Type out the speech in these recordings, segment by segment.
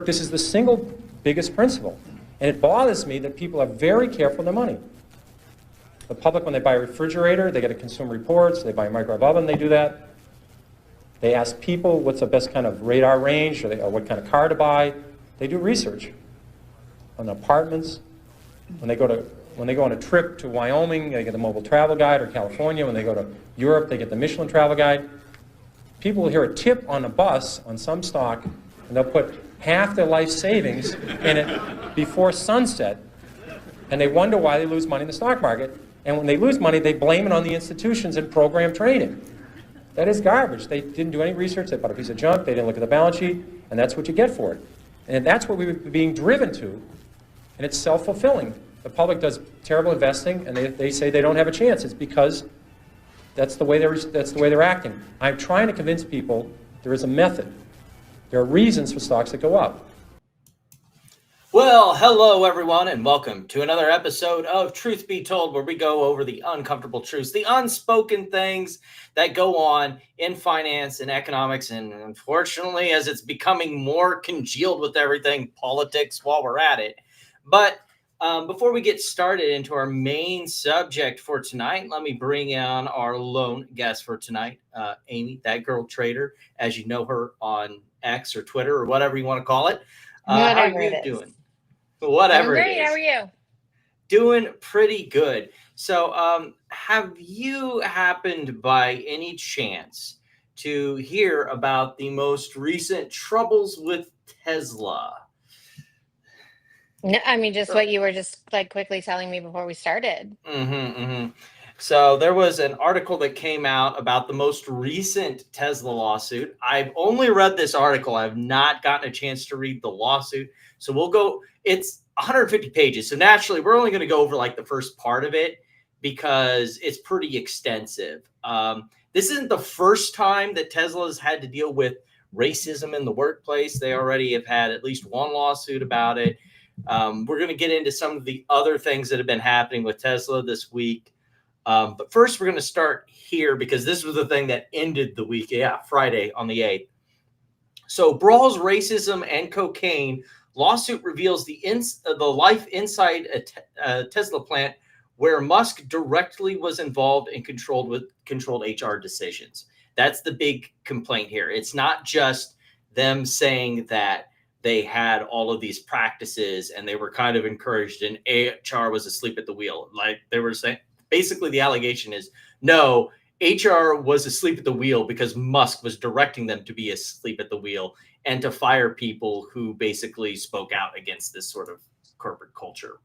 This is the single biggest principle. And it bothers me that people are very careful with their money. The public, when they buy a refrigerator, they get a Consumer Reports. They buy a microwave oven, they do that. They ask people what's the best kind of radar range or what kind of car to buy. They do research on apartments. When they go on a trip to Wyoming, they get the Mobile Travel Guide, or California. When they go to Europe, they get the Michelin Travel Guide. People will hear a tip on a bus on some stock, and they'll put half their life savings in it before sunset, and they wonder why they lose money in the stock market. And when they lose money, they blame it on the institutions and program trading. That is garbage. They didn't do any research. They bought a piece of junk. They didn't look at the balance sheet, and that's what you get for it. And that's what we're being driven to, and it's self-fulfilling. The public does terrible investing, and they say they don't have a chance. It's because that's the way they're acting. I'm trying to convince people there is a method. There are reasons for stocks that go up. Well, hello, everyone, and welcome to another episode of Truth Be Told, where we go over the uncomfortable truths, the unspoken things that go on in finance and economics, and unfortunately, as it's becoming more congealed with everything, politics while we're at it. But before we get started into our main subject for tonight, let me bring on our lone guest for tonight, Amy, that girl trader, as you know her on X or Twitter or whatever you want to call it. How are you doing? Whatever it is. How are you? Doing pretty good. So have you happened by any chance to hear about the most recent troubles with Tesla? No, I mean, just what you were just like quickly telling me before we started. So there was an article that came out about the most recent Tesla lawsuit. I've only read this article. I've not gotten a chance to read the lawsuit. So we'll go, it's 150 pages. So naturally, we're only going to go over like the first part of it because it's pretty extensive. This isn't the first time that Tesla has had to deal with racism in the workplace. They already have had at least one lawsuit about it. We're going to get into some of the other things that have been happening with Tesla this week. But first, we're going to start here because this was the thing that ended the week. Yeah, Friday on the 8th. So brawls, racism, and cocaine. Lawsuit reveals the life inside a Tesla plant where Musk directly was involved and controlled HR decisions. That's the big complaint here. It's not just them saying that they had all of these practices and they were kind of encouraged and HR was asleep at the wheel. Like they were saying, basically the allegation is, no, HR was asleep at the wheel because Musk was directing them to be asleep at the wheel and to fire people who basically spoke out against this sort of corporate culture.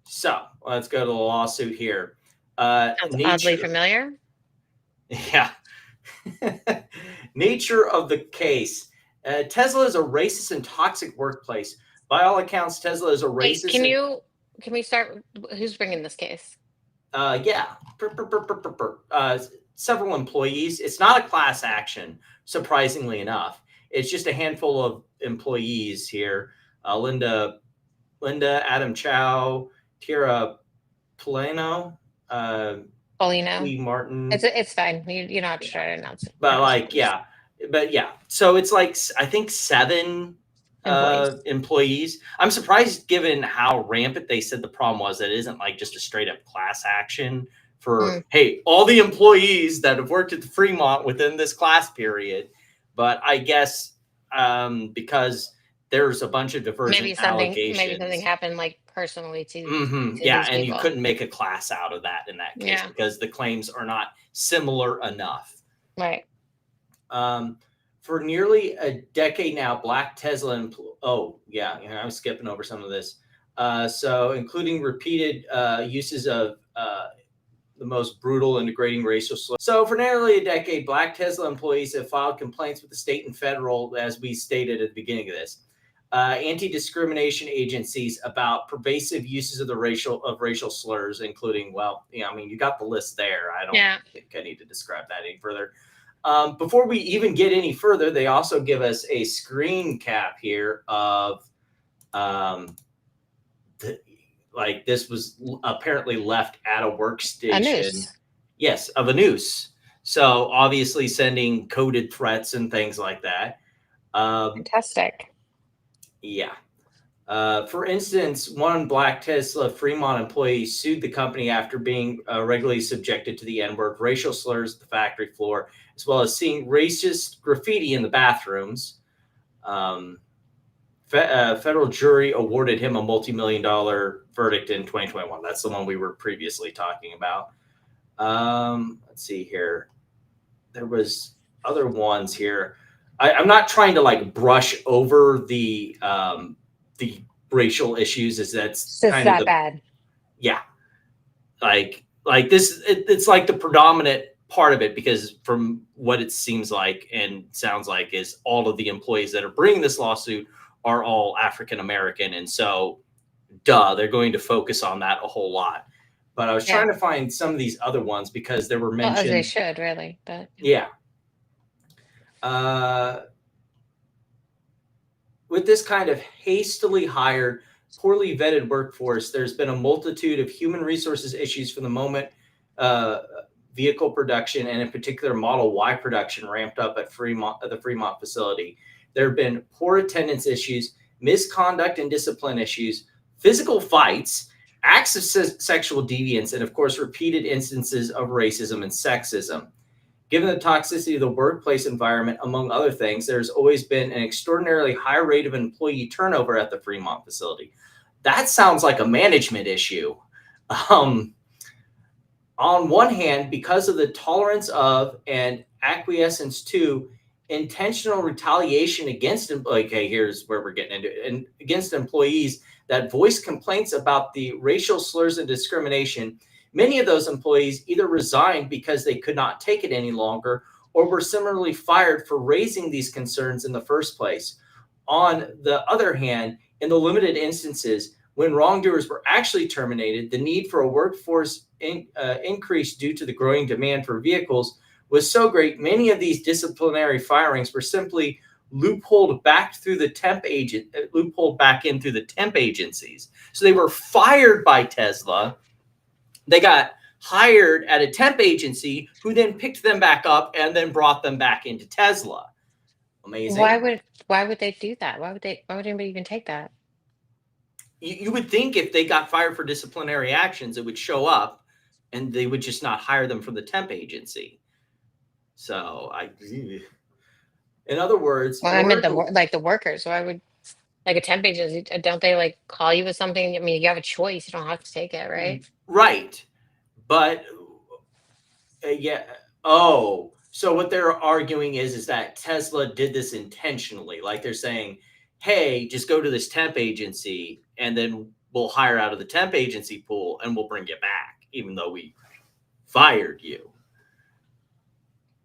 So let's go to the lawsuit here. Sounds oddly familiar. Yeah. Nature of the case. Tesla is a racist and toxic workplace. By all accounts, Tesla is a racist. Can we start? Who's bringing this case? Yeah. Several employees. It's not a class action, surprisingly enough. It's just a handful of employees here. Linda, Adam Chow, Tira Polino, Lee Martin. It's fine. You don't have to try to announce it. But yeah. So it's like, I think 7 employees. I'm surprised given how rampant they said the problem was that it isn't like just a straight up class action for, hey, all the employees that have worked at the Fremont within this class period. But I guess because there's a bunch of divergent allegations. Maybe something happened like personally to yeah, and you couldn't make a class out of that in that case because the claims are not similar enough. Right. For nearly a decade now, Black Tesla I'm skipping over some of this. So including repeated uses of the most brutal and degrading racial slurs. So for nearly a decade, Black Tesla employees have filed complaints with the state and federal, as we stated at the beginning of this, anti-discrimination agencies about pervasive uses of racial slurs, including, you got the list there. I don't think I need to describe that any further. Before we even get any further, they also give us a screen cap here of this was apparently left at a workstation. A noose. Yes, of a noose. So obviously sending coded threats and things like that. Fantastic. Yeah. For instance, one black Tesla Fremont employee sued the company after being regularly subjected to the N-word, racial slurs at the factory floor, as well as seeing racist graffiti in the bathrooms. Federal jury awarded him a multi-million-dollar verdict in 2021. That's the one we were previously talking about. Let's see here. There was other ones here. I'm not trying to like brush over the racial issues, as that's It's just kind of that bad. yeah, like this. It's like the predominant part of it, because from what it seems like and sounds like is all of the employees that are bringing this lawsuit are all African American, and so they're going to focus on that a whole lot. But I was Yeah. trying to find some of these other ones because they were Well, as they mentioned. should, really. But Yeah. With this kind of hastily hired, poorly vetted workforce, there's been a multitude of human resources issues from the moment vehicle production, and in particular Model Y production, ramped up at the Fremont facility. There have been poor attendance issues, misconduct and discipline issues, physical fights, acts of sexual deviance, and of course, repeated instances of racism and sexism. Given the toxicity of the workplace environment, among other things, there's always been an extraordinarily high rate of employee turnover at the Fremont facility. That sounds like a management issue. On one hand, because of the tolerance of and acquiescence to intentional retaliation against, okay, here's where we're getting into it, and against employees that voice complaints about the racial slurs and discrimination, many of those employees either resigned because they could not take it any longer, or were similarly fired for raising these concerns in the first place. On the other hand, in the limited instances when wrongdoers were actually terminated, the need for a workforce increase due to the growing demand for vehicles was so great, many of these disciplinary firings were simply loopholed back in through the temp agencies. So they were fired by Tesla. They got hired at a temp agency who then picked them back up and then brought them back into Tesla. Amazing. why would they do that? Why would anybody even take that? You would think if they got fired for disciplinary actions, it would show up and they would just not hire them from the temp agency. So in other words, Well, I meant the workers. Why would like a temp agency? Don't they like call you with something? I mean, you have a choice. You don't have to take it, right? Right. But yeah. Oh, so what they're arguing is that Tesla did this intentionally. Like they're saying, hey, just go to this temp agency and then we'll hire out of the temp agency pool and we'll bring you back, even though we fired you.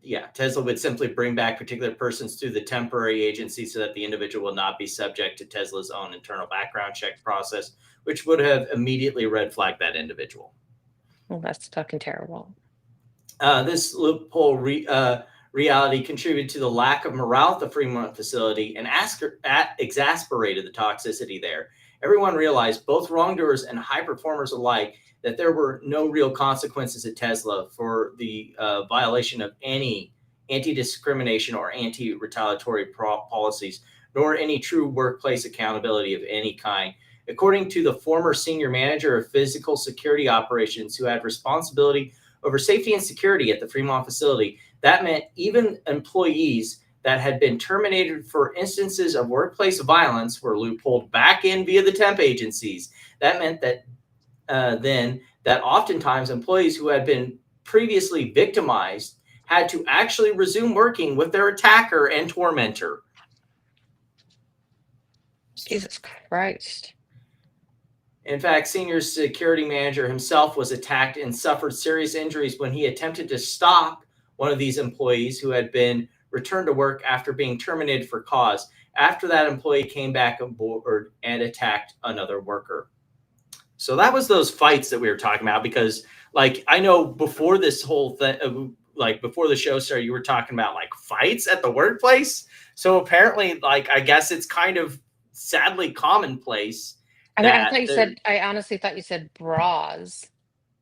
Yeah, Tesla would simply bring back particular persons through the temporary agency so that the individual will not be subject to Tesla's own internal background check process, which would have immediately red flagged that individual. Well, that's fucking terrible. This loophole reality contributed to the lack of morale at the Fremont facility and exasperated the toxicity there. Everyone realized, both wrongdoers and high performers alike, that there were no real consequences at Tesla for the violation of any anti-discrimination or anti-retaliatory policies, nor any true workplace accountability of any kind. According to the former senior manager of physical security operations who had responsibility over safety and security at the Fremont facility, that meant even employees that had been terminated for instances of workplace violence were loopholed back in via the temp agencies. That meant that then that oftentimes employees who had been previously victimized had to actually resume working with their attacker and tormentor. Jesus Christ. In fact, senior security manager himself was attacked and suffered serious injuries when he attempted to stop one of these employees who had been returned to work after being terminated for cause. After that employee came back aboard and attacked another worker. So that was those fights that we were talking about, because like, I know before this whole thing, like before the show started, you were talking about like fights at the workplace. So apparently, like, I guess it's kind of sadly commonplace. I honestly thought you said bras.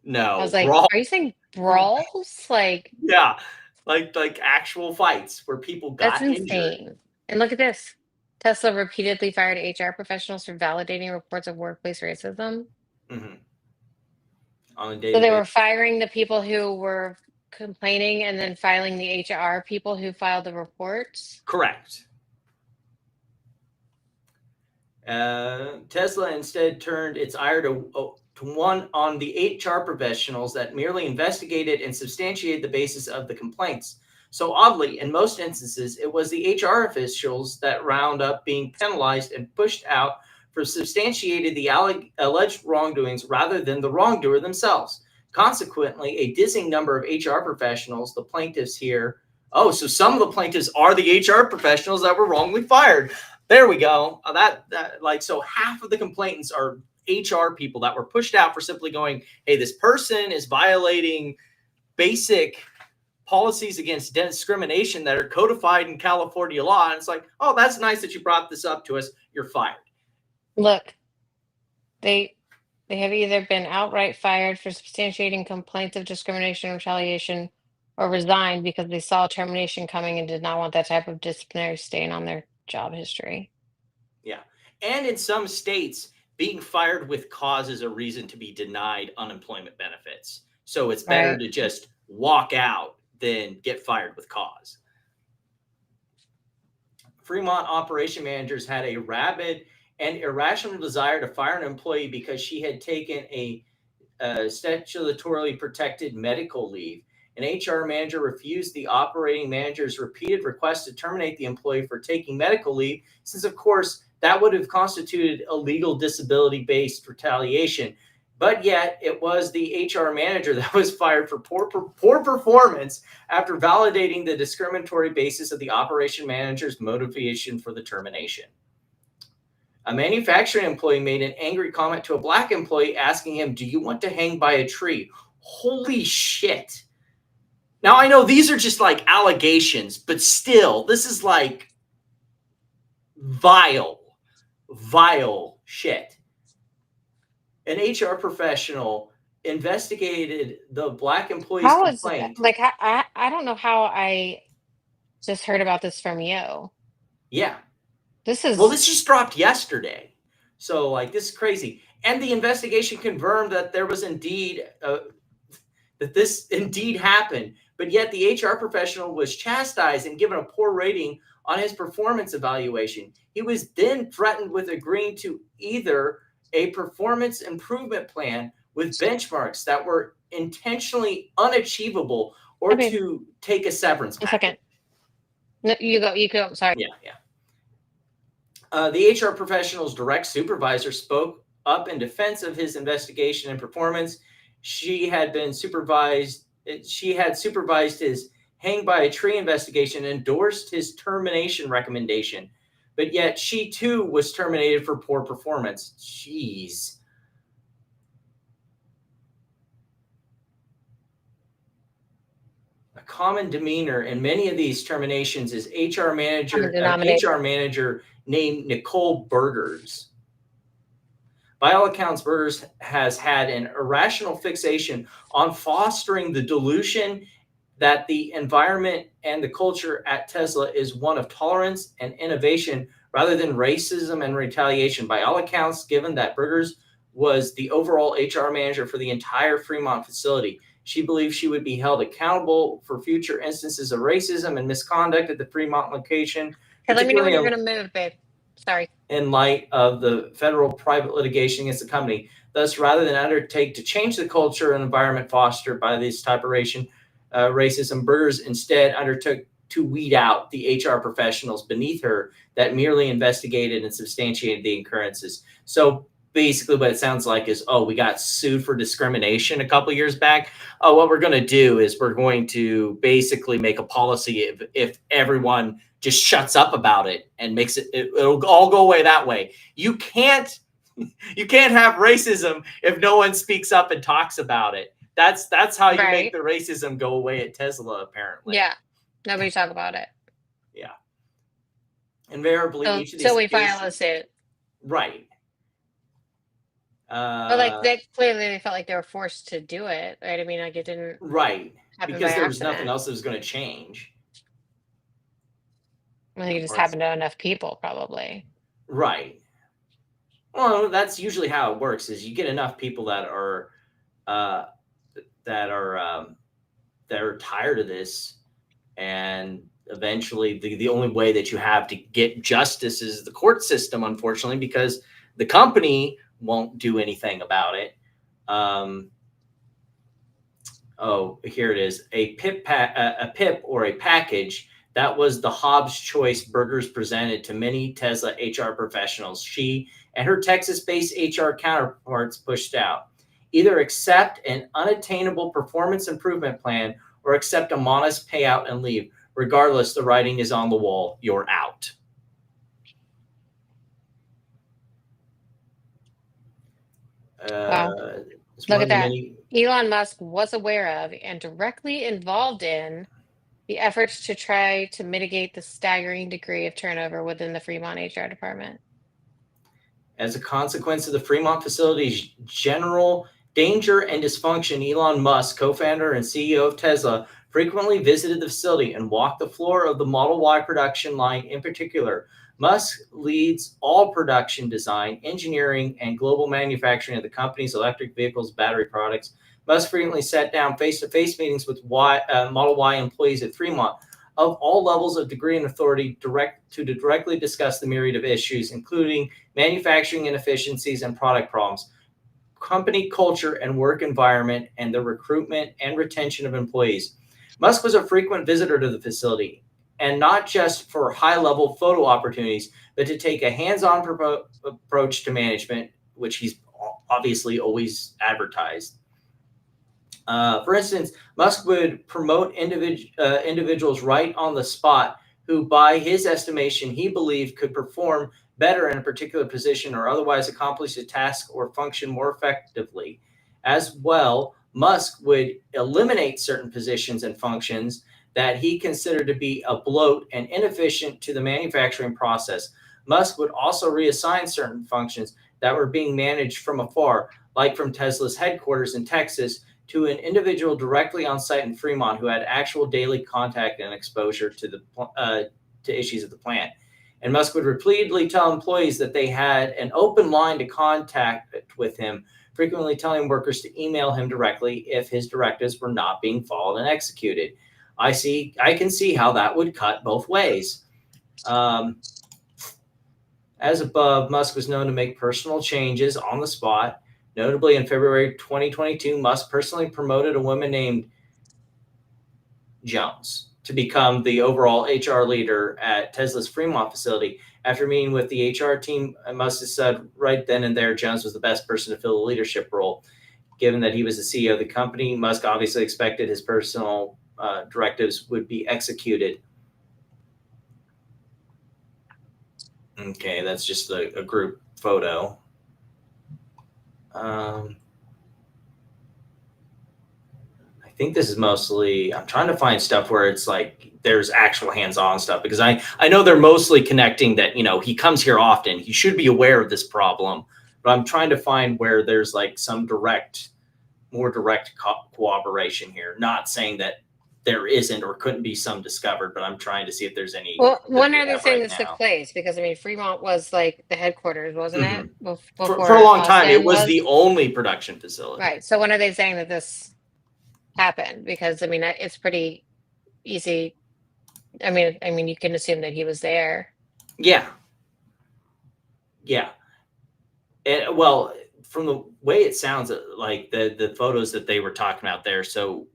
No, I was like, brawl. are you saying brawls? Like, Yeah, like actual fights where people that's got injured. insane. And look at this. Tesla repeatedly fired HR professionals for validating reports of workplace racism. Mm-hmm. On a So daily they basis. were firing the people who were complaining and then filing the HR people who filed the reports. Correct. Tesla instead turned its ire to one on the HR professionals that merely investigated and substantiated the basis of the complaints. So oddly, in most instances, it was the HR officials that wound up being penalized and pushed out for substantiated the alleged wrongdoings rather than the wrongdoer themselves. Consequently, a dizzying number of HR professionals, the plaintiffs here. Oh, so some of the plaintiffs are the HR professionals that were wrongly fired. There we go. So half of the complainants are HR people that were pushed out for simply going, hey, this person is violating basic policies against discrimination that are codified in California law. And it's like, oh, that's nice that you brought this up to us. You're fired. Look, they have either been outright fired for substantiating complaints of discrimination or retaliation, or resigned because they saw termination coming and did not want that type of disciplinary stain on their job history. Yeah. And in some states, being fired with cause is a reason to be denied unemployment benefits. So it's better Right. to just walk out than get fired with cause. Fremont operation managers had a rabid and irrational desire to fire an employee because she had taken a statutorily protected medical leave. An HR manager refused the operating manager's repeated request to terminate the employee for taking medical leave, since, of course, that would have constituted illegal disability-based retaliation. But yet, it was the HR manager that was fired for poor performance after validating the discriminatory basis of the operation manager's motivation for the termination. A manufacturing employee made an angry comment to a black employee asking him, "Do you want to hang by a tree?" Holy shit. Now, I know these are just like allegations, but still, this is like vile shit. An HR professional investigated the black employee's How is complaint. like I don't know how I just heard about this from you. Yeah. This Well, is this just dropped yesterday. So, like, this is crazy. And the investigation confirmed that there was indeed, that this indeed happened. But yet the HR professional was chastised and given a poor rating on his performance evaluation. He was then threatened with agreeing to either a performance improvement plan with benchmarks that were intentionally unachievable or okay. to take a severance A package. second. No, you go. Sorry. Yeah. The HR professional's direct supervisor spoke up in defense of his investigation and performance. She had supervised his hang by a tree investigation and endorsed his termination recommendation. But yet she too was terminated for poor performance. Jeez. A common demeanor in many of these terminations is Common an denominator. HR manager named Nicole Burgers. By all accounts, Burgers has had an irrational fixation on fostering the delusion that the environment and the culture at Tesla is one of tolerance and innovation rather than racism and retaliation. By all accounts, given that Burgers was the overall HR manager for the entire Fremont facility, she believes she would be held accountable for future instances of racism and misconduct at the Fremont location. Okay, let me know when you're particularly gonna move, babe. Sorry. in light of the federal private litigation against the company. Thus, rather than undertake to change the culture and environment fostered by this type of racism, Burgers instead undertook to weed out the HR professionals beneath her that merely investigated and substantiated the occurrences. So basically what it sounds like is, oh, we got sued for discrimination a couple years back. Oh, what we're going to do is we're going to basically make a policy if everyone just shuts up about it and makes it'll all go away that way. You can't have racism if no one speaks up and talks about it. That's how you make the racism go away at Tesla, apparently. Yeah. Nobody talk about it. Yeah. Invariably, So each of these till we file a cases, suit. right. But like they clearly they felt like they were forced to do it, right? I mean, like it didn't Right. happen Because by there was nothing accident. else that was going to change. I think it just Or it's- happened to enough people, probably. right. Well, that's usually how it works. Is you get enough people that are uh, that are that are tired of this, and eventually the only way that you have to get justice is the court system, unfortunately, because the company won't do anything about it. Oh, here it is. A PIP or a package. That was the Hobbs choice burgers presented to many Tesla HR professionals. She and her Texas-based HR counterparts pushed out. Either accept an unattainable performance improvement plan or accept a modest payout and leave. Regardless, the writing is on the wall. You're out. Wow. It's Look one at of the that. many. Elon Musk was aware of and directly involved in the efforts to try to mitigate the staggering degree of turnover within the Fremont HR department. As a consequence of the Fremont facility's general danger and dysfunction, Elon Musk, co-founder and CEO of Tesla, frequently visited the facility and walked the floor of the Model Y production line in particular. Musk leads all production design, engineering, and global manufacturing of the company's electric vehicles, battery products. Musk frequently sat down face-to-face meetings with Model Y employees at Fremont of all levels of degree and authority to directly discuss the myriad of issues, including manufacturing inefficiencies and product problems, company culture and work environment, and the recruitment and retention of employees. Musk was a frequent visitor to the facility, and not just for high-level photo opportunities, but to take a hands-on approach to management, which he's obviously always advertised. For instance, Musk would promote individuals right on the spot who, by his estimation, he believed could perform better in a particular position or otherwise accomplish a task or function more effectively. As well, Musk would eliminate certain positions and functions that he considered to be a bloat and inefficient to the manufacturing process. Musk would also reassign certain functions that were being managed from afar, like from Tesla's headquarters in Texas, to an individual directly on site in Fremont who had actual daily contact and exposure to the to issues of the plant. And Musk would repeatedly tell employees that they had an open line to contact with him, frequently telling workers to email him directly if his directives were not being followed and executed. I can see how that would cut both ways. As above, Musk was known to make personal changes on the spot. Notably, in February 2022, Musk personally promoted a woman named Jones to become the overall HR leader at Tesla's Fremont facility. After meeting with the HR team, Musk has said right then and there Jones was the best person to fill the leadership role. Given that he was the CEO of the company, Musk obviously expected his personal directives would be executed. Okay, that's just a group photo. I think this is mostly, I'm trying to find stuff where it's like there's actual hands-on stuff, because I know they're mostly connecting that, he comes here often. He should be aware of this problem, but I'm trying to find where there's like some more direct cooperation here. Not saying that there isn't or couldn't be some discovered, but I'm trying to see if there's any. Well, that when we are they have saying right this took now. place? Because Fremont was like the headquarters, wasn't it? For Before a long time, it Austin was the only production facility. right. So when are they saying that this happened? Because it's pretty easy. You can assume that he was there. Yeah. Well, from the way it sounds, like the photos that they were talking about there, so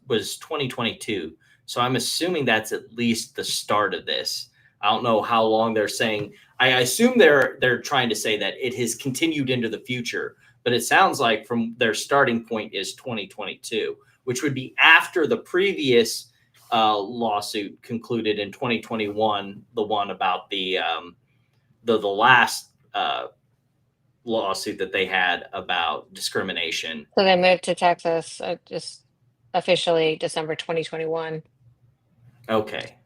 was 2022. So I'm assuming that's at least the start of this. I don't know how long they're saying. I assume they're trying to say that it has continued into the future, but it sounds like from their starting point is 2022, which would be after the previous lawsuit concluded in 2021, the one about the last lawsuit that they had about discrimination. So they moved to Texas just officially December 2021. Okay.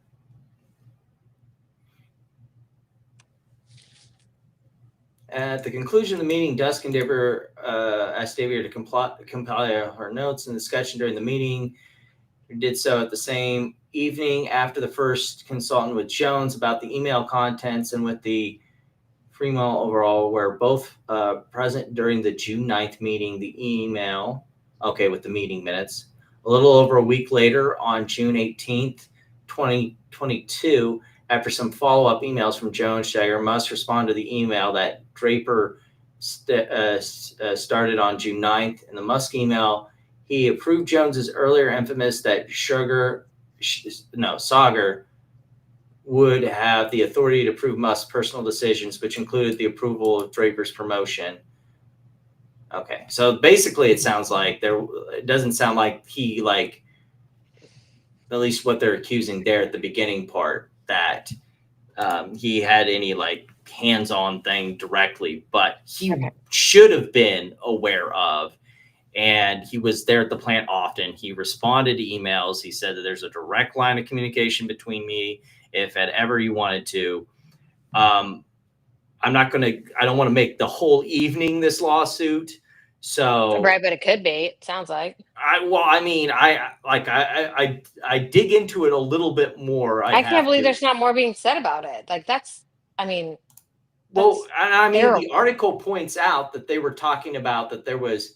At the conclusion of the meeting, Dusk endeavor asked Davia to compile her notes and discussion during the meeting. He did so at the same evening after the first consultant with Jones about the email contents and with the Fremont overall, where both present during the June 9th meeting, the email, with the meeting minutes. A little over a week later, on June 18th, 2022, after some follow-up emails from Jones, Jagger must respond to the email that Draper started on June 9th. In the Musk email, he approved Jones's earlier infamous that Sagar would have the authority to approve Musk's personal decisions, which included the approval of Draper's promotion. Okay, so basically it sounds like it doesn't sound like he, like, at least what they're accusing there at the beginning part, that he had any like hands-on thing directly, but he should have been aware of, and he was there at the plant often. He responded to emails. He said that there's a direct line of communication between me if at ever you wanted to. I don't want to make the whole evening this lawsuit. So right, but it could be. It sounds like. I dig into it a little bit more. I can't believe there's not more being said about it. Like that's, I mean. Well, I mean, terrible. the article points out that they were talking about that there was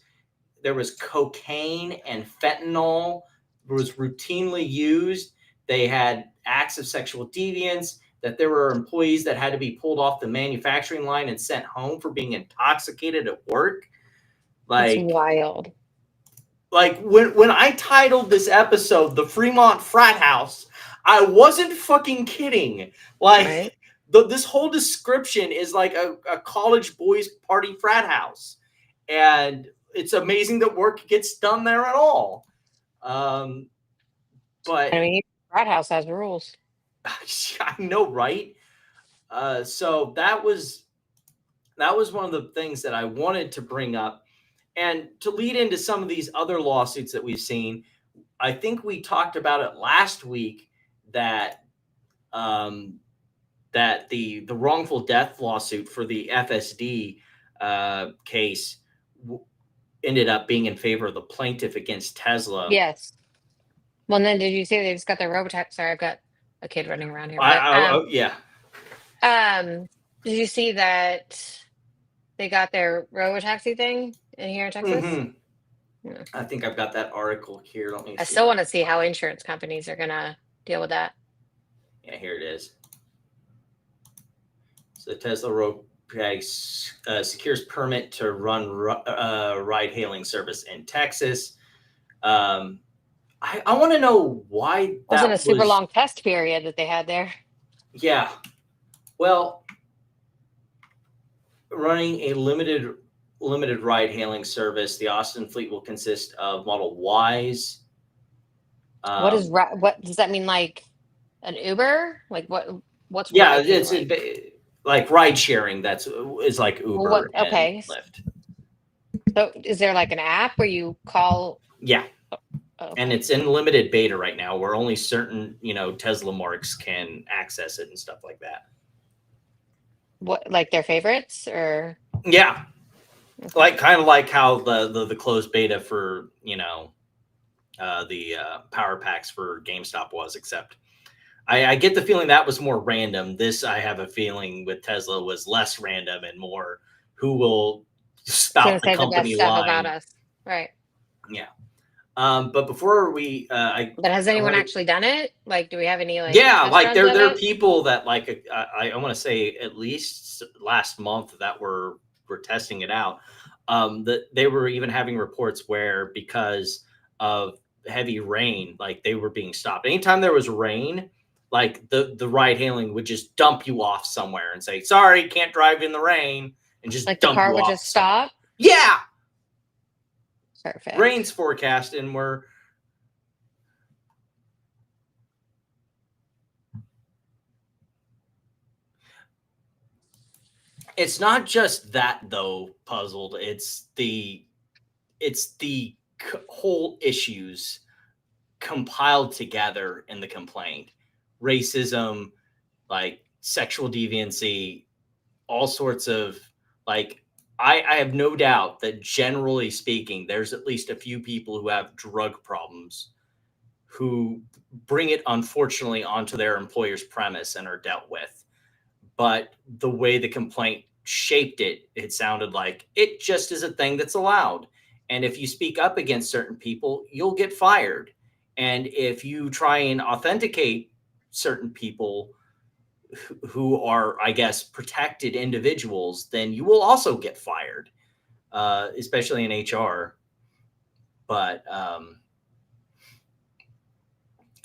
cocaine and fentanyl was routinely used. They had acts of sexual deviance, that there were employees that had to be pulled off the manufacturing line and sent home for being intoxicated at work. Like, it's wild. Like when I titled this episode "The Fremont Frat House," I wasn't fucking kidding. Like, right? This whole description is like a college boys party frat house, and it's amazing that work gets done there at all. But I mean, frat house has rules. I know, right? So that was one of the things that I wanted to bring up. And to lead into some of these other lawsuits that we've seen, I think we talked about it last week that that the wrongful death lawsuit for the FSD case ended up being in favor of the plaintiff against Tesla. Yes. Well, then did you see they just got their robotaxi? Sorry, I've got a kid running around here. Yeah. Did you see that they got their robotaxi thing in here in Texas? Mm-hmm. Yeah. I think I've got that article here. Let me. I still want to see how insurance companies are gonna deal with that. Yeah, here it is. So the Tesla robotaxi secures permit to run ride-hailing service in Texas. I want to know why that wasn't a super long test period that they had there. Yeah. Well, running a limited ride-hailing service, the Austin fleet will consist of Model Ys. What does that mean? Like an Uber? Like what's it's like ride sharing. Is like Uber and Lyft. So is there like an app where you call? Yeah. Okay. And it's in limited beta right now, where only certain Tesla marks can access it and stuff like that. What, like their favorites or? Yeah. Okay. Like kind of like how the closed beta for the power packs for GameStop was, except I get the feeling that was more random. This, I have a feeling with Tesla, was less random and more who will spout the company line about us, right? Yeah. But before we, but has anyone actually done it? Like, do we have any like? Yeah, like there are people that like I want to say at least last month that were testing it out. That they were even having reports where because of heavy rain, like they were being stopped. Anytime there was rain, like the ride hailing would just dump you off somewhere and say, "Sorry, can't drive in the rain," and just like the car would just stop. Yeah. Perfect. Rain's forecast, and it's not just that though, Puzzled. It's the whole issues compiled together in the complaint. Racism, like sexual deviancy, all sorts of like, I have no doubt that generally speaking, there's at least a few people who have drug problems who bring it, unfortunately, onto their employer's premise and are dealt with. But the way the complaint shaped it, it sounded like it just is a thing that's allowed. And if you speak up against certain people, you'll get fired. And if you try and authenticate certain people who are, I guess, protected individuals, then you will also get fired, especially in HR. But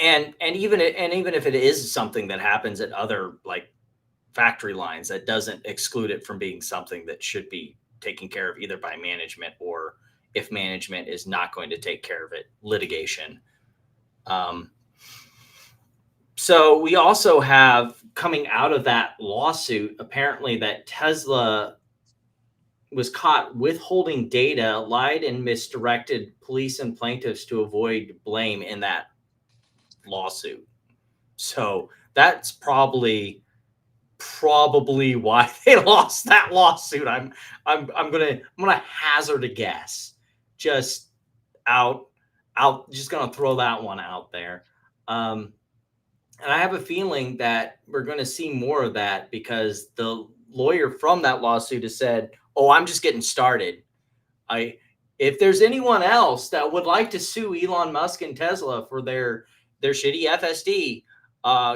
and even if it is something that happens at other like factory lines, that doesn't exclude it from being something that should be taken care of either by management, or if management is not going to take care of it, litigation. So we also have, coming out of that lawsuit, apparently that Tesla was caught withholding data, lied and misdirected police and plaintiffs to avoid blame in that lawsuit. So that's probably why they lost that lawsuit. I'm gonna hazard a guess. Just gonna throw that one out there. And I have a feeling that we're going to see more of that, because the lawyer from that lawsuit has said, "Oh, I'm just getting started. If there's anyone else that would like to sue Elon Musk and Tesla for their shitty FSD,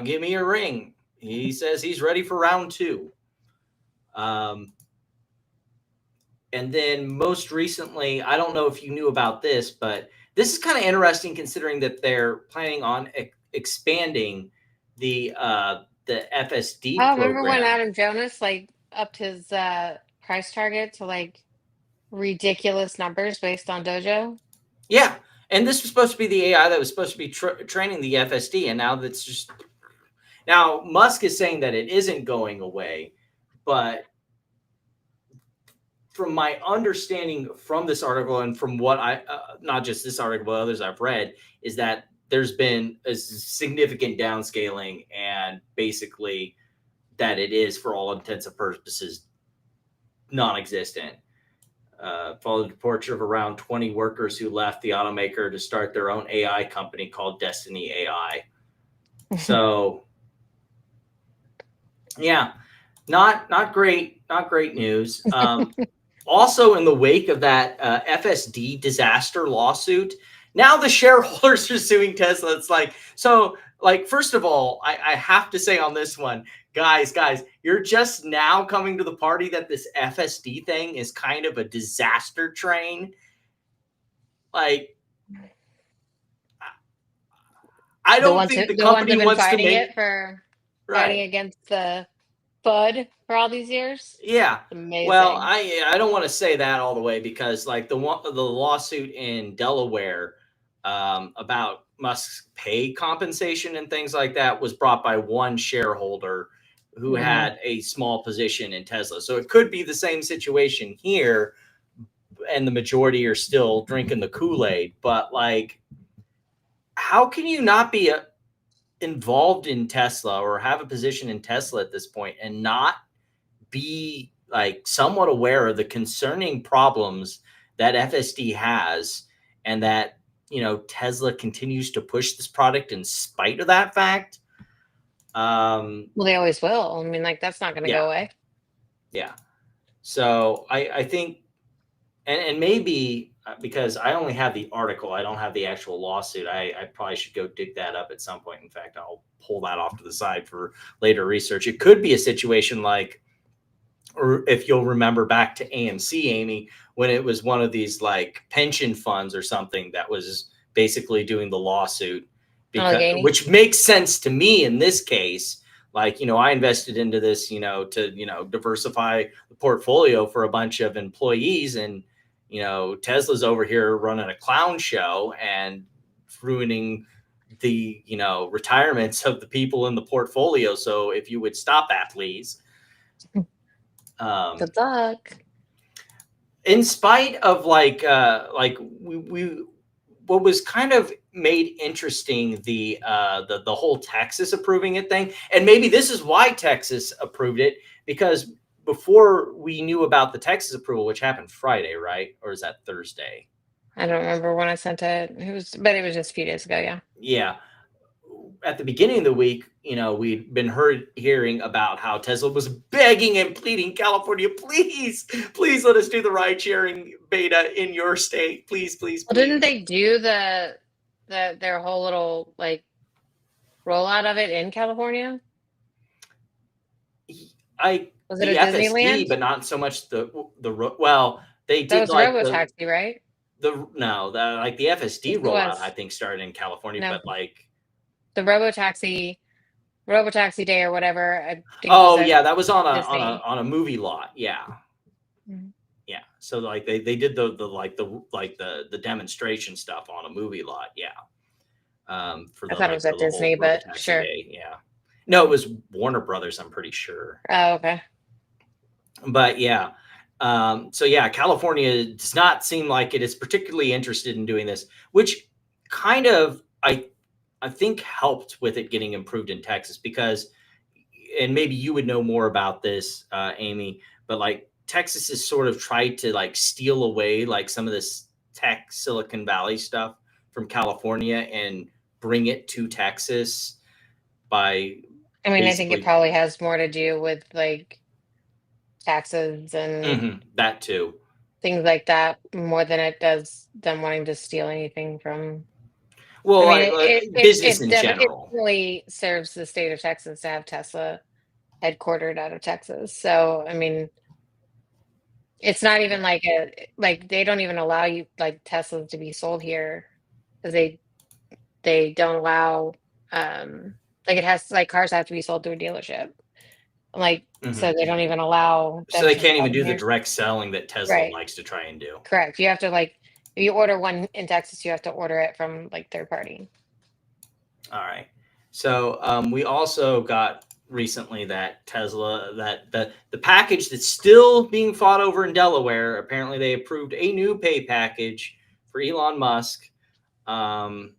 give me a ring." He says he's ready for round 2. And then most recently, I don't know if you knew about this, but this is kind of interesting considering that they're planning on expanding the FSD program. Remember when Adam Jonas like upped his price target to like ridiculous numbers based on Dojo? Yeah, and this was supposed to be the AI that was supposed to be training the FSD, and now that's just, now Musk is saying that it isn't going away, but from my understanding from this article, and from what I not just this article but others I've read, is that there's been a significant downscaling, and basically that it is, for all intents and purposes, non-existent. Followed the departure of around 20 workers who left the automaker to start their own AI company called Destiny AI. So, yeah, not great news. Also, in the wake of that FSD disaster lawsuit, now the shareholders are suing Tesla. It's like, so, like, first of all, I have to say on this one, guys, you're just now coming to the party that this FSD thing is kind of a disaster train. Like, I don't think the company wants to make it for fighting against the FUD for all these years. Yeah. Amazing. Well, I don't want to say that all the way, because like the lawsuit in Delaware about Musk's pay compensation and things like that was brought by one shareholder who had a small position in Tesla. So it could be the same situation here, and the majority are still drinking the Kool-Aid. But like, how can you not be involved in Tesla or have a position in Tesla at this point and not be like somewhat aware of the concerning problems that FSD has, and that, you know, Tesla continues to push this product in spite of that fact? Well, they always will. I mean, like, that's not going to go away. Yeah. So I think, and maybe because I only have the article, I don't have the actual lawsuit. I probably should go dig that up at some point. In fact, I'll pull that off to the side for later research. It could be a situation like, or if you'll remember back to AMC, Amy, when it was one of these like pension funds or something that was basically doing the lawsuit, which makes sense to me in this case. Like, you know, I invested into this, you know, to, you know, diversify the portfolio for a bunch of employees, and, you know, Tesla's over here running a clown show and ruining the, you know, retirements of the people in the portfolio. So if you would stop that, please. Good luck. In spite of like we what was kind of made interesting, the whole Texas approving it thing, and maybe this is why Texas approved it, because before we knew about the Texas approval, which happened Friday, right? Or is that Thursday? I don't remember when I sent it. But it was just a few days ago. Yeah. Yeah. At the beginning of the week, we'd been hearing about how Tesla was begging and pleading, California, please, please let us do the ride sharing beta in your state. Please, please, Well, didn't please. they do their whole little like rollout of it in California? Was it The at FSD, Disneyland? but not so much well, they That did was like the robotaxi, right? like the FSD Yes, it rollout, I was. think started in California, No, but like, the robotaxi day or whatever, I think was oh at yeah, that was on Disney. a movie lot. Yeah. Mhm. Yeah. So like they did the demonstration stuff on a movie lot. Yeah. For I the thought it was for at the whole Disney, but robotaxi sure. day. Yeah. No, it was Warner Brothers, I'm pretty sure. Oh, okay. But yeah. So yeah, California does not seem like it is particularly interested in doing this, which kind of I think helped with it getting improved in Texas because, and maybe you would know more about this, Amy, but like Texas has sort of tried to like steal away like some of this tech Silicon Valley stuff from California and bring it to Texas by I mean, I think it basically probably has more to do with like taxes and that too. things like that more than it does them wanting to steal anything from. I Well, mean, business in it general. definitely serves the state of Texas to have Tesla headquartered out of Texas. So, I mean, it's not even like they don't even allow you like Teslas to be sold here because they don't allow like it has like cars have to be sold through a dealership. Like so Mhm. they don't even allow So them they to can't sell even them do the here. direct selling that Tesla Right. likes to try and do. Correct. You have to like if you order one in Texas, you have to order it from like third party. All right. So we also got recently that Tesla, that the package that's still being fought over in Delaware, apparently they approved a new pay package for Elon Musk. Um,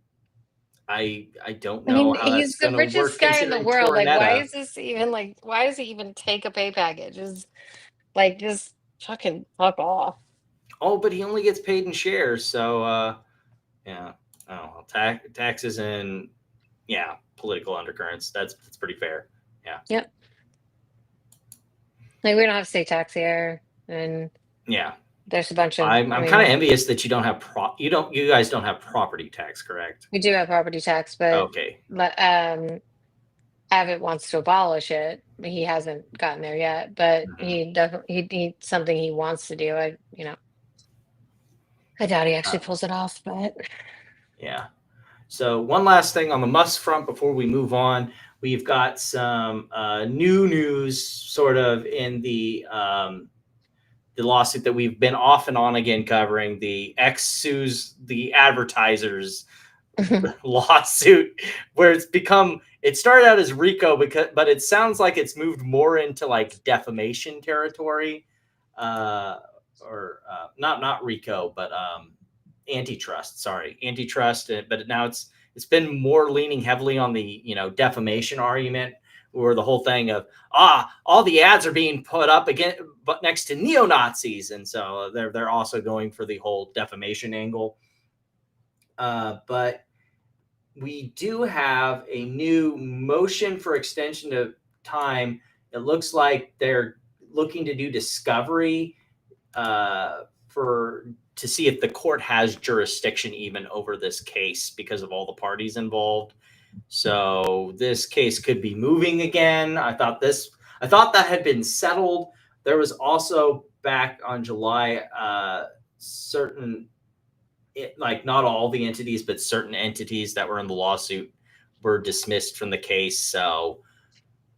I don't I know mean, how that's he's the going to richest work guy in the considering world. Like, Tornetta. why does he even take a pay package? Is like just fucking fuck off. Oh, but he only gets paid in shares. So yeah. Oh, taxes and yeah, political undercurrents. That's pretty fair. Yeah. Yep. Like we don't have state tax here, and Yeah. there's a bunch of. I I'm kind of mean, envious that you guys don't have property tax, correct? we do have property tax, but Okay. Abbott wants to abolish it. He hasn't gotten there yet, but Mhm. he definitely he something he wants to do. I doubt he Uh, actually pulls it off, but yeah. So one last thing on the Musk front before we move on, we've got some new news, sort of in the lawsuit that we've been off and on again covering, the X sues the advertisers lawsuit, where it started out as RICO but it sounds like it's moved more into like defamation territory, uh, or not RICO, but antitrust. Sorry, antitrust. But now it's been more leaning heavily on the defamation argument, or the whole thing of all the ads are being put up again, but next to neo Nazis, and so they're also going for the whole defamation angle. But we do have a new motion for extension of time. It looks like they're looking to do discovery for to see if the court has jurisdiction even over this case because of all the parties involved. So this case could be moving again. I thought that had been settled. There was also back on July certain like not all the entities, but certain entities that were in the lawsuit were dismissed from the case. So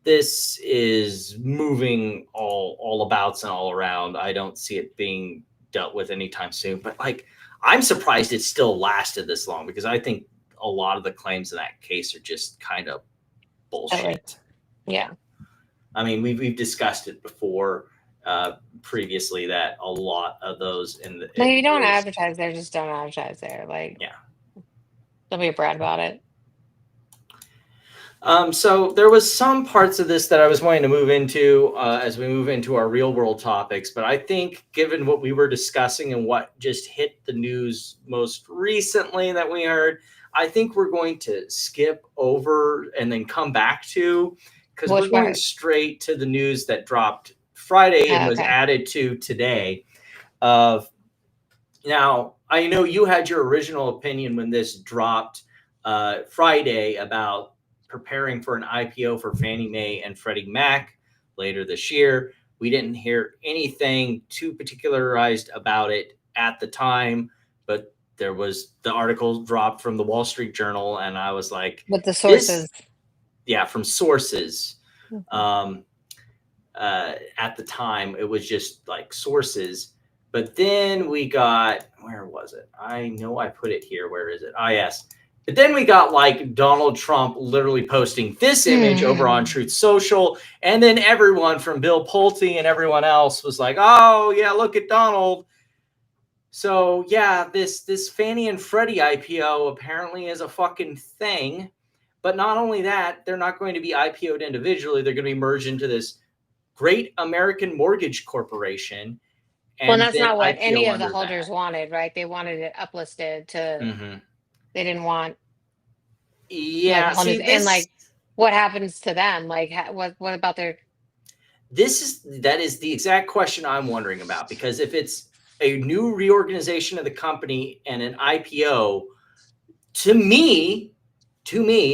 this is moving all abouts and all around. I don't see it being dealt with anytime soon. But like, I'm surprised it still lasted this long because I think a lot of the claims in that case are just kind of bullshit. yeah. I mean, we've discussed it before previously that a lot of those No, you don't those advertise there. Just don't advertise there. Like, yeah. don't be a brat about it. So there was some parts of this that I was wanting to move into as we move into our real world topics, but I think given what we were discussing and what just hit the news most recently that we heard, I think we're going to skip over and then come back to, because we're Which going part? straight to the news that dropped Friday and Oh, was okay. added to today. Of now, I know you had your original opinion when this dropped Friday about preparing for an IPO for Fannie Mae and Freddie Mac later this year. We didn't hear anything too particularized about it at the time, but there was the article dropped from the Wall Street Journal, and I was like, With the this, sources. yeah, from sources. Mhm. At the time, it was just like sources. But then we got, where was it? I know I put it here. Where is it? Ah, yes. But then we got like Donald Trump literally posting this image over on Truth Social. And then everyone from Bill Pulte and everyone else was like, oh, yeah, look at Donald. So, yeah, this Fannie and Freddie IPO apparently is a fucking thing. But not only that, they're not going to be IPO'd individually. They're going to be merged into this Great American Mortgage Corporation, Well, and and that's then not what any IPO of the under holders that. wanted, right? They wanted it uplisted to, Hmm. they didn't want like Yeah, holders. see, And this like, what happens to them? Like, what about their, that is the exact question I'm wondering about, because if it's a new reorganization of the company and an IPO, to me,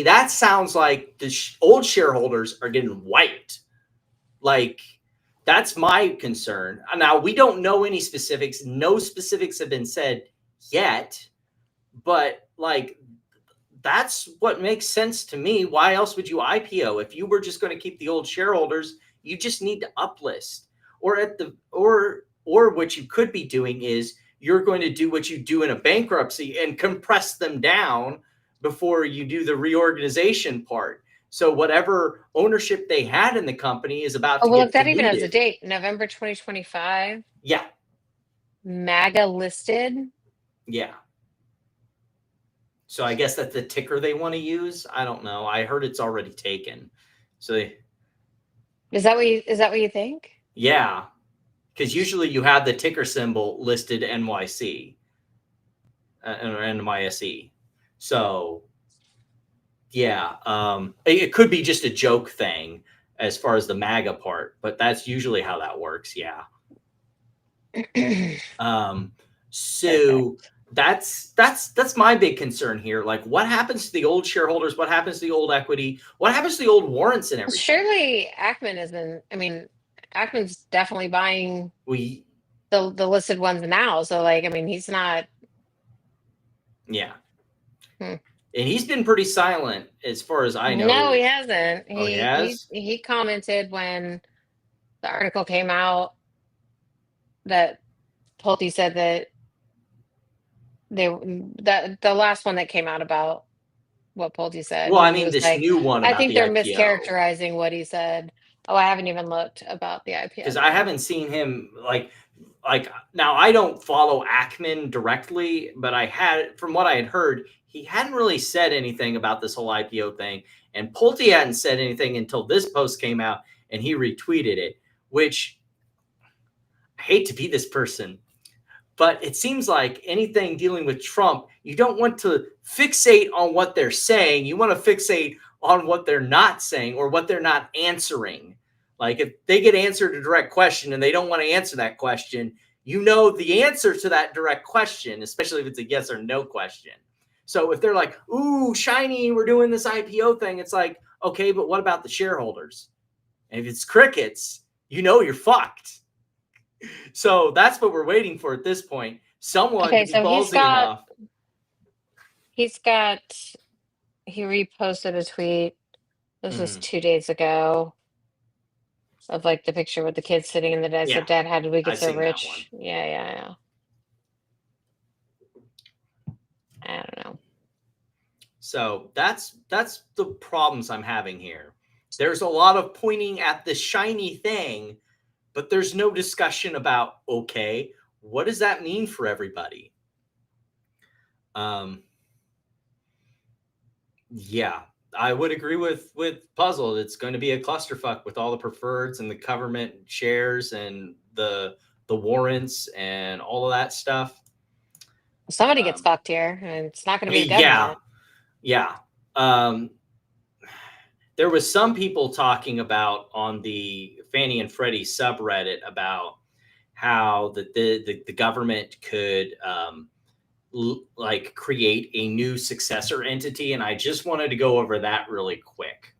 that sounds like the old shareholders are getting wiped. Like, that's my concern. Now, we don't know any specifics. No specifics have been said yet, but like, that's what makes sense to me. Why else would you IPO? If you were just going to keep the old shareholders, you just need to uplist. Or at the or what you could be doing is you're going to do what you do in a bankruptcy and compress them down before you do the reorganization part. So whatever ownership they had in the company is about oh, to well, look, get that even has a diluted. date, November 2025, Yeah, MAGA listed. yeah. So I guess that's the ticker they want to use. I don't know. I heard it's already taken. So Is that what you think? yeah, because usually you have the ticker symbol listed NYC or NYSE. So yeah, it could be just a joke thing as far as the MAGA part, but that's usually how that works. Yeah. Um, so Perfect. that's my big concern here. Like, what happens to the old shareholders? What happens to the old equity? What happens to the old warrants and Well, everything? surely Ackman isn't, I mean, Ackman's definitely buying We the listed ones now. So like, I mean, he's not, Yeah. hmm. And he's been pretty silent as far as I No, know. he hasn't. Oh, he He has? he commented when the article came out that Pulte said that that the last one that came out about what Pulte said, Well, I and he mean, was this like, new one I about think the they're IPO, mischaracterizing what he said. Oh, I haven't even looked about the because IPO I thing. haven't seen him like now I don't follow Ackman directly, but I had from what I had heard, he hadn't really said anything about this whole IPO thing, and Pulte hadn't said anything until this post came out and he retweeted it, which I hate to be this person, but it seems like anything dealing with Trump, you don't want to fixate on what they're saying. You want to fixate on what they're not saying or what they're not answering. Like, if they get answered a direct question and they don't want to answer that question, you know the answer to that direct question, especially if it's a yes or no question. So if they're like, ooh, shiny, we're doing this IPO thing, it's like, okay, but what about the shareholders? And if it's crickets, you know you're fucked. So that's what we're waiting for at this point. Someone to Okay, be so ballsy enough. he's got he reposted a tweet. This was Mhm. 2 days ago of like the picture with the kids sitting in the desk. Yeah, Said, Dad, how did we get I've so seen that one. rich? Yeah, yeah, yeah. I don't know. So that's the problems I'm having here. There's a lot of pointing at the shiny thing, but there's no discussion about, okay, what does that mean for everybody? Yeah. I would agree with Puzzle. It's going to be a clusterfuck with all the preferreds and the government shares and the warrants and all of that stuff. Somebody gets fucked here, and it's not going to be the Yeah, government. yeah. There was some people talking about on the Fannie and Freddie subreddit about how the government could like create a new successor entity, and I just wanted to go over that really quick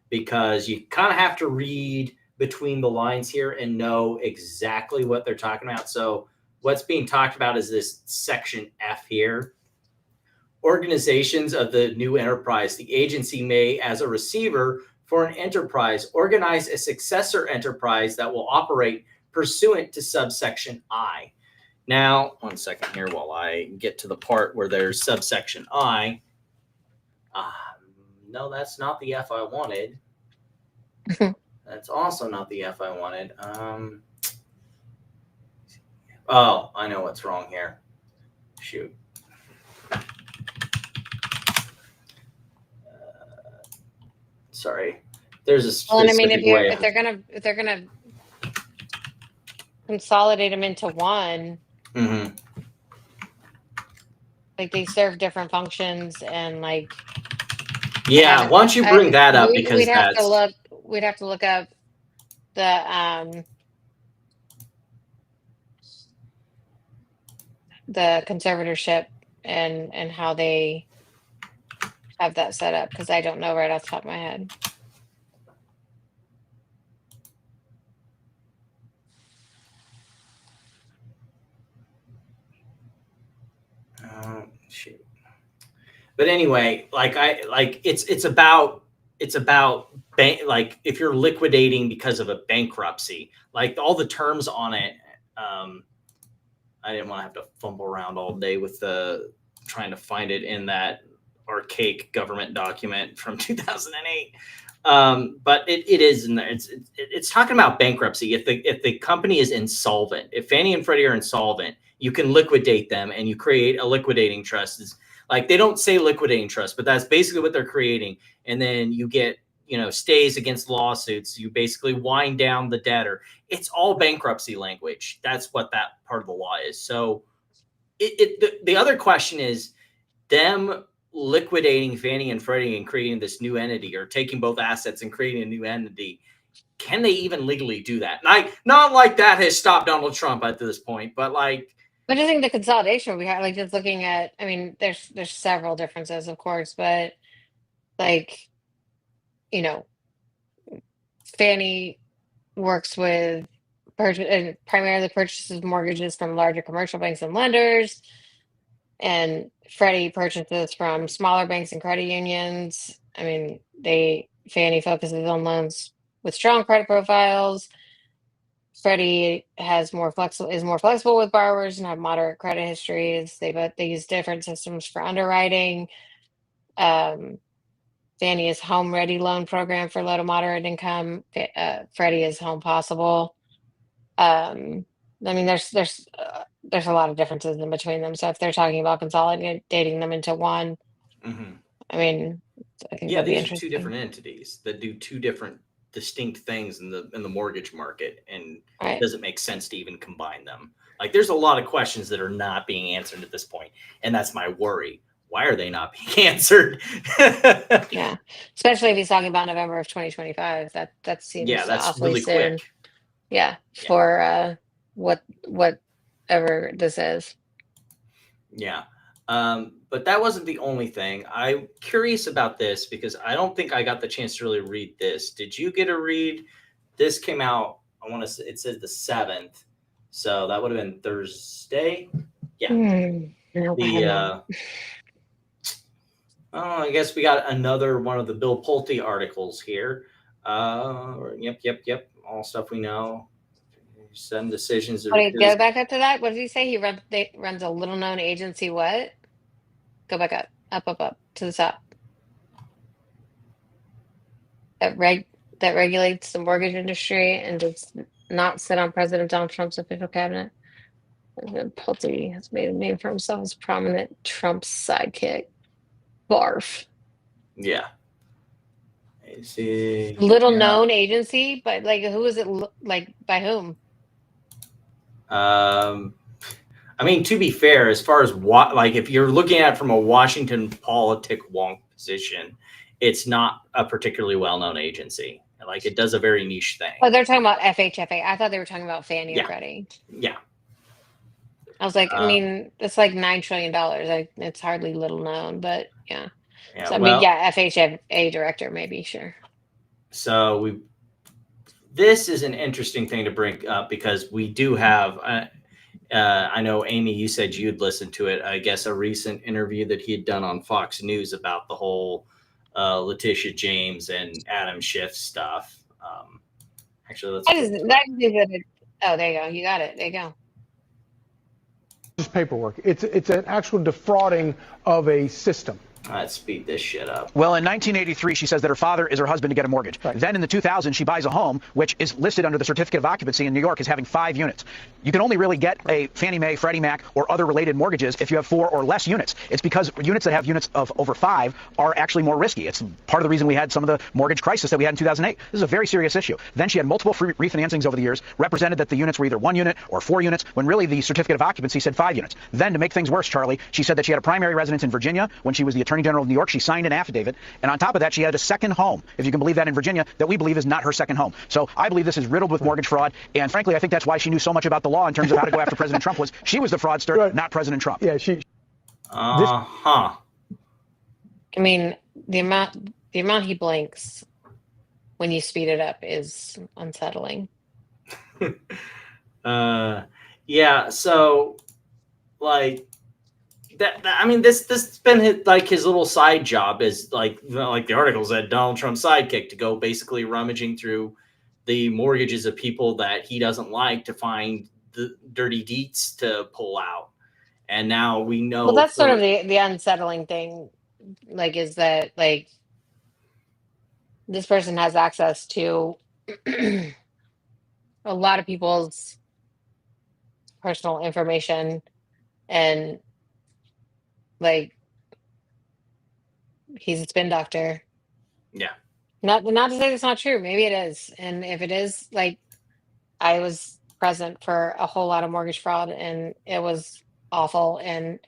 because you kind of have to read between the lines here and know exactly what they're talking about. So what's being talked about is this section F here. Organizations of the new enterprise. The agency may, as a receiver for an enterprise, organize a successor enterprise that will operate pursuant to subsection I. Now, one second here while I get to the part where there's subsection I. No, that's not the F I wanted. That's also not the F I wanted. Oh, I know what's wrong here. Shoot. Sorry. There's a Well, and I specific mean, way. if they're gonna consolidate them into one, like they serve different functions, and like Yeah, why don't you bring that up, because we'd have that's to look. We'd have to look up the conservatorship and how they have that set up, because I don't know right off the top of my head. shoot. But anyway, it's about like if you're liquidating because of a bankruptcy, like all the terms on it. I didn't want to have to fumble around all day with trying to find it in that archaic government document from 2008. But it is in there. It's talking about bankruptcy. If the company is insolvent, if Fannie and Freddie are insolvent, you can liquidate them and you create a liquidating trust. It's like they don't say liquidating trust, but that's basically what they're creating. And then you get, stays against lawsuits. You basically wind down the debtor. It's all bankruptcy language. That's what that part of the law is. So the other question is them liquidating Fannie and Freddie and creating this new entity, or taking both assets and creating a new entity. Can they even legally do that? Not like that has stopped Donald Trump at this point, but like. But I think the consolidation we have, like just looking at, I mean, there's several differences, of course, but like, Fannie works with and primarily purchases mortgages from larger commercial banks and lenders, and Freddie purchases from smaller banks and credit unions. I mean, Fannie focuses on loans with strong credit profiles. Freddie is more flexible with borrowers and have moderate credit histories. They use different systems for underwriting. Fannie is Home Ready loan program for low to moderate income. Freddie is Home Possible. I mean, there's a lot of differences in between them. So if they're talking about consolidating them into one, I mean, I think that'd be These are interesting. two different entities that do two different distinct things in the mortgage market, and Right. does it make sense to even combine them? Like, there's a lot of questions that are not being answered at this point, and that's my worry. Why are they not being answered? Yeah, especially if he's talking about November of 2025. That seems that's awfully really soon. quick. Yeah, for whatever this is. Yeah. But that wasn't the only thing. I'm curious about this because I don't think I got the chance to really read this. Did you get to read? This came out, it says the 7th. So that would have been Thursday. Yeah. I guess we got another one of the Bill Pulte articles here. Yep. All stuff we know. Sudden decisions. Wait, go back up to that. What did he say? He runs a little known agency. What? Go back up to the top. That regulates the mortgage industry and does not sit on President Donald Trump's official cabinet. President Pulte has made a name for himself as prominent Trump sidekick. Barf. Yeah. See, Little yeah. known agency, but like who is it? Like by whom? I mean, to be fair, as far as what, like, if you're looking at it from a Washington politic wonk position, it's not a particularly well-known agency. Like, it does a very niche thing. Oh, they're talking about FHFA. I thought they were talking about Fannie Yeah. or Freddie. Yeah. I was like, I mean, it's like $9 trillion. It's hardly little known, but yeah. Yeah. So I Well, mean, yeah, FHFA director, maybe, sure. so this is an interesting thing to bring up because we do have, I know, Amy, you said you'd listened to it. I guess a recent interview that he had done on Fox News about the whole Letitia James and Adam Schiff stuff. Actually, let's. Oh, there you go. You got it. There you go. Just paperwork. It's an actual defrauding of a system. Let's speed this shit up. Well, in 1983, she says that her father is her husband to get a mortgage. Right. Then in the 2000s, she buys a home, which is listed under the certificate of occupancy in New York as having 5 units. You can only really get a Fannie Mae, Freddie Mac, or other related mortgages if you have 4 or less units. It's because units that have units of over 5 are actually more risky. It's part of the reason we had some of the mortgage crisis that we had in 2008. This is a very serious issue. Then she had multiple free refinancings over the years, represented that the units were either 1 unit or 4 units, when really the certificate of occupancy said 5 units. Then, to make things worse, Charlie, she said that she had a primary residence in Virginia when she was the Attorney General of New York. She signed an affidavit, and on top of that, she had a second home, if you can believe that, in Virginia, that we believe is not her second home. So I believe this is riddled with mortgage fraud, and frankly, I think that's why she knew so much about the law in terms of how to go after President Trump. Was she was the fraudster, Right. not President Trump. Yeah, I mean, the amount he blinks when you speed it up is unsettling. Yeah. So, like, that I mean, this has been his little side job, is like the article said, Donald Trump's sidekick, to go basically rummaging through the mortgages of people that he doesn't like to find the dirty deets to pull out. And now we know. Well, that's sort of the unsettling thing, like, is that, like, this person has access to a lot of people's personal information, and like, he's a spin doctor. Yeah. Not to say that's not true. Maybe it is. And if it is, like, I was present for a whole lot of mortgage fraud, and it was awful, and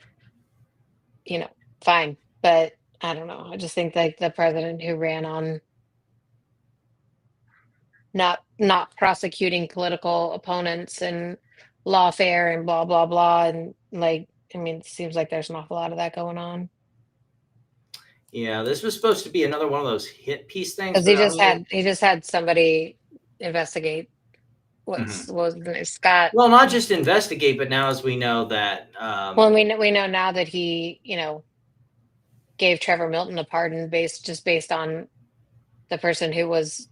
fine. But I don't know. I just think, like, the president who ran on not prosecuting political opponents and lawfare and blah blah blah, and, like, I mean, it seems like there's an awful lot of that going on. Yeah, this was supposed to be another one of those hit piece things. Because he just had somebody investigate what Mhm. was his name? Scott. Well, not just investigate, but now, as we know that. Well, we know now that he gave Trevor Milton a pardon based on the person who was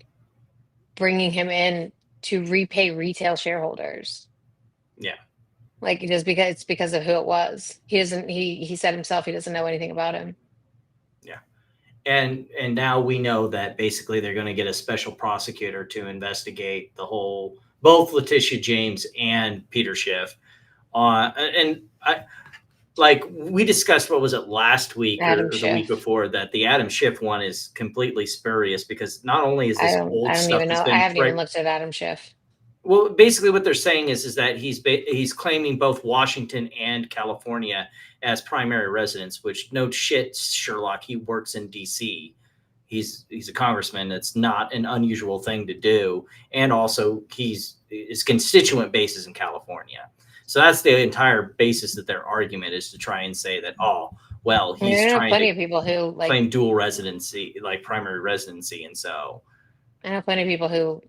bringing him in to repay retail shareholders. Yeah. Like, just because it's because of who it was. He doesn't. He said himself he doesn't know anything about him. Yeah. And now we know that basically they're going to get a special prosecutor to investigate the whole, both Letitia James and Peter Schiff. And like we discussed, what was it, last week or the week before, that the Adam Schiff one is completely spurious, because not only is this old stuff, even know. I haven't even looked at Adam Schiff. Well, basically what they're saying is that he's claiming both Washington and California as primary residence, which, no shit, Sherlock, he works in DC. He's a congressman. It's not an unusual thing to do. And also his constituent base is in California. So that's the entire basis of their argument, is to try and say that, oh, well, he's trying plenty to of people who, like, claim dual residency, like primary residency. And so I know plenty of people who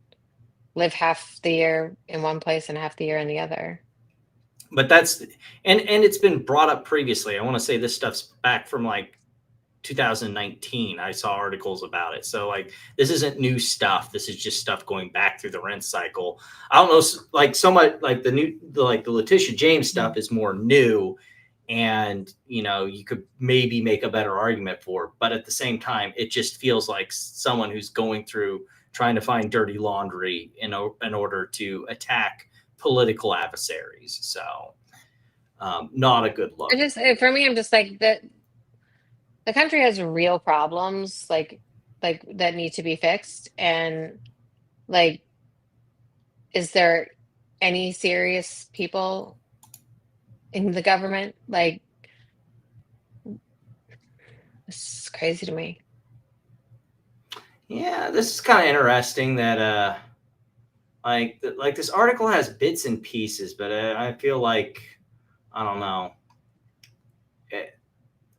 live half the year in one place and half the year in the other. But that's, and it's been brought up previously. I want to say this stuff's back from like 2019. I saw articles about it. So, like, this isn't new stuff. This is just stuff going back through the rent cycle. I don't know, like, so much like the Letitia James stuff is more new, and you could maybe make a better argument for it. But at the same time, it just feels like someone who's going through trying to find dirty laundry in order to attack political adversaries. So, not a good look. For me, I'm just like, that the country has real problems. Like, like that need to be fixed? And like, is there any serious people in the government? Like, this is crazy to me. Yeah, this is kind of interesting that like this article has bits and pieces, but I feel like I don't know.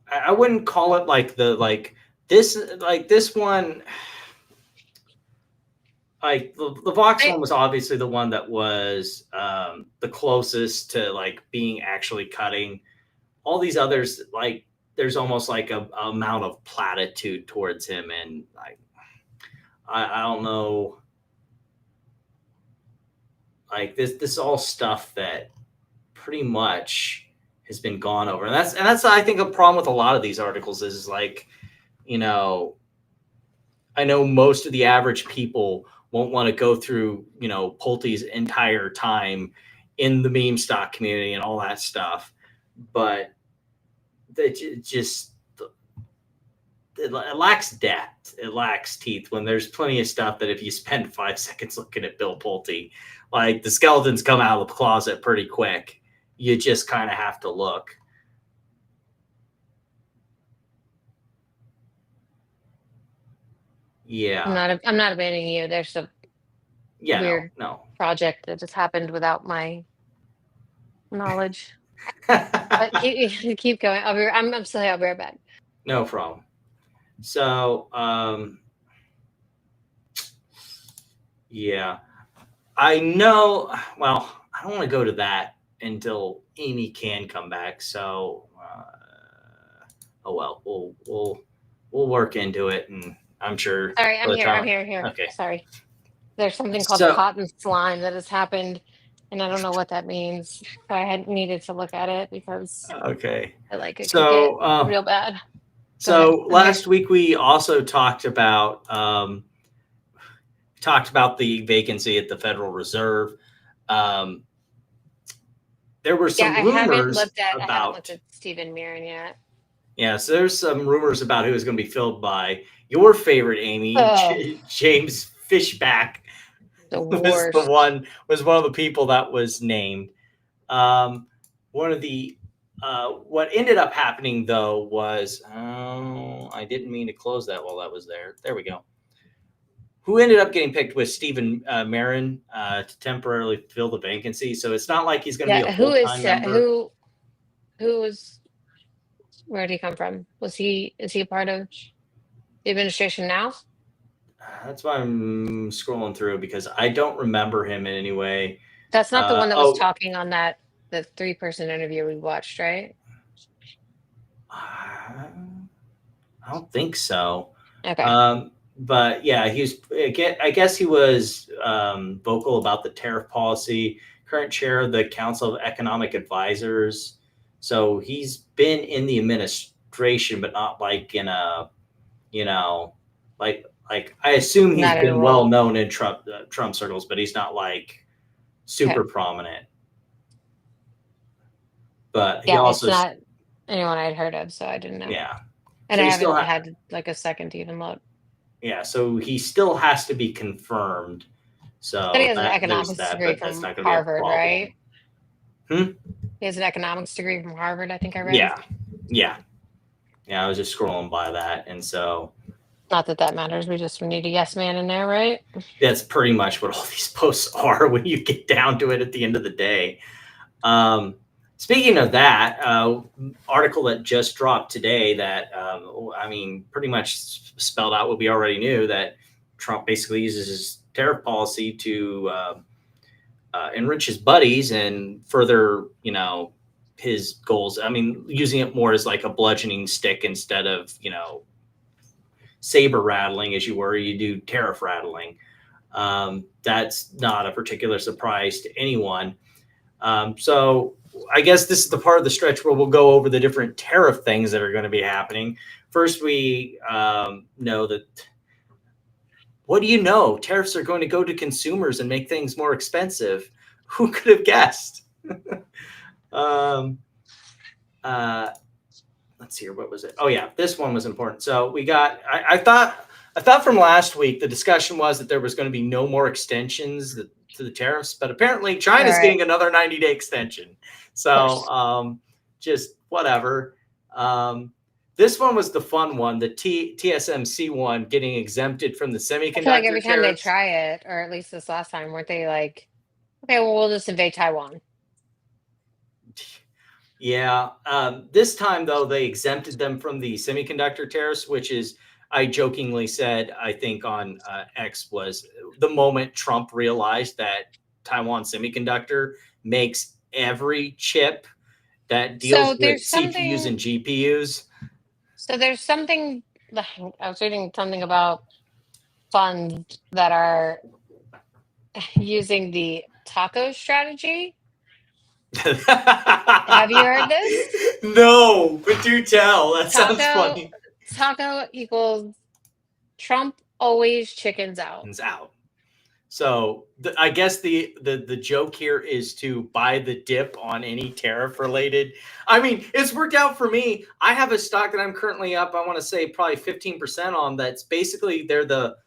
I wouldn't call it like this one. Like the Vox one was obviously the one that was the closest to like being actually cutting. All these others, like there's almost like a amount of platitude towards him, and I don't know. Like this is all stuff that pretty much has been gone over, and that's I think a problem with a lot of these articles is like, you know, I know most of the average people won't want to go through, you know, Pulte's entire time in the meme stock community and all that stuff, but it just it lacks depth. It lacks teeth when there's plenty of stuff that if you spend 5 seconds looking at Bill Pulte, like the skeletons come out of the closet pretty quick. You just kind of have to look. Yeah. I'm not abandoning you. There's a weird project that just happened without my knowledge. But keep going. I'm still here. I'll be right back. No problem. So, yeah, I know. Well, I don't want to go to that until Amy can come back. So, oh well, we'll work into it, and I'm sure. Sorry, I'm here. Okay. Sorry. There's something called cotton slime that has happened, and I don't know what that means. So I had needed to look at it because okay, I like it could get real bad. So last week we also talked about the vacancy at the Federal Reserve. There were some rumors I haven't looked at Stephen Mirren yet. Yeah, so there's some rumors about who is going to be filled by your favorite Amy, James Fishback. Was one of the people that was named. One of the what ended up happening though was I didn't mean to close that while that was there. There we go. Who ended up getting picked was Stephen Mirren to temporarily fill the vacancy. So it's not like he's going to be a full-time member. Where did he come from? Is he a part of the administration now? That's why I'm scrolling through because I don't remember him in any way. That's not the one that was talking on the 3-person interview we watched, right? I don't think so. Okay. But yeah, I guess he was vocal about the tariff policy, current chair of the Council of Economic Advisors. So he's been in the administration, but not like in a, like I assume he's been well known in Trump circles, but he's not like super prominent. But he also, it's not anyone I'd heard of, so I didn't know. Yeah. And I haven't had like a second to even look. Yeah, so he still has to be confirmed. So but he has an economics degree from Harvard, right? He has an economics degree from Harvard, I think I read. Yeah. I was just scrolling by that, and so. Not that matters. We need a yes man in there, right? That's pretty much what all these posts are when you get down to it at the end of the day. Speaking of that, article that just dropped today that, pretty much spelled out what we already knew, that Trump basically uses his tariff policy to enrich his buddies and further, his goals. I mean, using it more as like a bludgeoning stick instead of, saber rattling as you do tariff rattling. That's not a particular surprise to anyone. So I guess this is the part of the stretch where we'll go over the different tariff things that are going to be happening. First, we know that, what do you know? Tariffs are going to go to consumers and make things more expensive. Who could have guessed? Let's see here. What was it? Oh yeah, this one was important. So we got, I thought I thought from last week the discussion was that there was going to be no more extensions to the tariffs, but apparently China's getting another 90-day extension. So just whatever. This one was the fun one, the TSMC one, getting exempted from the semiconductor I feel like every time tariffs. they try it, or at least this last time, weren't they like, okay, well, we'll just invade Taiwan? Yeah. This time, though, they exempted them from the semiconductor tariffs, which is, I jokingly said, I think on X, was the moment Trump realized that Taiwan Semiconductor makes every chip that deals with CPUs and GPUs. So there's something, I was reading something about funds that are using the taco strategy. Have you heard this? No, but do tell. That sounds funny. Taco equals Trump always chickens out. So I guess the joke here is to buy the dip on any tariff related. I mean, it's worked out for me. I have a stock that I'm currently up, I want to say probably 15% on. That's basically they're the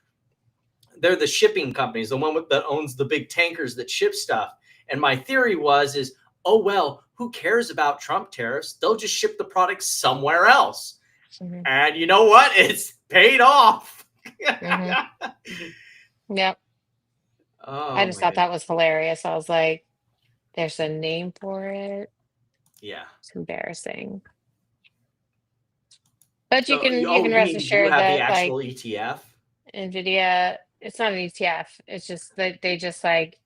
shipping companies, the one that owns the big tankers that ship stuff. And my theory is, oh, well, who cares about Trump tariffs? They'll just ship the product somewhere else. Mm-hmm. And you know what? It's paid off. Mm-hmm. Yep. Oh, I just thought that was hilarious. I was like, there's a name for it. Yeah. It's embarrassing. But you can rest assured that the actual ETF? NVIDIA, it's not an ETF. It's just that they just like,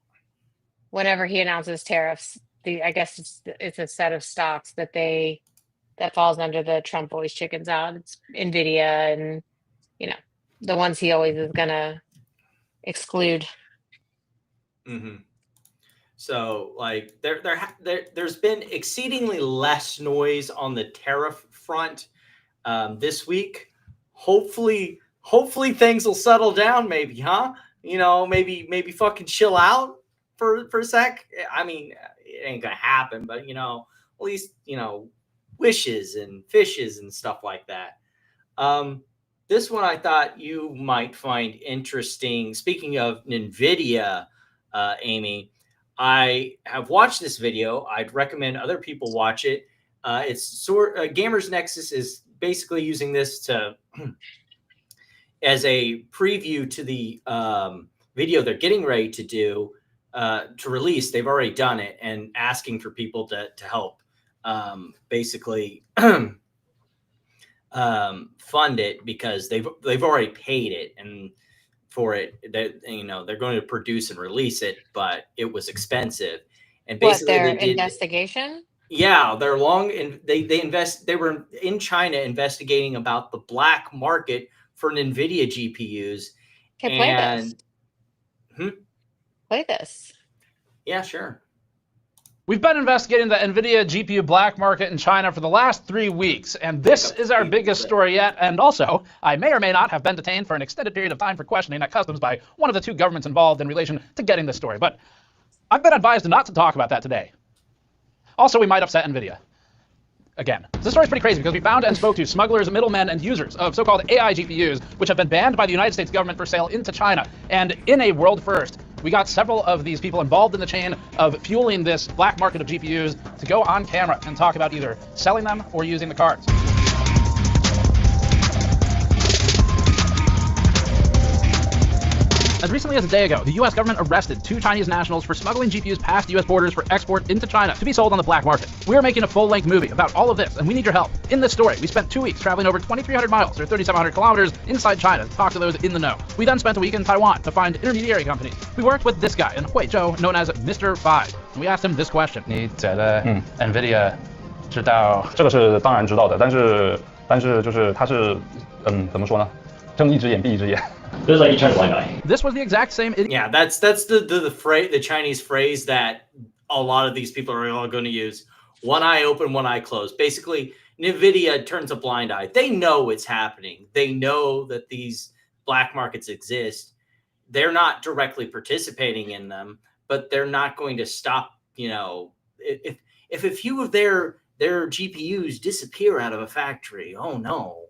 whenever he announces tariffs, I guess it's a set of stocks that falls under the Trump always chickens out. It's NVIDIA and, the ones he always is going to exclude. Mm-hmm. So like there's been exceedingly less noise on the tariff front this week. Hopefully things will settle down, maybe, huh? Maybe fucking chill out for a sec. I mean, it ain't gonna happen, but at least wishes and fishes and stuff like that. This one I thought you might find interesting. Speaking of NVIDIA, Amy, I have watched this video. I'd recommend other people watch it. It's Gamers Nexus is basically using this as a preview to the video they're getting ready to do to release. They've already done it and asking for people to help basically fund it because they've already paid it, and for it that they're going to produce and release it, but it was expensive. And basically their investigation? Yeah, they're long and they were in China investigating about the black market for NVIDIA GPUs. Okay, play this. Play this. Yeah, sure. We've been investigating the NVIDIA GPU black market in China for the last 3 weeks, and this is our biggest story yet. And also, I may or may not have been detained for an extended period of time for questioning at customs by one of the two governments involved in relation to getting this story. But I've been advised not to talk about that today. Also, we might upset NVIDIA. Again, this story's pretty crazy because we found and spoke to smugglers, middlemen, and users of so-called AI GPUs, which have been banned by the United States government for sale into China. And in a world first, we got several of these people involved in the chain of fueling this black market of GPUs to go on camera and talk about either selling them or using the cards. As recently as a day ago, the U.S. government arrested 2 Chinese nationals for smuggling GPUs past U.S. borders for export into China to be sold on the black market. We are making a full-length movie about all of this, and we need your help. In this story, we spent 2 weeks traveling over 2,300 miles, or 3,700 kilometers, inside China to talk to those in the know. We then spent a week in Taiwan to find intermediary companies. We worked with this guy in Huizhou, known as Mr. 5, and we asked him this question. 你觉得 NVIDIA 知道这个是当然知道的，但是就是它是怎么说呢？睁一只眼闭一只眼。This is like you turn a blind eye. This was the exact same. Yeah, that's the phrase, the Chinese phrase that a lot of these people are all going to use. One eye open, one eye closed. Basically, NVIDIA turns a blind eye. They know it's happening. They know that these black markets exist. They're not directly participating in them, but they're not going to stop. If a few of their GPUs disappear out of a factory, oh no.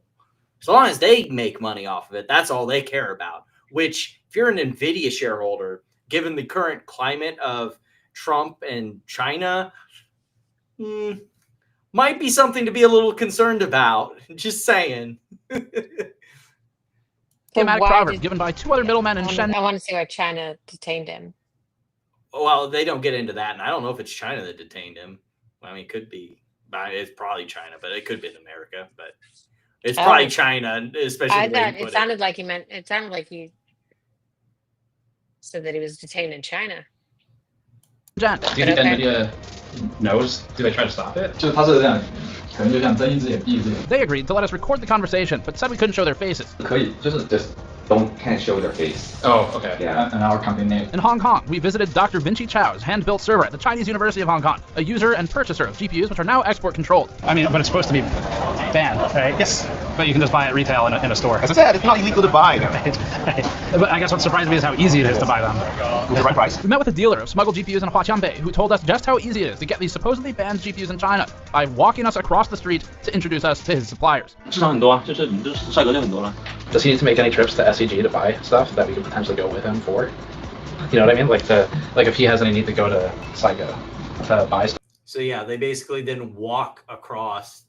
As long as they make money off of it, that's all they care about. Which, if you're an NVIDIA shareholder, given the current climate of Trump and China, might be something to be a little concerned about. Just saying. Idiomatic proverb given by two other middlemen in Shenzhen. I want to see why China detained him. Well, they don't get into that, and I don't know if it's China that detained him. I mean, it could be. It's probably China, but it could be in America. But it's probably China, especially. I thought it sounded like he meant. It sounded like he said that he was detained in China. Do you think NVIDIA knows? Do they try to stop it? They agreed to let us record the conversation, but said we couldn't show their faces. Can't show their face. Oh, okay. Yeah, and our company name. In Hong Kong, we visited Dr. Vinci Chao's hand-built server at the Chinese University of Hong Kong, a user and purchaser of GPUs which are now export-controlled. I mean, but it's supposed to be banned, right? Yes. But you can just buy it retail in a store. As I said, it's not illegal to buy them. Right. But I guess what surprised me is how easy it is to buy them. With the right price. We met with a dealer of smuggled GPUs in Huaqiangbei who told us just how easy it is to get these supposedly banned GPUs in China by walking us across the street to introduce us to his suppliers. Does he need to make any trips to SEG to buy stuff that we could potentially go with him for? You know what I mean? Like if he has any need to go to Psycho to buy stuff. So yeah, they basically then walk across.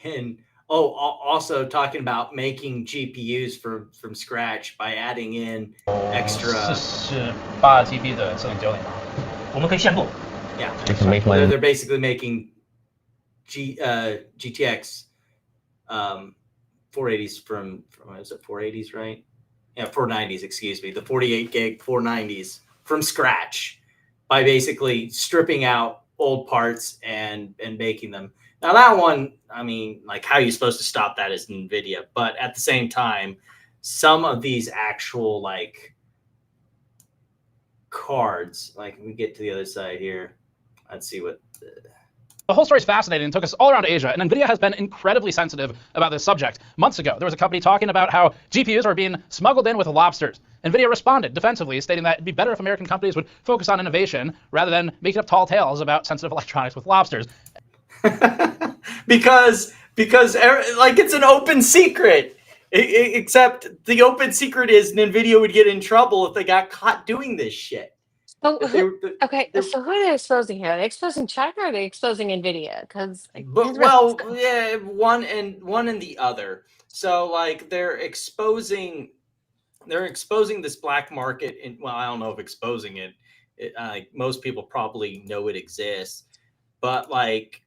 And also talking about making GPUs from scratch by adding in extra. 是8 TB 的摄影9点。我们可以线路。Yeah, You can make money. they're basically making GTX 480s from is it 480s, right? Yeah, 490s, excuse me, the 48 gig 490s from scratch by basically stripping out old parts and making them. Now that one, I mean, like, how are you supposed to stop that as NVIDIA? But at the same time, some of these actual like cards, like we get to the other side here. Let's see what. The whole story is fascinating and took us all around Asia, and NVIDIA has been incredibly sensitive about this subject. Months ago, there was a company talking about how GPUs were being smuggled in with lobsters. NVIDIA responded defensively, stating that it'd be better if American companies would focus on innovation rather than making up tall tales about sensitive electronics with lobsters. because like it's an open secret, except the open secret is NVIDIA would get in trouble if they got caught doing this shit. So so who are they exposing here? Are they exposing China or are they exposing NVIDIA? Because one and the other. So like they're exposing this black market. I don't know if exposing it. Most people probably know it exists, but like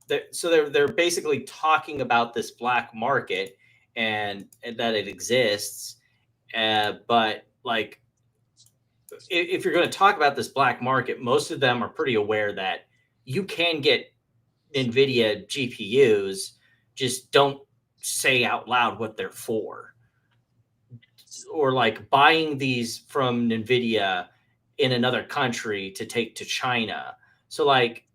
they're basically talking about this black market and that it exists, but like. If you're going to talk about this black market, most of them are pretty aware that you can get NVIDIA GPUs, just don't say out loud what they're for. Or like buying these from NVIDIA in another country to take to China. So like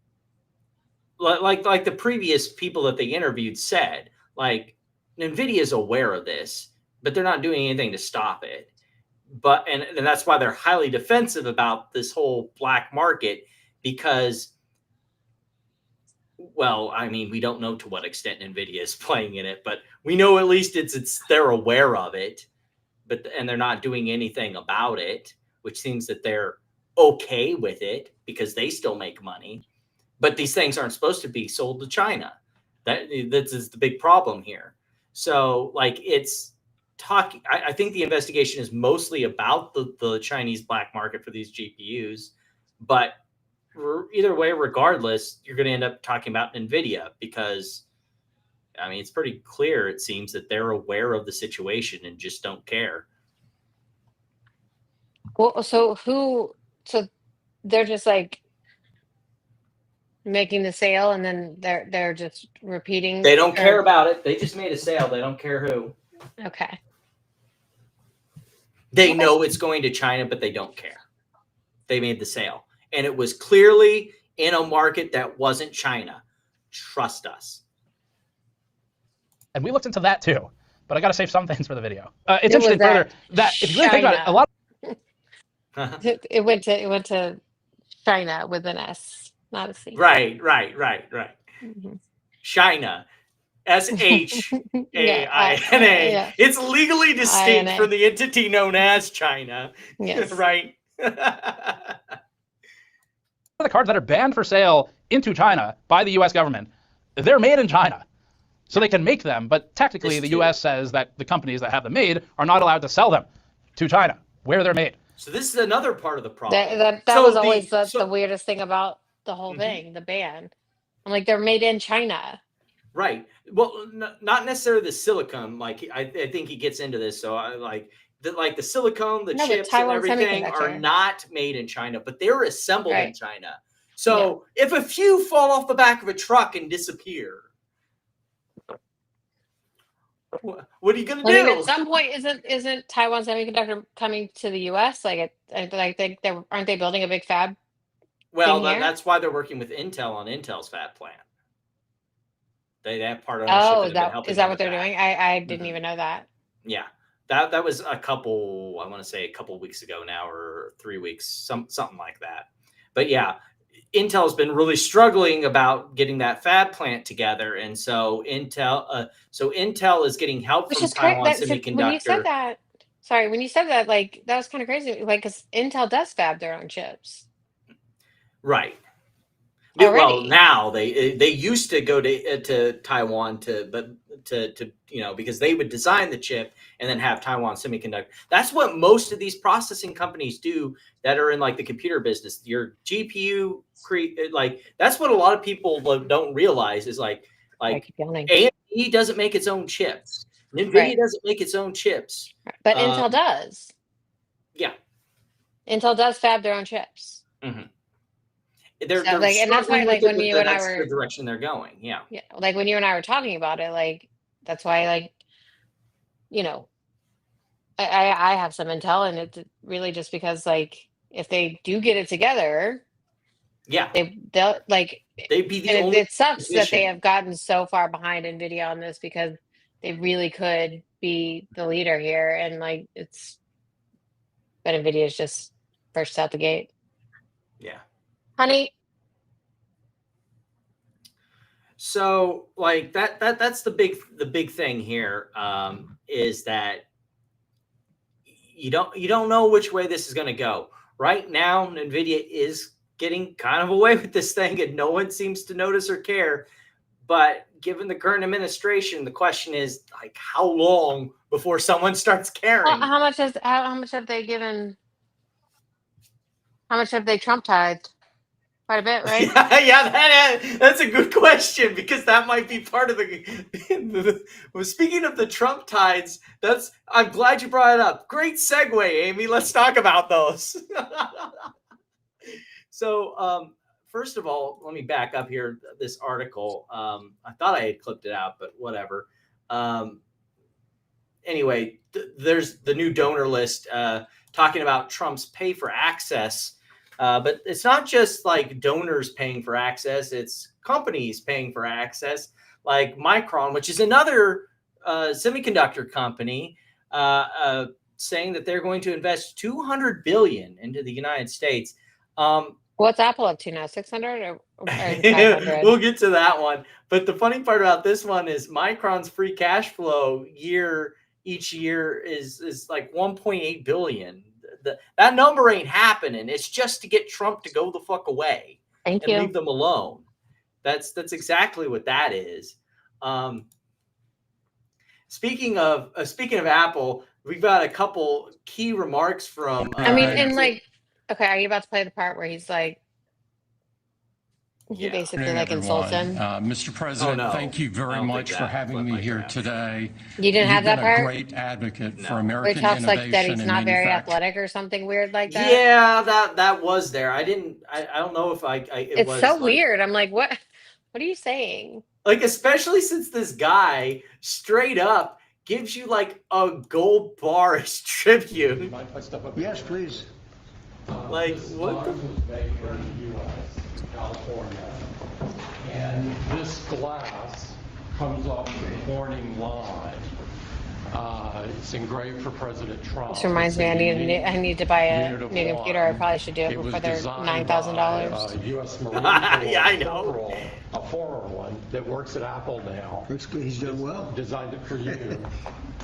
the previous people that they interviewed said, like NVIDIA is aware of this, but they're not doing anything to stop it. But and that's why they're highly defensive about this whole black market, because, well, I mean, we don't know to what extent NVIDIA is playing in it, but we know at least they're aware of it, and they're not doing anything about it, which seems that they're okay with it because they still make money. But these things aren't supposed to be sold to China. That is the big problem here. So like I think the investigation is mostly about the Chinese black market for these GPUs, but either way, regardless, you're going to end up talking about NVIDIA because, I mean, it's pretty clear, it seems, that they're aware of the situation and just don't care. well, so they're just like making the sale and then they're just repeating. They don't care about it. They just made a sale. They don't care who. Okay. They know it's going to China, but they don't care. They made the sale. And it was clearly in a market that wasn't China. Trust us. And we looked into that too, but I got to save some things for the video. It's interesting further that if you really think about it, a lot. It went to China with an S, not a C. Right. Mm-hmm. China. Yeah, SHAINA. It's legally distinct INA. from the entity known as China. Yes. Right? The cards that are banned for sale into China by the U.S. government, they're made in China. So they can make them, but technically the U.S. says that the companies that have them made are not allowed to sell them to China, where they're made. So this is another part of the problem. That So was always the so- weirdest thing about the whole thing, the ban. I'm like, they're made in China. Right. Well, not necessarily the silicone. Like I think he gets into this. So I like the silicone, the No, but chips, and Taiwan everything are Semiconductor. not made in China, but they're assembled in Right. China. So if a few fall off the back of a truck and disappear, what are you gonna I mean, do? at some point, isn't Taiwan Semiconductor coming to the U.S.? Like, I think aren't they building a big fab? Well, thing here? that's why they're working with Intel on Intel's fab plant. They have part ownership. Oh, and have been helping is that them what with they're doing? I didn't even know that. Yeah, that was a couple. I want to say a couple weeks ago now, or 3 weeks, something like that. But yeah, Intel's been really struggling about getting that fab plant together, and so Intel is getting help Which from is crazy. Taiwan Semiconductor. When you said that, sorry, when you said that, like that was kind of crazy. Like, because Intel does fab their own chips. Right. Yeah, well, Already. now they used to go to Taiwan to because they would design the chip and then have Taiwan Semiconductor. That's what most of these processing companies do that are in like the computer business. Your GPU that's what a lot of people don't realize is like I keep yawning. AMD doesn't make its own chips. NVIDIA Right. doesn't make its own chips. But Intel does. Yeah. Intel does fab their own chips. Mm-hmm. And that's why, like, when you and I were the direction they're going. Yeah. Yeah, like when you and I were talking about it, like that's why, like, I have some intel, and it's really just because, like, if they do get it together, yeah, they'll like. They'd be the and only. It sucks that position. they have gotten so far behind NVIDIA on this because they really could be the leader here, and like but NVIDIA is just first out the gate. Yeah. Honey. So like that's the big thing here, is that you don't know which way this is going to go. Right now, NVIDIA is getting kind of away with this thing, and no one seems to notice or care. But given the current administration, the question is like, how long before someone starts caring? Well, how much have they given? How much have they Trump tithed? Quite a bit, right? That's a good question, because that might be part of well, speaking of the Trump tides, I'm glad you brought it up. Great segue, Amy. Let's talk about those. So, first of all, let me back up here. This article, I thought I had clipped it out, but whatever. Anyway, there's the new donor list talking about Trump's pay for access. But it's not just like donors paying for access, it's companies paying for access, like Micron, which is another semiconductor company, saying that they're going to invest $200 billion into the United States. What's Apple up to now? 600 or 500? We'll get to that one. But the funny part about this one is Micron's free cash flow each year is like 1.8 billion. That number ain't happening. It's just to get Trump to go the fuck away and leave them alone. That's exactly what that is. Speaking of Apple, we've got a couple key remarks from. Okay, are you about to play the part where he's like, he basically like insults him? Mr. President, thank you very much for having me here today. You didn't have that part? You've been a great advocate for Where American he talks innovation like that he's and not very manufacturing. athletic or something weird like that? Yeah, that was there. I don't know if It's was so like, weird. I'm like, what are you saying? Like, especially since this guy straight up gives you like a gold bar as tribute. Yes, please. Like, what the? California, and this glass comes off the Corning line. It's engraved for President Trump. This reminds me, I need to buy a new computer. I probably should do it before they're $9,000. U.S. Marine Yeah, I know. Corporal, a former one that works at Apple now. Looks good. He's done well. Designed it for you.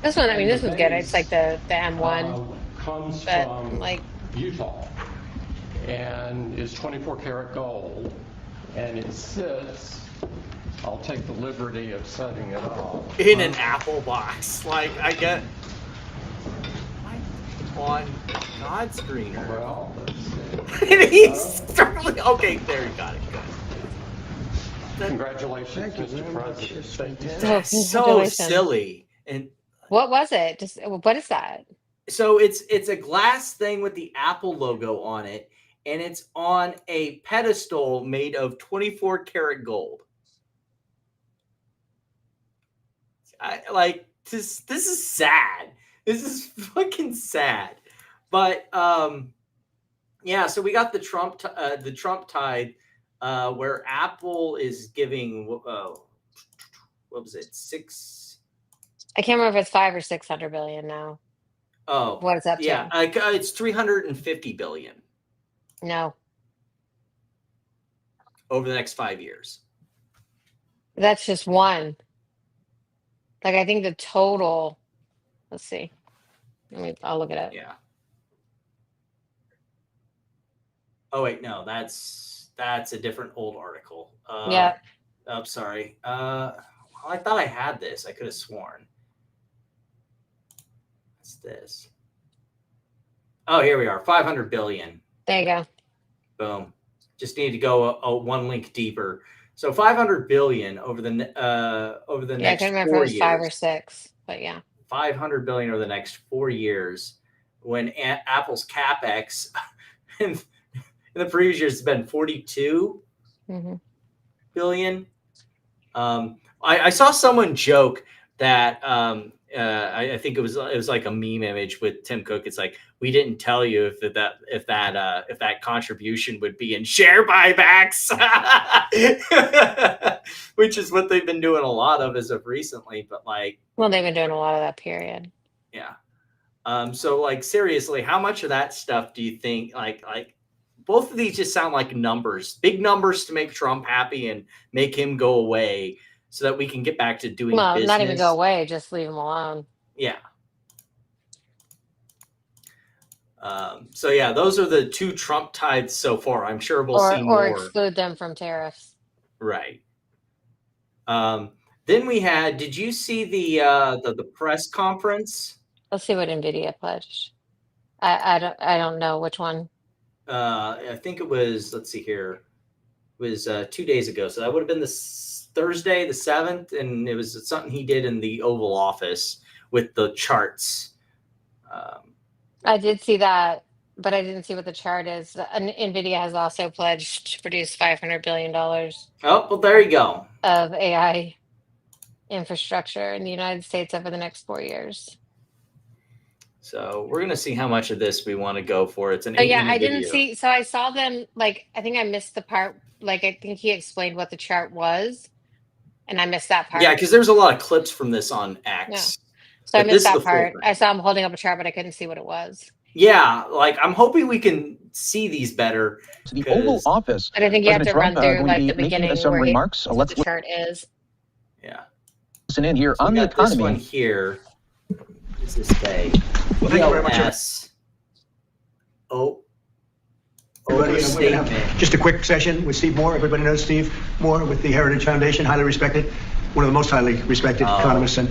This one, I mean, this one's good. It's like the M1, Comes but from like Utah and is 24 karat gold, and it sits. I'll take the liberty of setting it up in an Apple box. Like, I get on God screener. Well, let's see. He's totally okay. There, you got it. Good. Congratulations, Thank you Mr. very much. President. It's fantastic. That's so Congratulations. silly. And What was it? Just what is that? so it's a glass thing with the Apple logo on it, and it's on a pedestal made of 24 karat gold. I like this is sad. This is fucking sad. But yeah, so we got the Trump tide where Apple is giving what was it? I can't remember if it's 5 or 600 billion now. Oh, What is that to? yeah, it's 350 billion No, over the next 5 years. that's just one. Like, I think the total, let's see. I'll look it up. Yeah. Oh wait, no, that's a different old article. Yeah. I'm sorry. I thought I had this. I could have sworn. What's this? Oh, here we are. 500 billion. There you go. Boom. Just need to go one link deeper. So 500 billion over the Yeah, I next couldn't 4 remember if it was years. 5 or 6, but yeah. 500 billion over the next 4 years, when Apple's capex in the previous years has been 42 billion. I saw someone joke that I think it was like a meme image with Tim Cook. It's like, we didn't tell you if that contribution would be in share buybacks, which is what they've been doing a lot of as of recently. But like, Well, they've been doing a lot of that period. yeah. So like, seriously, how much of that stuff do you think like both of these just sound like numbers, big numbers to make Trump happy and make him go away so that we can get back to doing Well, business. not even go away, just leave them alone. Yeah. So yeah, those are the two Trump tides so far. I'm sure we'll see more. Or exclude them from tariffs. Right. Then we had, did you see the press conference? Let's see what NVIDIA pledged. I don't know which one. I think it was, let's see here, it was 2 days ago. So that would have been Thursday, the 7th. And it was something he did in the Oval Office with the charts. I did see that, but I didn't see what the chart is. NVIDIA has also pledged to produce $500 billion Oh, well, there you go. of AI infrastructure in the United States over the next 4 years. So we're going to see how much of this we want to go for. It's an Oh, yeah, 8-minute I didn't video. see. So I saw them, like, I think I missed the part. Like, I think he explained what the chart was, and I missed that part. Yeah, because there's a lot of clips from this on X. So I But missed this is that the full part. thing. I saw him holding up a chart, but I couldn't see what it was. Yeah, like I'm hoping we can see these better. The Oval Office. But I think you have to President run Trump, through going to like be the making beginning some where remarks. So what let's the chart is. Yeah. listen in here So on we the got this one economy. here. What does this say? Well, thank you very much. ELS. Oh. Everybody, we're gonna Overstatement. have just a quick session with Steve Moore. Everybody knows Steve Moore with the Heritage Foundation, highly respected, one of the most highly respected economists and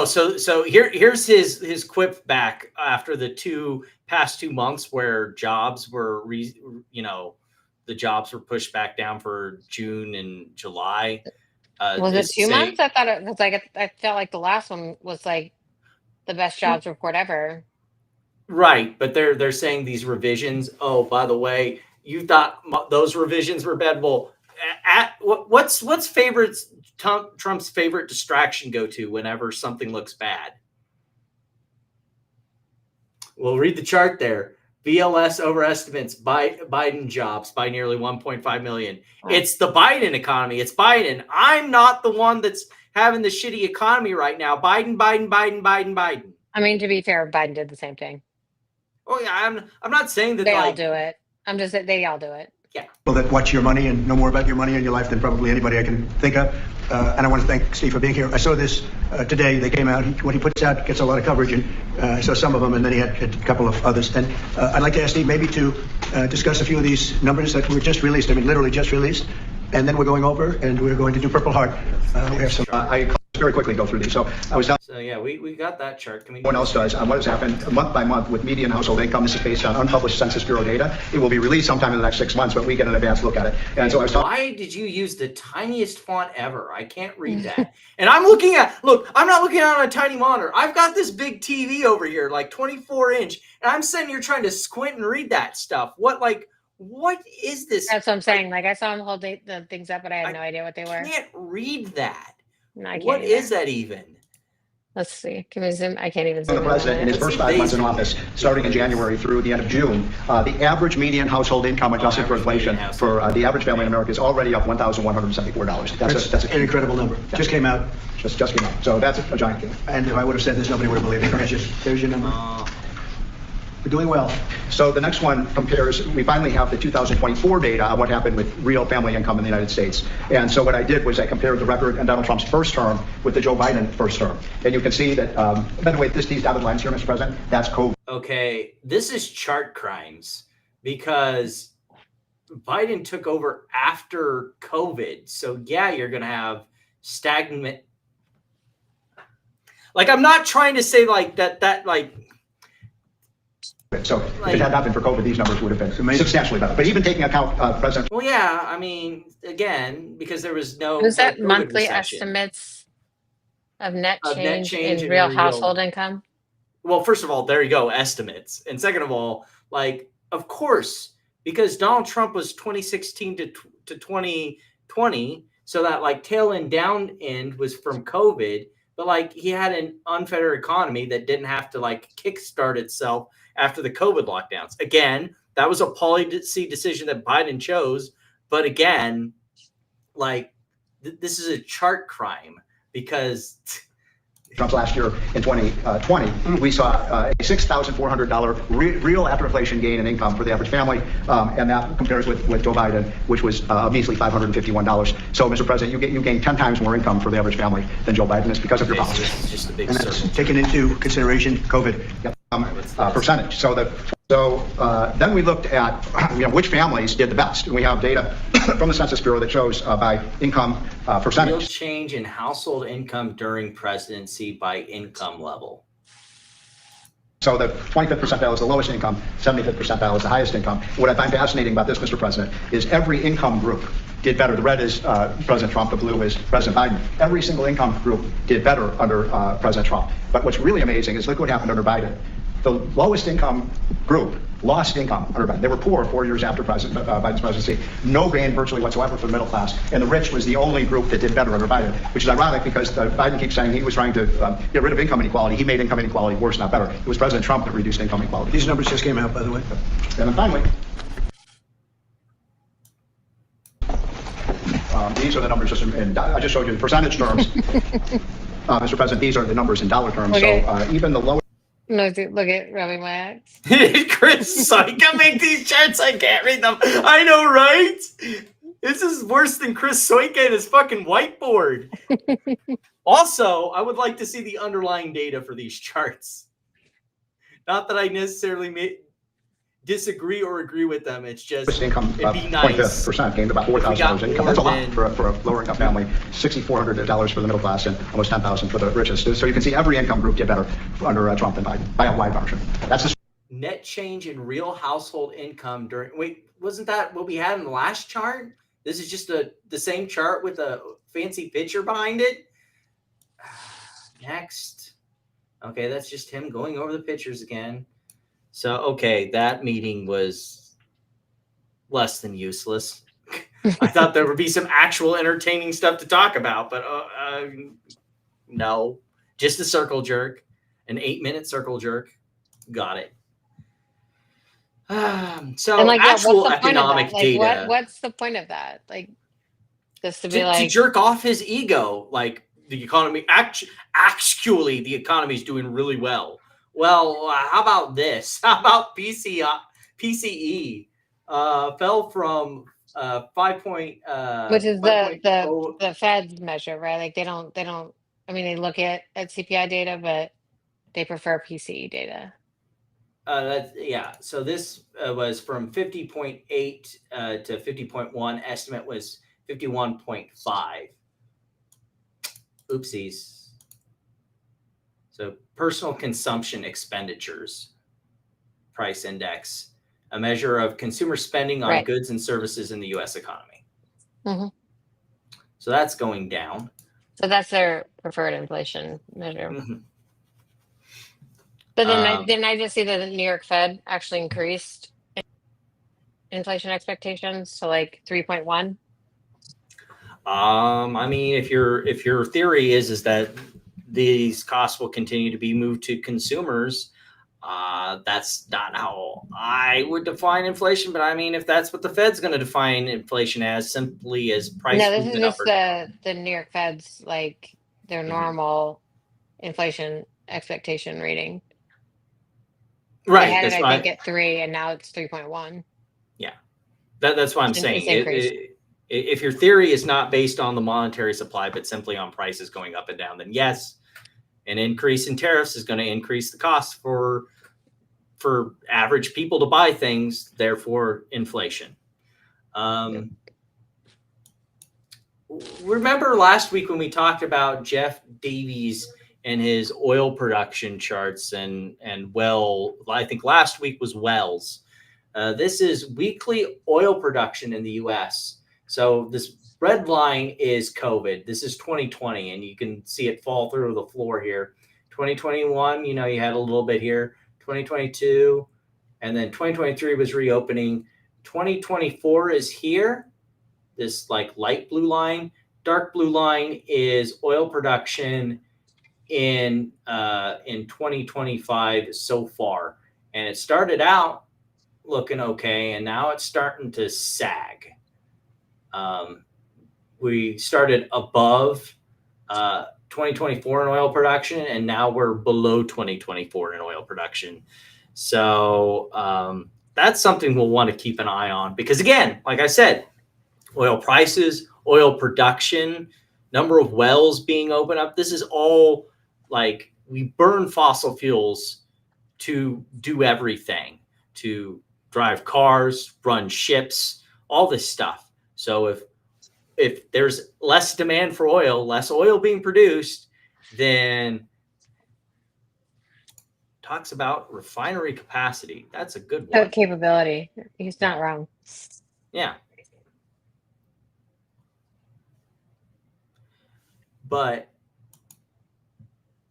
So here's his quip back after the past 2 months where jobs were the jobs were pushed back down for June and July. Was it 2 months? I thought it was like, I felt like the last one was like the best jobs report ever. Right, but they're saying these revisions. Oh, by the way, you thought those revisions were bad. Well, what's Trump's favorite distraction go to whenever something looks bad? Well, read the chart there. BLS overestimates Biden jobs by nearly 1.5 million. Wow. It's the Biden economy. It's Biden. I'm not the one that's having the shitty economy right now. Biden, Biden, Biden, Biden, Biden. I mean, to be fair, Biden did the same thing. Oh yeah, I'm not saying that They all like do it. I'm just saying they all do it. yeah. People that watch your money and know more about your money and your life than probably anybody I can think of. And I want to thank Steve for being here. I saw this today. They came out. What he puts out gets a lot of coverage, and I saw some of them, and then he had a couple of others. And I'd like to ask Steve maybe to discuss a few of these numbers that were just released. I mean, literally just released. And then we're going over, and we're going to do Purple Heart. We have some. I very quickly go through these. So I was. So yeah, we got that chart. Can we? Everyone else does. What has happened month by month with median household income. This is based on unpublished Census Bureau data. It will be released sometime in the next 6 months, but we get an advanced look at it. And so I was talking. Why did you use the tiniest font ever? I can't read that. And I'm looking at, look, I'm not looking at on a tiny monitor. I've got this big TV over here, like 24-inch, and I'm sitting here trying to squint and read that stuff. What is this? That's what I'm saying. Like I saw him hold the things up, but I had no idea what they were. I can't read that. No, I can't What either. is that even? Let's see. Can we zoom? I can't even zoom. The president in his first 5 months in office, starting in January through the end of June, the average median household income adjusted for inflation for the average family in America is already up $1,174. That's an incredible number. Just came out. Just came out. So that's a giant deal. And if I would have said this, nobody would have believed it. There's your number. We're doing well. So the next one compares, we finally have the 2024 data on what happened with real family income in the United States. And so what I did was I compared the record in Donald Trump's first term with the Joe Biden first term. And you can see that, by the way, these dotted lines here, Mr. President, that's COVID. Okay, this is chart crimes because Biden took over after COVID. So yeah, you're going to have stagnant. Like, I'm not trying to say like that like, so if it had not been for COVID, these numbers would have been substantially better. But even taking account President. Well, yeah, I mean, again, because there was no. Was that COVID monthly recession. estimates of net change in in real household income? Well, first of all, there you go, estimates. And second of all, like, of course, because Donald Trump was 2016 to 2020, so that like tail end down end was from COVID, but like he had an unfettered economy that didn't have to like kickstart itself after the COVID lockdowns. Again, that was a policy decision that Biden chose. But again, like this is a chart crime because Trump's last year in 2020, we saw a $6,400 real after inflation gain in income for the average family. And that compares with Joe Biden, which was a measly $551. So, Mr. President, you gain 10 times more income for the average family than Joe Biden is because of your policies. This is just a big And that's circle. taken into consideration COVID. Yep. Percentage. So then we looked at which families did the best. And we have data from the Census Bureau that shows by income percentage. Real change in household income during presidency by income level. So the 25th percentile is the lowest income, 75th percentile is the highest income. What I find fascinating about this, Mr. President, is every income group did better. The red is President Trump, the blue is President Biden. Every single income group did better under President Trump. But what's really amazing is look what happened under Biden. The lowest income group lost income under Biden. They were poor 4 years after Biden's presidency. No gain virtually whatsoever for the middle class. And the rich was the only group that did better under Biden, which is ironic because Biden keeps saying he was trying to get rid of income inequality. He made income inequality worse, not better. It was President Trump that reduced income inequality. These numbers just came out, by the way. And then finally, these are the numbers just I just showed you in percentage terms. Mr. President, these are the numbers in dollar terms. Okay. So even the lowest. Look at rubbing my axe. Chris, so I can make these charts. I can't read them. I know, right? This is worse than Chris Soike and his fucking whiteboard. Also, I would like to see the underlying data for these charts. Not that I necessarily disagree or agree with them. It's just income it'd be nice. 25% gained about $4,000 income. That's a lot for a lower income family. $6,400 for the middle class and almost $10,000 for the richest. So you can see every income group did better under Trump than Biden by a wide margin. That's the net change in real household income during. Wait, wasn't that what we had in the last chart? This is just the same chart with a fancy picture behind it. Next. Okay, that's just him going over the pictures again. So, okay, that meeting was less than useless. I thought there would be some actual entertaining stuff to talk about, but no. Just a circle jerk, an 8-minute circle jerk. Got it. So, And like, actual what's the point of economic that? Like, data. what's the point of that? Like, just to be To like, jerk off his ego, like, the economy actually the economy is doing really well. Well, how about this? How about PCE fell from 5 point Which is 5.0. the Fed's measure, right? Like they don't. I mean, they look at CPI data, but they prefer PCE data. So this was from 50.8 to 50.1. Estimate was 51.5. Oopsies. So personal consumption expenditures price index, a measure of consumer spending on Right. goods and services in the U.S. economy. Mm-hmm. So that's going down. So that's their preferred inflation measure. Mm-hmm. But then didn't I just see that the New York Fed actually increased inflation expectations to like 3.1? I mean, if your theory is that these costs will continue to be moved to consumers, that's not how I would define inflation. But I mean, if that's what the Fed's going to define inflation as, simply as price No, this is movement up just or down. the New York Fed's like their normal inflation expectation reading. Right. They had That's it, I right. think, at 3, and now it's 3.1. Yeah, that's what I'm It's saying. increased. If your theory is not based on the monetary supply, but simply on prices going up and down, then yes, an increase in tariffs is going to increase the cost for average people to buy things, therefore inflation. Remember last week when we talked about Jeff Davies and his oil production charts and I think last week was Wells. This is weekly oil production in the U.S. So this red line is COVID. This is 2020, and you can see it fall through the floor here. 2021, you had a little bit here. 2022, and then 2023 was reopening. 2024 is here. This like light blue line. Dark blue line is oil production in 2025 so far, and it started out looking okay, and now it's starting to sag. We started above 2024 in oil production, and now we're below 2024 in oil production. So that's something we'll want to keep an eye on, because again, like I said, oil prices, oil production, number of wells being opened up. This is all like we burn fossil fuels to do everything, to drive cars, run ships, all this stuff. So if there's less demand for oil, less oil being produced, then talks about refinery capacity. That's a good one. Capability. He's not wrong. Yeah. But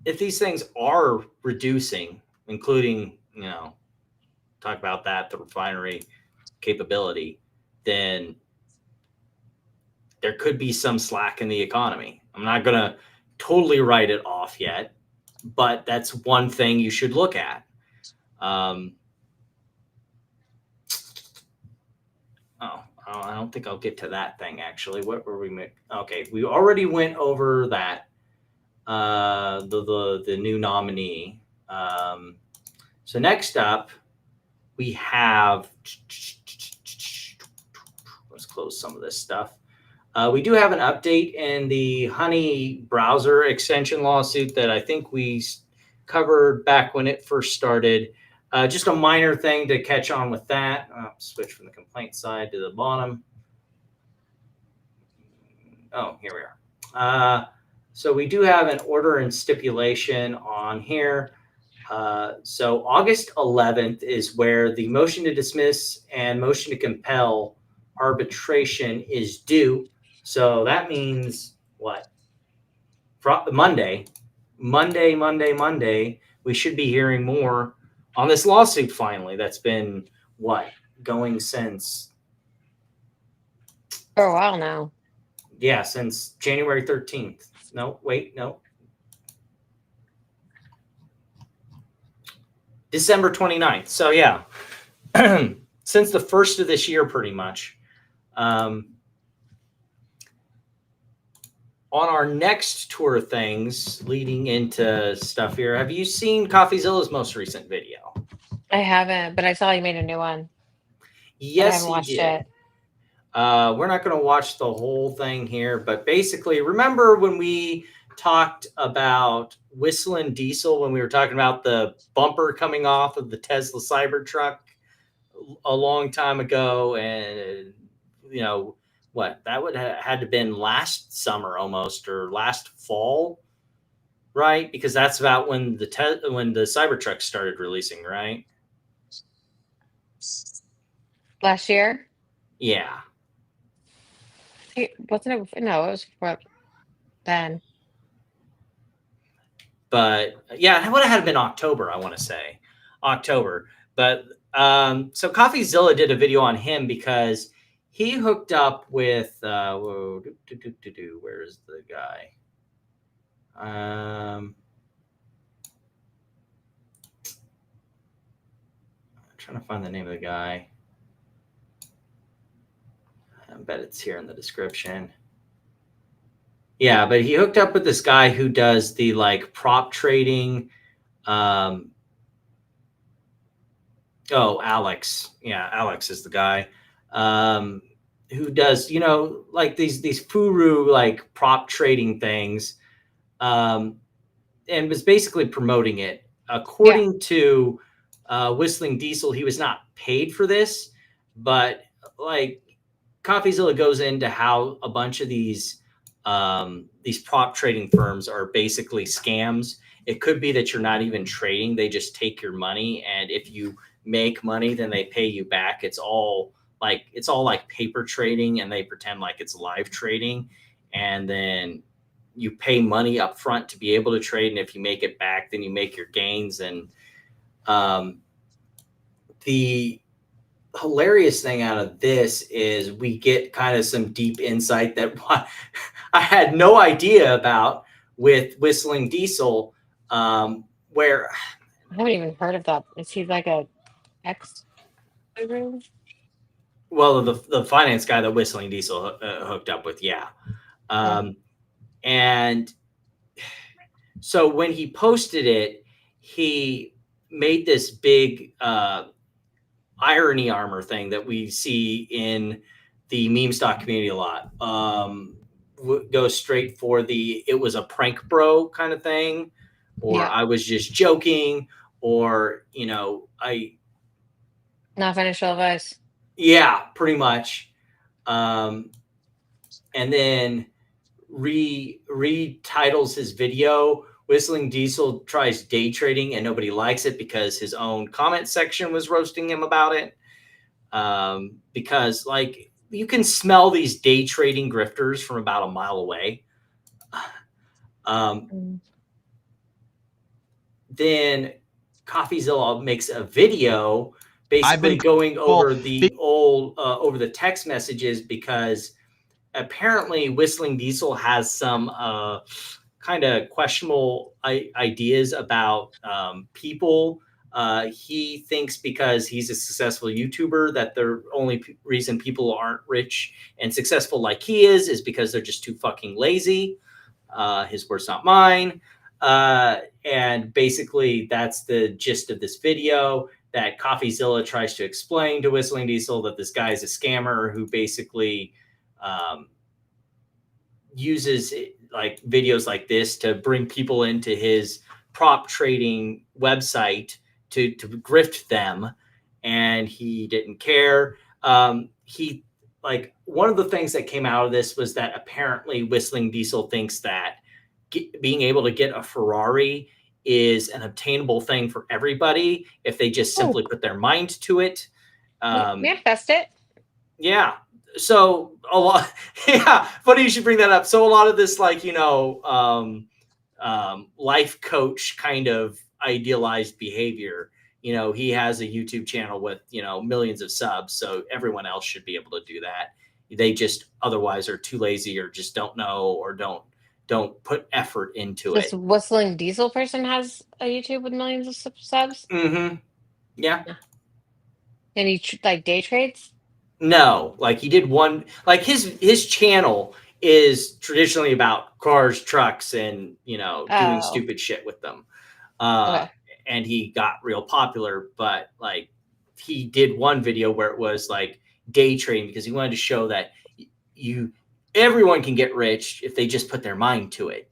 if these things are reducing, including, talk about that, the refinery capability, then there could be some slack in the economy. I'm not going to totally write it off yet, but that's one thing you should look at. I don't think I'll get to that thing, actually. What were we? Okay, we already went over that. The new nominee. So next up, we have. Let's close some of this stuff. We do have an update in the Honey browser extension lawsuit that I think we covered back when it first started. Just a minor thing to catch on with that. I'll switch from the complaint side to the bottom. Oh, here we are. So we do have an order and stipulation on here. So August 11th is where the motion to dismiss and motion to compel arbitration is due. So that means what? Monday, we should be hearing more on this lawsuit finally. That's been going since? For a while now. Yeah, since January 13th. No. December 29th. So yeah, since the first of this year, pretty much. on our next tour of things leading into stuff here, have you seen Coffeezilla's most recent video? I haven't, but I saw you made a new one. Yes, I haven't watched it. We're not going to watch the whole thing here, but basically, remember when we talked about Whistling Diesel, when we were talking about the bumper coming off of the Tesla Cybertruck a long time ago? And, you know, what that would have had to been last summer almost, or last fall, right? Because that's about when the Cybertruck started releasing, right? Last year? Yeah. Wasn't it? No, it was before then. But yeah, it would have had to been October, I want to say. October. But so Coffeezilla did a video on him because he hooked up with where's the guy? I'm trying to find the name of the guy. I bet it's here in the description. Yeah, but he hooked up with this guy who does the like prop trading. Oh, Alex. Yeah, Alex is the guy who does, you know, like these furu like prop trading things, and was basically promoting it. According to Whistling Diesel, he was not paid for this, but like Coffeezilla goes into how a bunch of these prop trading firms are basically scams. It could be that you're not even trading. They just take your money. And if you make money, then they pay you back. It's all like paper trading, and they pretend like it's live trading. And then you pay money up front to be able to trade. And if you make it back, then you make your gains. And the hilarious thing out of this is we get kind of some deep insight that I had no idea about with Whistling Diesel, where I haven't even heard of that. Is he like a ex? Well, the finance guy that Whistling Diesel hooked up with, yeah. And so when he posted it, he made this big irony armor thing that we see in the meme stock community a lot. Goes straight for it was a prank bro kind of thing, or I was just joking, or, you know, Not financial advice. Yeah, pretty much. And then retitles his video. Whistling Diesel tries day trading and nobody likes it because his own comment section was roasting him about it. Because like you can smell these day trading grifters from about a mile away. Then Coffeezilla makes a video basically going over the old over the text messages, because apparently Whistling Diesel has some kind of questionable ideas about people. He thinks because he's a successful YouTuber that the only reason people aren't rich and successful like he is because they're just too fucking lazy. His words, not mine. And basically that's the gist of this video, that Coffeezilla tries to explain to Whistling Diesel that this guy is a scammer who basically uses like videos like this to bring people into his prop trading website to grift them. And he didn't care. He like one of the things that came out of this was that apparently Whistling Diesel thinks that being able to get a Ferrari is an obtainable thing for everybody if they just simply put their mind to it. Manifest it. Yeah. So a lot. Yeah. Funny you should bring that up. So a lot of this, like, you know, life coach kind of idealized behavior. You know, he has a YouTube channel with, you know, millions of subs. So everyone else should be able to do that. They just otherwise are too lazy or just don't know or don't put effort into it. This Whistling Diesel person has a YouTube with millions of subs? Mm-hmm. Yeah. And he like day trades? No, like he did one, like his channel is traditionally about cars, trucks, and doing Oh, stupid shit with them. okay. And he got real popular, but like he did one video where it was like day trading because he wanted to show that everyone can get rich if they just put their mind to it.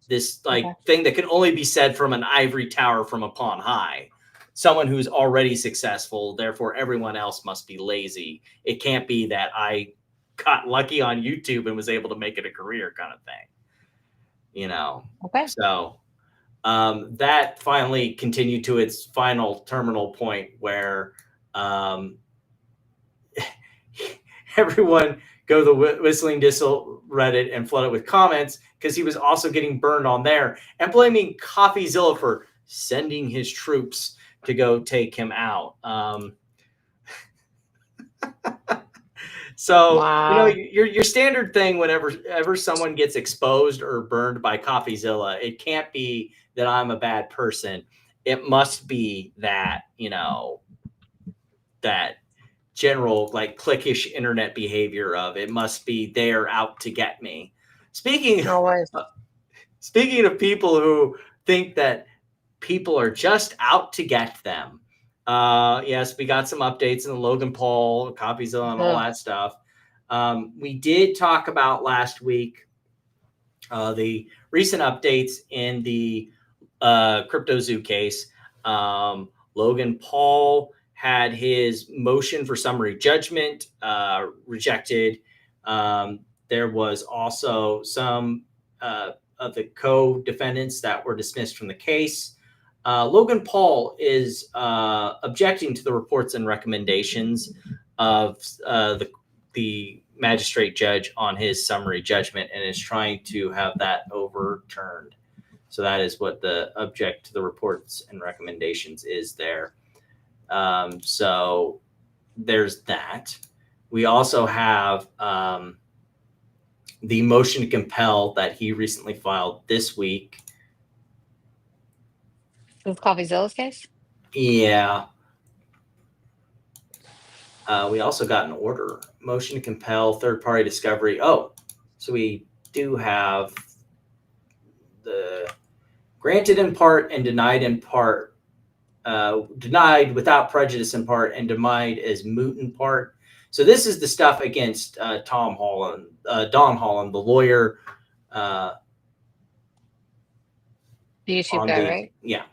This like Okay. thing that can only be said from an ivory tower from upon high. Someone who's already successful, therefore everyone else must be lazy. It can't be that I got lucky on YouTube and was able to make it a career kind of thing. Okay. So that finally continued to its final terminal point where everyone go to the Whistling Distal Reddit and flood it with comments because he was also getting burned on there and blaming Coffeezilla for sending his troops to go take him out. So, Wow. your standard thing whenever someone gets exposed or burned by Coffeezilla, it can't be that I'm a bad person. It must be that, that general like cliquish internet behavior of it must be they're out to get me. Speaking Always. Speaking of people who think that people are just out to get them. Yes, we got some updates in the Logan Paul, Coffeezilla, and all that stuff. We did talk about last week the recent updates in the CryptoZoo case. Logan Paul had his motion for summary judgment rejected. There was also some of the co-defendants that were dismissed from the case. Logan Paul is objecting to the reports and recommendations of the magistrate judge on his summary judgment and is trying to have that overturned. So that is what the object to the reports and recommendations is there. So there's that. We also have the motion to compel that he recently filed this week. This is Coffeezilla's case? Yeah. We also got an order, motion to compel third-party discovery. Oh, so we do have the granted in part and denied in part, denied without prejudice in part and denied as moot in part. So this is the stuff against Don Holland, the lawyer. The YouTube guy, right? Yeah.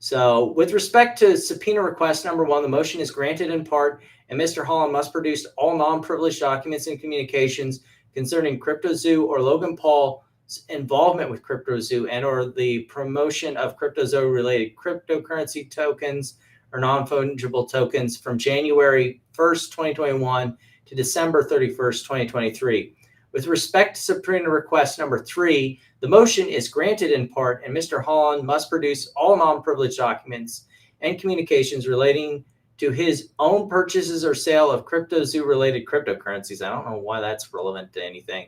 So with respect to subpoena request number 1, the motion is granted in part, and Mr. Holland must produce all non-privileged documents and communications concerning CryptoZoo or Logan Paul's involvement with CryptoZoo and or the promotion of CryptoZoo related cryptocurrency tokens or non-fungible tokens from January 1st, 2021 to December 31st, 2023. With respect to subpoena request number 3, the motion is granted in part, and Mr. Holland must produce all non-privileged documents and communications relating to his own purchases or sale of CryptoZoo-related cryptocurrencies. I don't know why that's relevant to anything.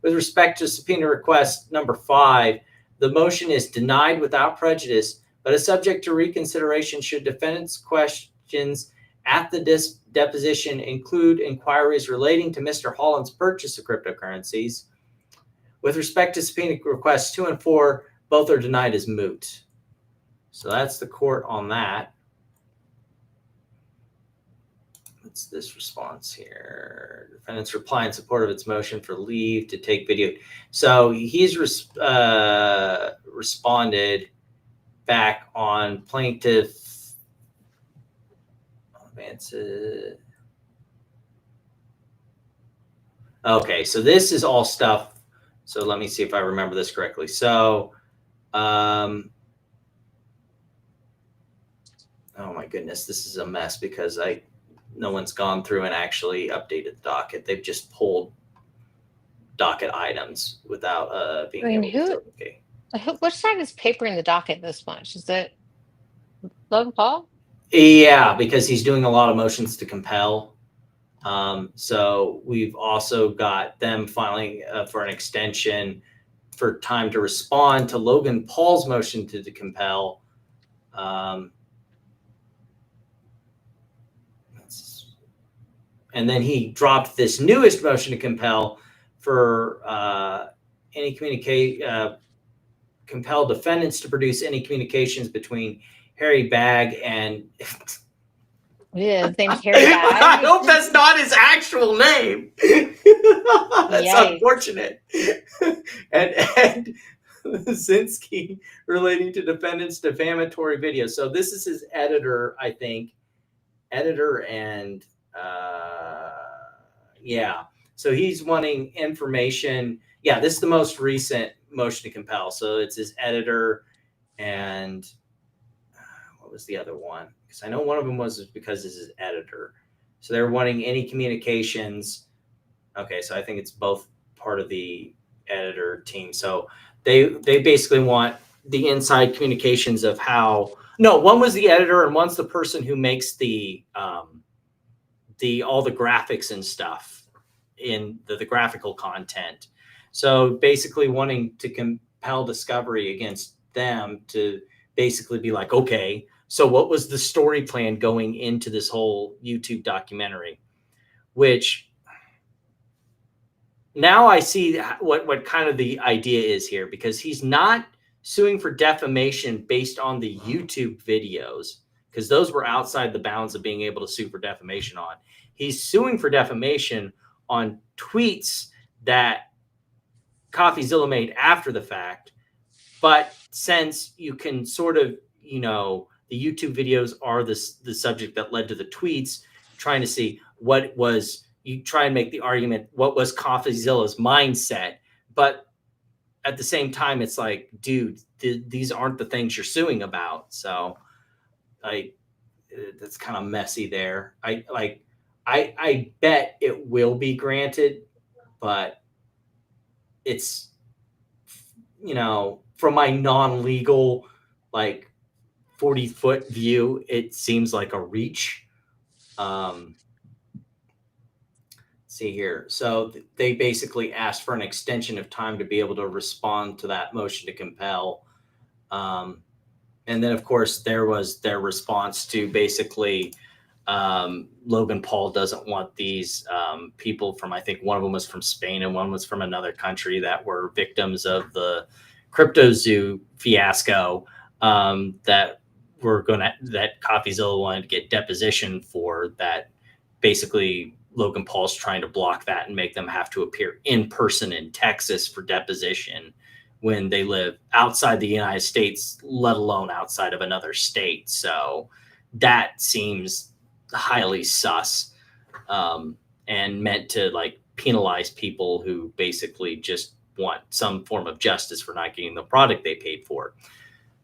With respect to subpoena request number 5, the motion is denied without prejudice, but is subject to reconsideration should defendants' questions at the deposition include inquiries relating to Mr. Holland's purchase of cryptocurrencies. With respect to subpoena requests 2 and 4, both are denied as moot. So that's the court on that. What's this response here? Defendants reply in support of its motion for leave to take video. So he's responded back on plaintiff advances. Okay, so this is all stuff. So let me see if I remember this correctly. So, oh my goodness, this is a mess because no one's gone through and actually updated the docket. They've just pulled docket items without being able to. Okay. Which side is papering the docket this much? Is it Logan Paul? Yeah, because he's doing a lot of motions to compel. So we've also got them filing for an extension for time to respond to Logan Paul's motion to compel. And then he dropped this newest motion to compel for any compel defendants to produce any communications between Harry Bagg and. Yeah, his name's Harry Bag. I hope that's not his actual name. That's Yikes. unfortunate. and Zinsky relating to defendants' defamatory videos. So this is his editor, I think. Editor and yeah. So he's wanting information. Yeah, this is the most recent motion to compel. So it's his editor and what was the other one? Because I know one of them was because this is editor. So they're wanting any communications. Okay, so I think it's both part of the editor team. So they basically want the inside communications of how. No, one was the editor and one's the person who makes the all the graphics and stuff in the graphical content. So basically wanting to compel discovery against them to basically be like, okay, so what was the story plan going into this whole YouTube documentary? Which now I see what kind of the idea is here, because he's not suing for defamation based on the YouTube videos, because those were outside the bounds of being able to sue for defamation on. He's suing for defamation on tweets that Coffeezilla made after the fact. But since you can sort of, you know, the YouTube videos are the subject that led to the tweets, trying to see what was, you try and make the argument, what was Coffeezilla's mindset. But at the same time, it's like, dude, these aren't the things you're suing about. So that's kind of messy there. I bet it will be granted, but it's, you know, from my non-legal, like 40-foot view, it seems like a reach. See here. So they basically asked for an extension of time to be able to respond to that motion to compel. And then, of course, there was their response to basically Logan Paul doesn't want these people from, I think one of them was from Spain and one was from another country that were victims of the CryptoZoo fiasco that Coffeezilla wanted to get deposition for, that basically Logan Paul's trying to block that and make them have to appear in person in Texas for deposition when they live outside the United States, let alone outside of another state. So that seems highly sus and meant to like penalize people who basically just want some form of justice for not getting the product they paid for.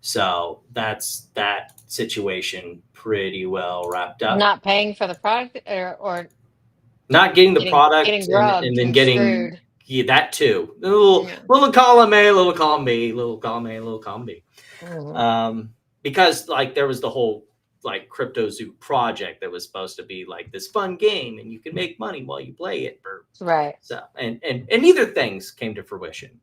So that's that situation pretty well wrapped up. Not paying for the product or not getting the product and then getting screwed. Yeah, that too. Little column A, little column B, little column A, little column B. Mm-hmm. Because like there was the whole like CryptoZoo project that was supposed to be like this fun game and you can make money while you play it. Right. So and neither things came to fruition.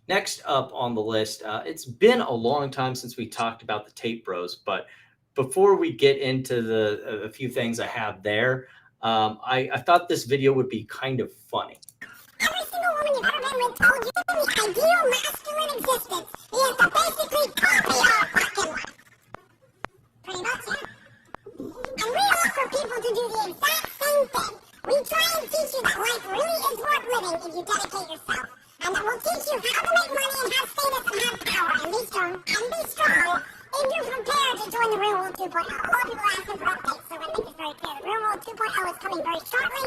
Next up on the list, it's been a long time since we talked about the Tape Bros, but before we get into a few things I have there, I thought this video would be kind of funny. Every single woman you've ever been with told you the ideal masculine existence is to basically copy our fucking life. Pretty much, yeah. And we offer people to do the exact same thing. We try and teach you that life really is worth living if you dedicate yourself. And that will teach you how to make money and have status and have power and be strong if you're prepared to join the real world 2.0. A lot of people are asking for updates, so I'm going to make this very clear. The real world 2.0 is coming very shortly.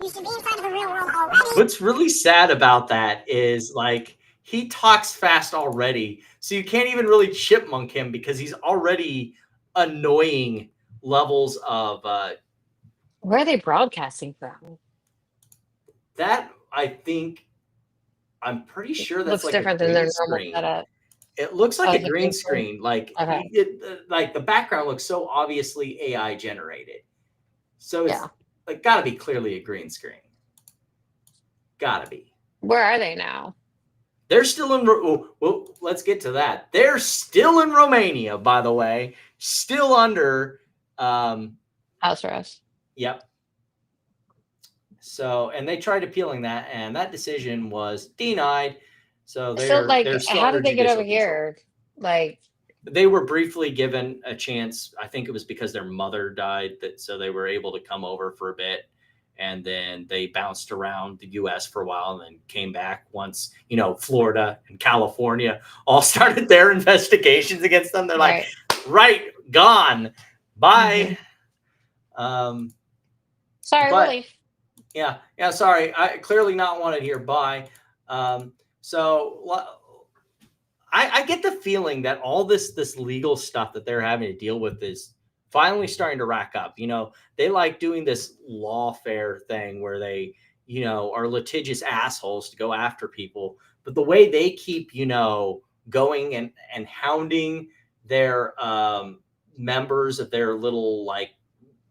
You should be inside of the real world already. What's really sad about that is like he talks fast already, so you can't even really chipmunk him because he's already annoying levels of Where are they broadcasting from? That I'm pretty sure that's Looks like different a than their green normal screen. setup. It looks like a the green screen. Like Okay. like the background looks so obviously AI generated. So it's like gotta be clearly a green screen. Gotta be. Where are they now? They're still in. Well, let's get to that. They're still in Romania, by the way. Still under House arrest. Yep. So, and they tried appealing that, and that decision was denied. So So like, they're still how under did they get over judicial control. here? Like, They were briefly given a chance. I think it was because their mother died, so they were able to come over for a bit, and then they bounced around the U.S. for a while, and then came back once, you know, Florida and California all started their investigations against them. They're like, right, gone, bye. Sorry, But relief. yeah, sorry, I clearly not wanted here. Bye. So I get the feeling that all this legal stuff that they're having to deal with is finally starting to rack up. You know, they like doing this lawfare thing where they, you know, are litigious assholes to go after people. But the way they keep, you know, going and hounding their members of their little like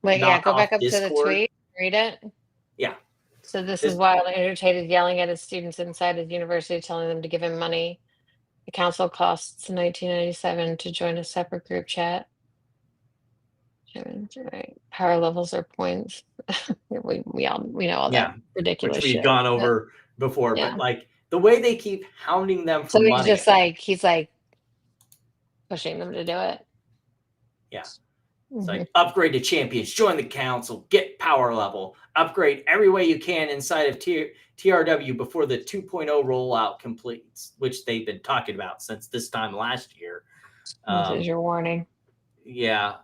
Wait, yeah, go knockoff back up to the Discord. tweet. Read it. Yeah. So this is while irritated, yelling at his students inside his university, telling them to give him money. The council costs $19.97 to join a separate group chat. Right. Power levels are points. we know all that ridiculous which we've shit. gone over before. Yeah. But like the way they keep hounding them for So money. he's just like pushing them to do it. Yeah. It's like upgrade to champions, join the council, get power level, upgrade every way you can inside of TRW before the 2.0 rollout completes, which they've been talking about since this time last year. This is your warning. Yeah.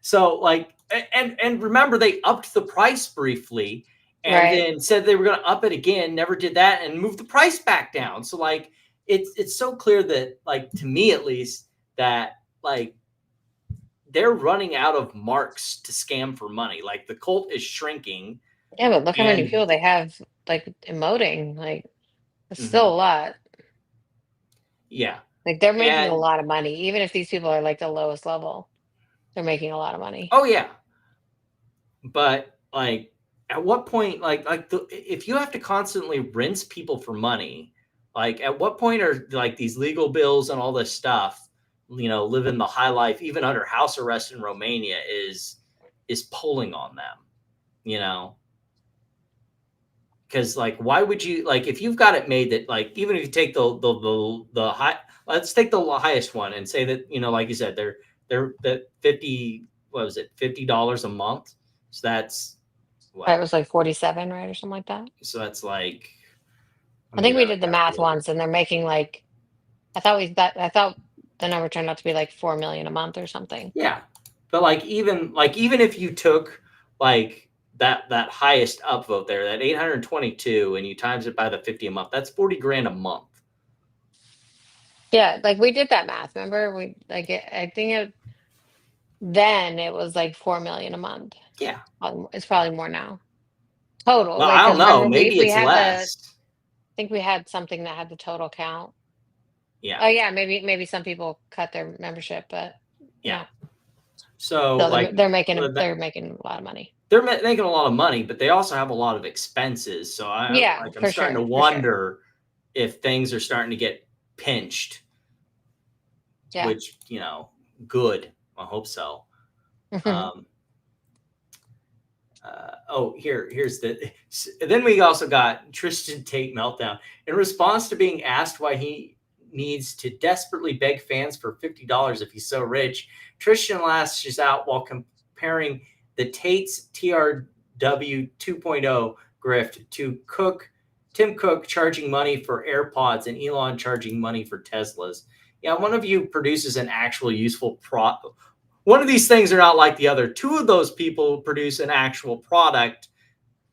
So like, and remember they upped the price briefly and then said they were going to up it again, never did that and moved the price back down. So like, it's so clear that like, to me at least, that like, they're running out of marks to scam for money. Like the cult is shrinking. Yeah, but look how many people they have like emoting. Like it's still a lot. Yeah. Like they're making a lot of money. Even if these people are like the lowest level, they're making a lot of money. Oh yeah. But like at what point, if you have to constantly rinse people for money, like at what point are like these legal bills and all this stuff, you know, living the high life, even under house arrest in Romania is pulling on them, you know? Because like, why would you, like, if you've got it made that like, even if you take the high, let's take the highest one and say that, you know, like you said, they're that $50 a month. So that's what? It was like 47, right? Or something like that. So that's like, I think we did the math once and they're making like, I thought the number turned out to be like 4 million a month or something. Yeah. But like, even if you took like that highest upvote there, that 822, and you times it by the 50 a month, that's 40 grand a month. Yeah. Like we did that math. Remember I think then it was like 4 million a month. Yeah. It's probably more now. Total. Well, I don't know. Maybe it's less. I think we had something that had the total count. Yeah. Oh yeah, maybe some people cut their membership, but yeah. So like they're making a lot of money. They're making a lot of money, but they also have a lot of expenses. So I'm starting to wonder if things are starting to get pinched. Yeah. Which, you know, good. I hope so. Here's then we also got Tristan Tate meltdown. In response to being asked why he needs to desperately beg fans for $50 if he's so rich, Tristan lashes out while comparing the Tate's TRW 2.0 grift to Tim Cook charging money for AirPods and Elon charging money for Teslas. Yeah, one of you produces an actual useful product. One of these things are not like the other. Two of those people produce an actual product.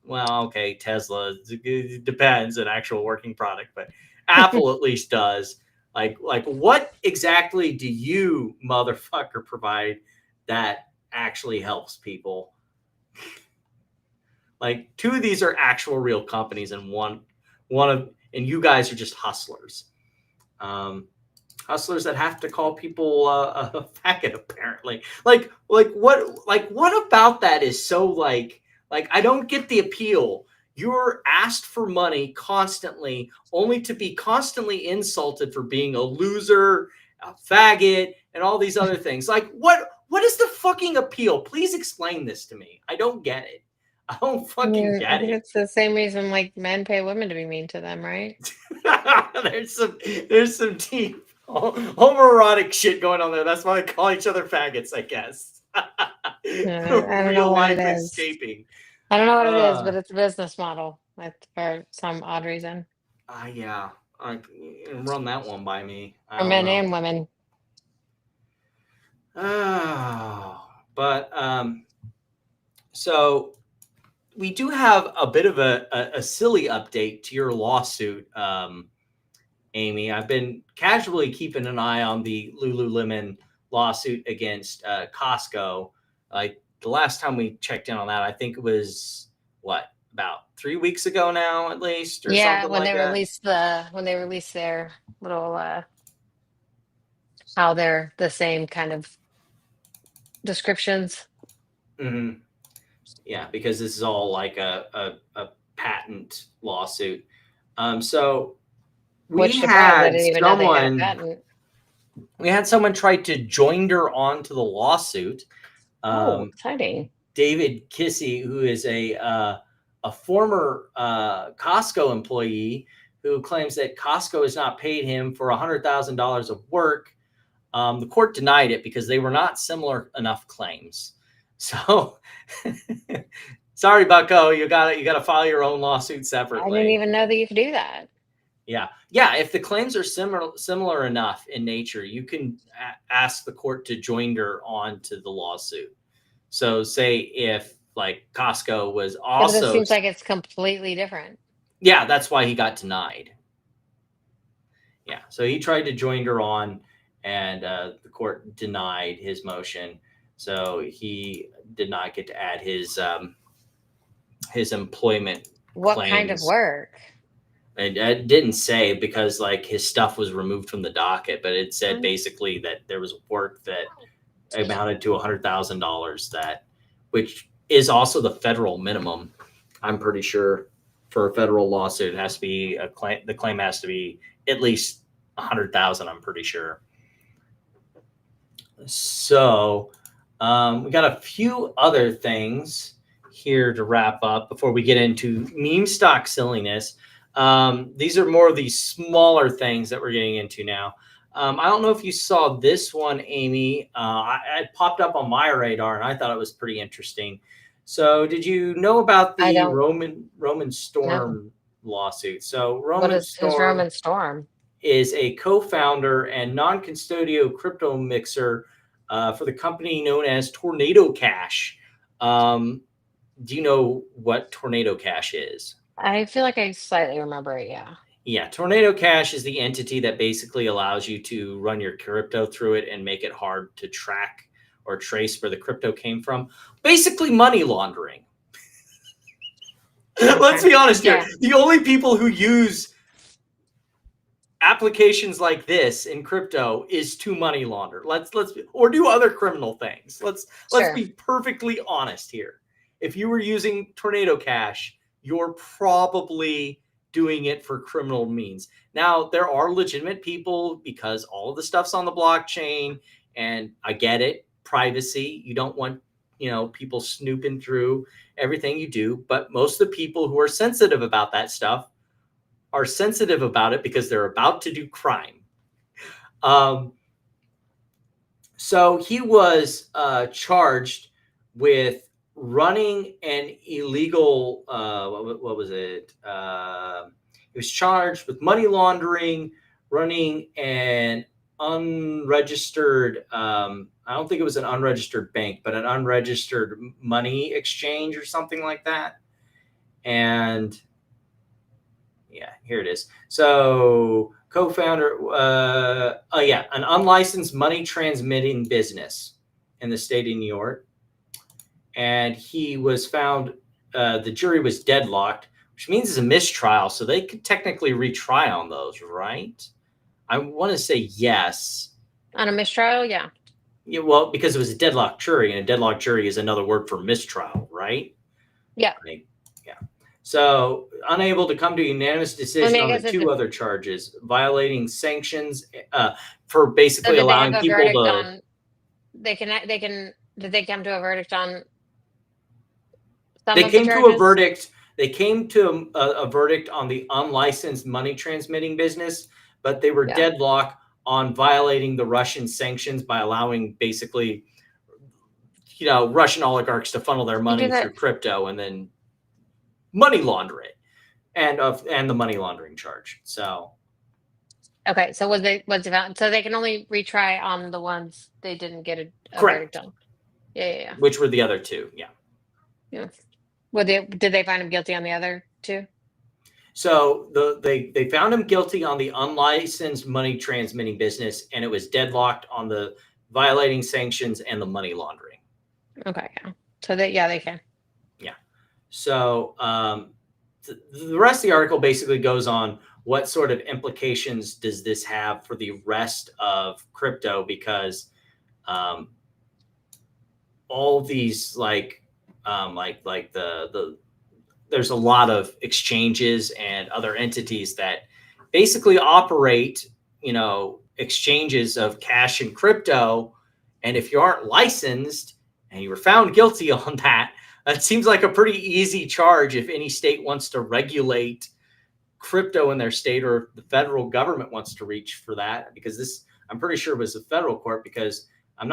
Well, okay, Tesla, it depends, an actual working product, but Apple at least does. Like what exactly do you, motherfucker, provide that actually helps people? Like two of these are actual real companies, and and you guys are just hustlers. Hustlers that have to call people a faggot, apparently. Like what about that is so like I don't get the appeal. You're asked for money constantly, only to be constantly insulted for being a loser, a faggot, and all these other things. Like What is the fucking appeal? Please explain this to me. I don't get it. I don't fucking I get think it. it's the same reason like men pay women to be mean to them, right? there's some deep homoerotic shit going on there. That's why they call each other faggots, I guess. I don't know Real what life it is. escaping. I don't know what it is, but it's a business model for some odd reason. Yeah. Run that one by me. For men and women. Oh, but so we do have a bit of a silly update to your lawsuit, Amy. I've been casually keeping an eye on the Lululemon lawsuit against Costco. Like the last time we checked in on that, I think it was about 3 weeks ago now, at least, or something when like they that. released their little how they're the same kind of descriptions. Mm-hmm. Yeah, because this is all like a patent lawsuit. So we had someone try to joinder onto the lawsuit. Exciting. David Kissy, who is a former Costco employee who claims that Costco has not paid him for $100,000 of work. The court denied it because they were not similar enough claims. So sorry, Bucko, you gotta file your own lawsuit separately. I didn't even know that you could do that. Yeah. If the claims are similar enough in nature, you can ask the court to joinder onto the lawsuit. So say if like Costco was also, but it seems like it's completely different. Yeah, that's why he got denied. Yeah, so he tried to joinder on, and the court denied his motion. So he did not get to add his employment. What claims. kind of work? It didn't say, because like his stuff was removed from the docket, but it said basically that there was work that amounted to $100,000, which is also the federal minimum. I'm pretty sure for a federal lawsuit, it has to be the claim has to be at least $100,000. I'm pretty sure. So we got a few other things here to wrap up before we get into meme stock silliness. These are more of these smaller things that we're getting into now. I don't know if you saw this one, Amy. It popped up on my radar, and I thought it was pretty interesting. So did you know about the Roman Storm lawsuit? So Roman Storm is a co-founder and non-custodio crypto mixer for the company known as Tornado Cash. Do you know what Tornado Cash is? I feel like I slightly remember it, yeah. Yeah, Tornado Cash is the entity that basically allows you to run your crypto through it and make it hard to track or trace where the crypto came from. Basically money laundering. Let's be honest here. The only people who use applications like this in crypto is to money launder. Or do other criminal things. Let's be perfectly honest here. If you were using Tornado Cash, you're probably doing it for criminal means. Now, there are legitimate people because all of the stuff's on the blockchain, and I get it, privacy. You don't want, people snooping through everything you do, but most of the people who are sensitive about that stuff are sensitive about it because they're about to do crime. So he was charged with running an illegal, what was it? He was charged with money laundering, running an unregistered, I don't think it was an unregistered bank, but an unregistered money exchange or something like that. And yeah, here it is. So co-founder, an unlicensed money transmitting business in the state of New York. And he was found, the jury was deadlocked, which means it's a mistrial. So they could technically retry on those, right? I want to say yes. On a mistrial, yeah. Yeah, well, because it was a deadlocked jury, and a deadlocked jury is another word for mistrial, right? Yeah. Right. Yeah. So unable to come to a unanimous decision on the two other charges, violating sanctions for basically allowing people to. did they come to a verdict on some They of the came to a charges? verdict. They came to a verdict on the unlicensed money transmitting business, but they were Yeah. deadlocked on violating the Russian sanctions by allowing basically, Russian oligarchs to funnel their money through crypto and then money launder it, and the money laundering charge. So Okay, so was it found? So they can only retry on the ones they didn't get a correct, verdict on. Yeah. which were the other two. Yeah. Yeah. Did they find him guilty on the other two? So they found him guilty on the unlicensed money transmitting business, and it was deadlocked on the violating sanctions and the money laundering. Okay, yeah. So they can. Yeah. So the rest of the article basically goes on what sort of implications does this have for the rest of crypto, because all these there's a lot of exchanges and other entities that basically operate, exchanges of cash and crypto. And if you aren't licensed and you were found guilty on that, it seems like a pretty easy charge if any state wants to regulate crypto in their state, or if the federal government wants to reach for that, because I'm pretty sure it was a federal court, because I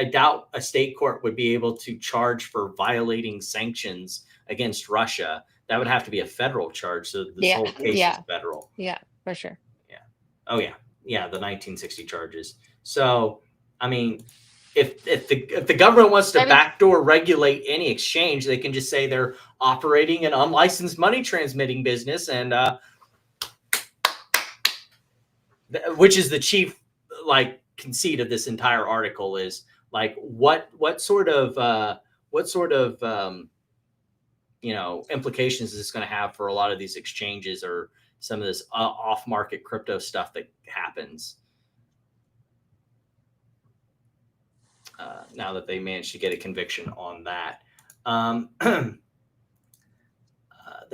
doubt a state court would be able to charge for violating sanctions against Russia. That would have to be a federal charge. So this whole case is federal. Yeah, for sure. Yeah. Oh yeah. Yeah. The 1960 charges. So, I mean, if the government wants to backdoor regulate any exchange, they can just say they're operating an unlicensed money transmitting business, and which is the chief conceit of this entire article, is what sort of implications is this going to have for a lot of these exchanges, or some of this off-market crypto stuff that happens now that they managed to get a conviction on that. The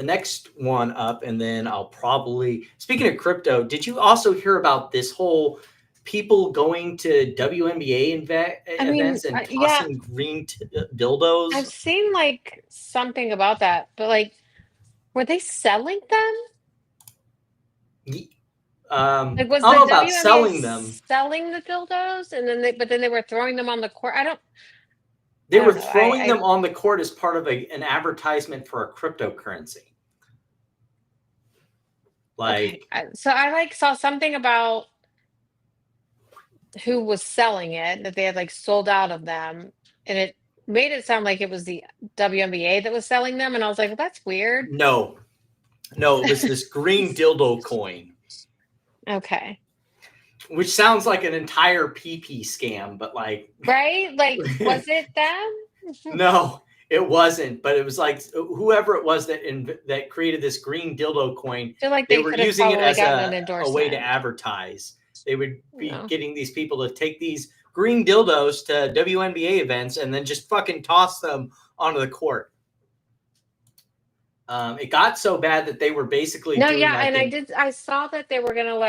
next one up, and then I'll probably, speaking of crypto, did you also hear about this whole people going to WNBA events and tossing green dildos? I've seen something about that, but were they selling them? Was I don't know the about WNBA selling them. Selling the dildos, and then they were throwing them on the court. They were throwing them on the court as part of an advertisement for a cryptocurrency. So I saw something about who was selling it, that they had sold out of them, and it made it sound like it was the WNBA that was selling them, and I was like, well, that's weird. No, it was this green dildo coin. Okay. Which sounds like an entire PP scam, but right? Was it them? No, it wasn't. But it was whoever it was that created this green dildo coin. I feel like they were using it as a way to advertise. They would be getting these people to take these green dildos to WNBA events and then just fucking toss them onto the court. It got so bad that they were basically I saw that they were gonna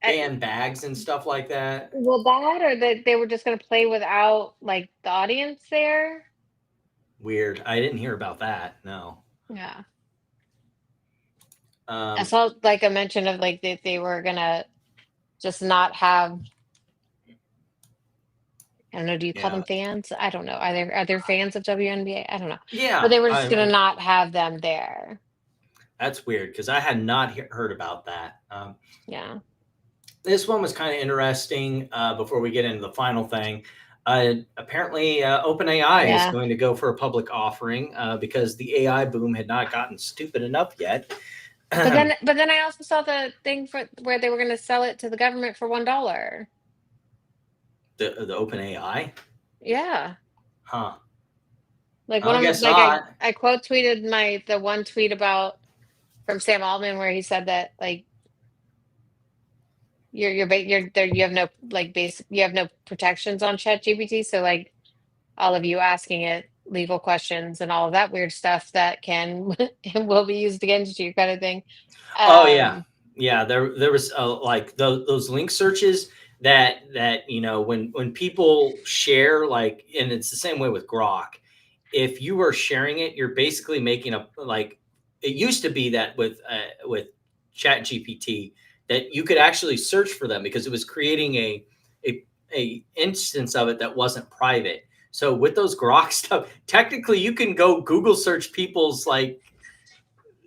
ban bags and stuff like that. Well, that, or that they were just gonna play without the audience there. Weird. I didn't hear about that. No. Yeah. I saw a mention of that they were gonna just not have. I don't know. Do you call them fans? I don't know. Are there fans of WNBA? I don't know. Yeah. But they were just going to not have them there. That's weird, because I had not heard about that. Yeah. This one was kind of interesting. Before we get into the final thing, apparently OpenAI is going to go for a public offering because the AI boom had not gotten stupid enough yet. But then I also saw the thing where they were going to sell it to the government for $1. The OpenAI? Yeah. Huh. I quote tweeted the one tweet from Sam Altman where he said that you have no you have no protections on ChatGPT, so all of you asking it legal questions and all of that weird stuff that can and will be used against you, kind of thing. Yeah. There was those link searches. that you know, when people share, like, and it's the same way with Grok. If you are sharing it, you're basically making a, like, it used to be that with Chat GPT that you could actually search for them because it was creating a instance of it that wasn't private. So with those Grok stuff, technically you can go Google search people's like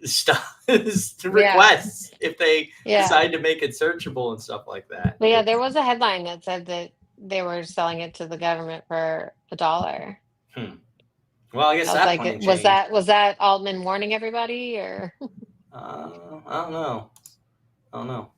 stuff requests if they decide to make it searchable and stuff like that. But yeah, there was a headline that said that they were selling it to the government for $1. Well, I guess I was that like, plan was that Altman warning everybody, or? I don't know. I don't know.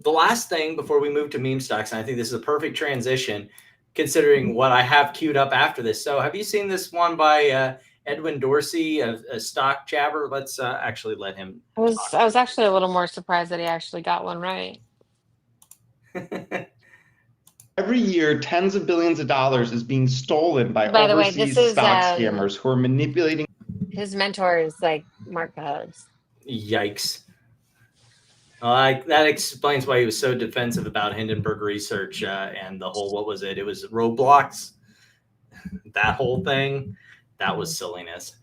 The last thing before we move to meme stocks, and I think this is a perfect transition considering what I have queued up after this. So have you seen this one by Edwin Dorsey, a stock jabber? Let's actually let him. I was actually a little more surprised that he actually got one right. Every year, tens of billions of dollars is being stolen by the way, overseas this is stock scammers who are manipulating. His mentor is like Mark Hubbs. Yikes. That explains why he was so defensive about Hindenburg Research and the whole, what was it? It was Roblox. That whole thing, that was silliness.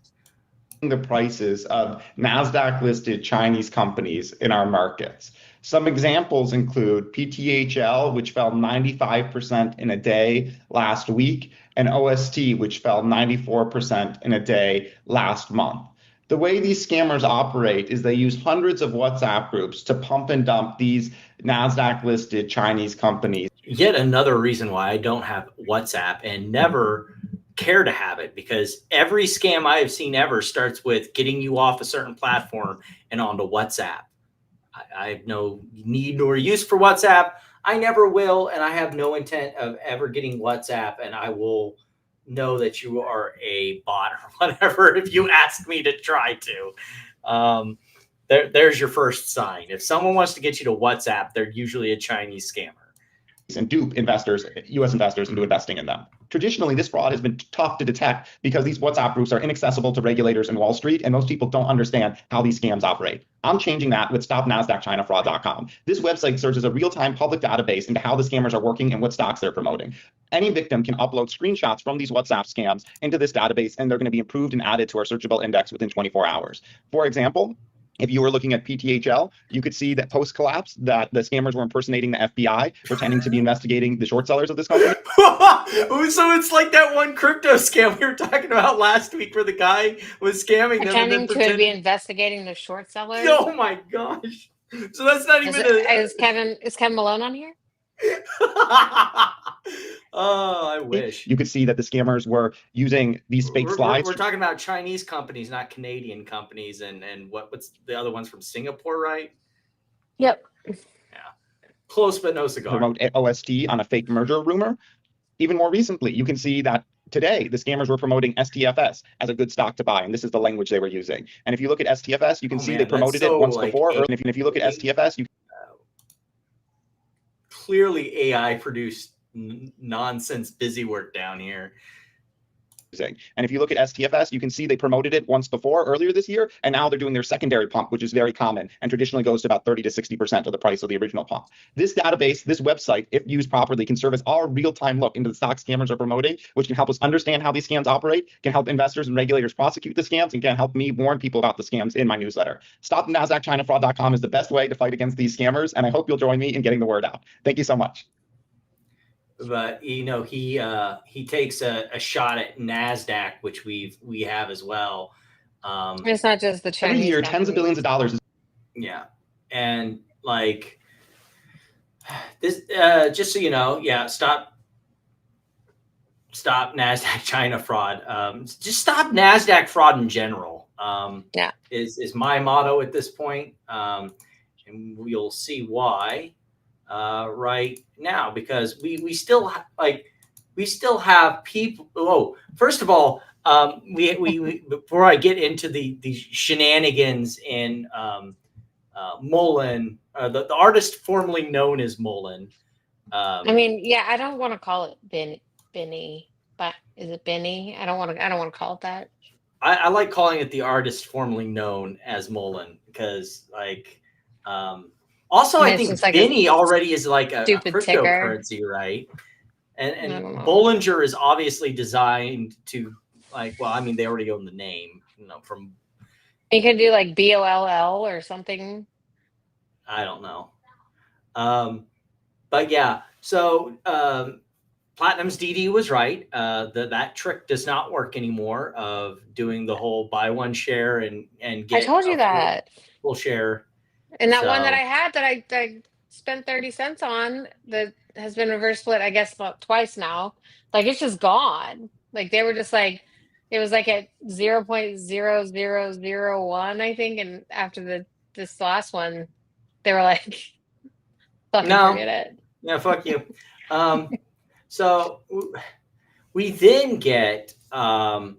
The prices of NASDAQ listed Chinese companies in our markets. Some examples include PTHL, which fell 95% in a day last week, and OST, which fell 94% in a day last month. The way these scammers operate is they use hundreds of WhatsApp groups to pump and dump these NASDAQ listed Chinese companies. Yet another reason why I don't have WhatsApp and never care to have it, because every scam I have seen ever starts with getting you off a certain platform and onto WhatsApp. I have no need nor use for WhatsApp. I never will, and I have no intent of ever getting WhatsApp, and I will know that you are a bot or whatever if you ask me to try to. There's your first sign. If someone wants to get you to WhatsApp, they're usually a Chinese scammer. And dupe investors, U.S. investors, into investing in them. Traditionally, this fraud has been tough to detect because these WhatsApp groups are inaccessible to regulators in Wall Street, and most people don't understand how these scams operate. I'm changing that with StopNASDAQChinaFraud.com. This website serves as a real-time public database into how the scammers are working and what stocks they're promoting. Any victim can upload screenshots from these WhatsApp scams into this database, and they're going to be improved and added to our searchable index within 24 hours. For example, if you were looking at PTHL, you could see that post-collapse that the scammers were impersonating the FBI, pretending to be investigating the short sellers of this company. So it's like that one crypto scam we were talking about last week where the guy was scamming them. Pretending to be investigating the short sellers. Oh my gosh. So that's not even is Kevin Malone on here? Oh, I wish. You could see that the scammers were using these fake slides. We're talking about Chinese companies, not Canadian companies, and what's the other ones from Singapore, right? Yep. Yeah. Close but no cigar. Promote OST on a fake merger rumor. Even more recently, you can see that today the scammers were promoting STFS as a good stock to buy, and this is the language they were using. And if you look at STFS, you can see they promoted it once before. And if you look at STFS, you clearly AI produced nonsense busy work down here. And if you look at STFS, you can see they promoted it once before earlier this year, and now they're doing their secondary pump, which is very common and traditionally goes to about 30 to 60% of the price of the original pump. This database, this website, if used properly, can serve as our real-time look into the stock scammers are promoting, which can help us understand how these scams operate, can help investors and regulators prosecute the scams, and can help me warn people about the scams in my newsletter. StopNASDAQChinaFraud.com is the best way to fight against these scammers, and I hope you'll join me in getting the word out. Thank you so much. But you know, he takes a shot at NASDAQ, which we have as well. It's not just the Chinese. Every year, tens of billions of dollars. Yeah, and like this, just so you know, yeah, stop NASDAQ China fraud. Just stop NASDAQ fraud in general. Yeah, is my motto at this point, and we'll see why. Right now, because we still have people. Oh, first of all, we before I get into the shenanigans in Mullen, the artist formerly known as Mullen. I mean, yeah, I don't want to call it BINI, but is it BINI? I don't want to call it that. I like calling it the artist formerly known as Mullen because, like, Also, I mean, I it's think just like BINI already is like a stupid ticker. cryptocurrency, right? I And don't know. Bollinger is obviously designed to like, well, I mean, they already own the name, from You could do like BOLL or something. I don't know. But yeah, so Platinum's DD was right. That trick does not work anymore of doing the whole buy one share and get I told you a that. full share. And that one that So- I had that I spent 30 cents on that has been reverse split, I guess, about twice now. Like it's just gone. Like they were just like, it was like at 0.0001, I think. And after this last one, they were like, fucking forget it. Yeah, fuck you. So we then get the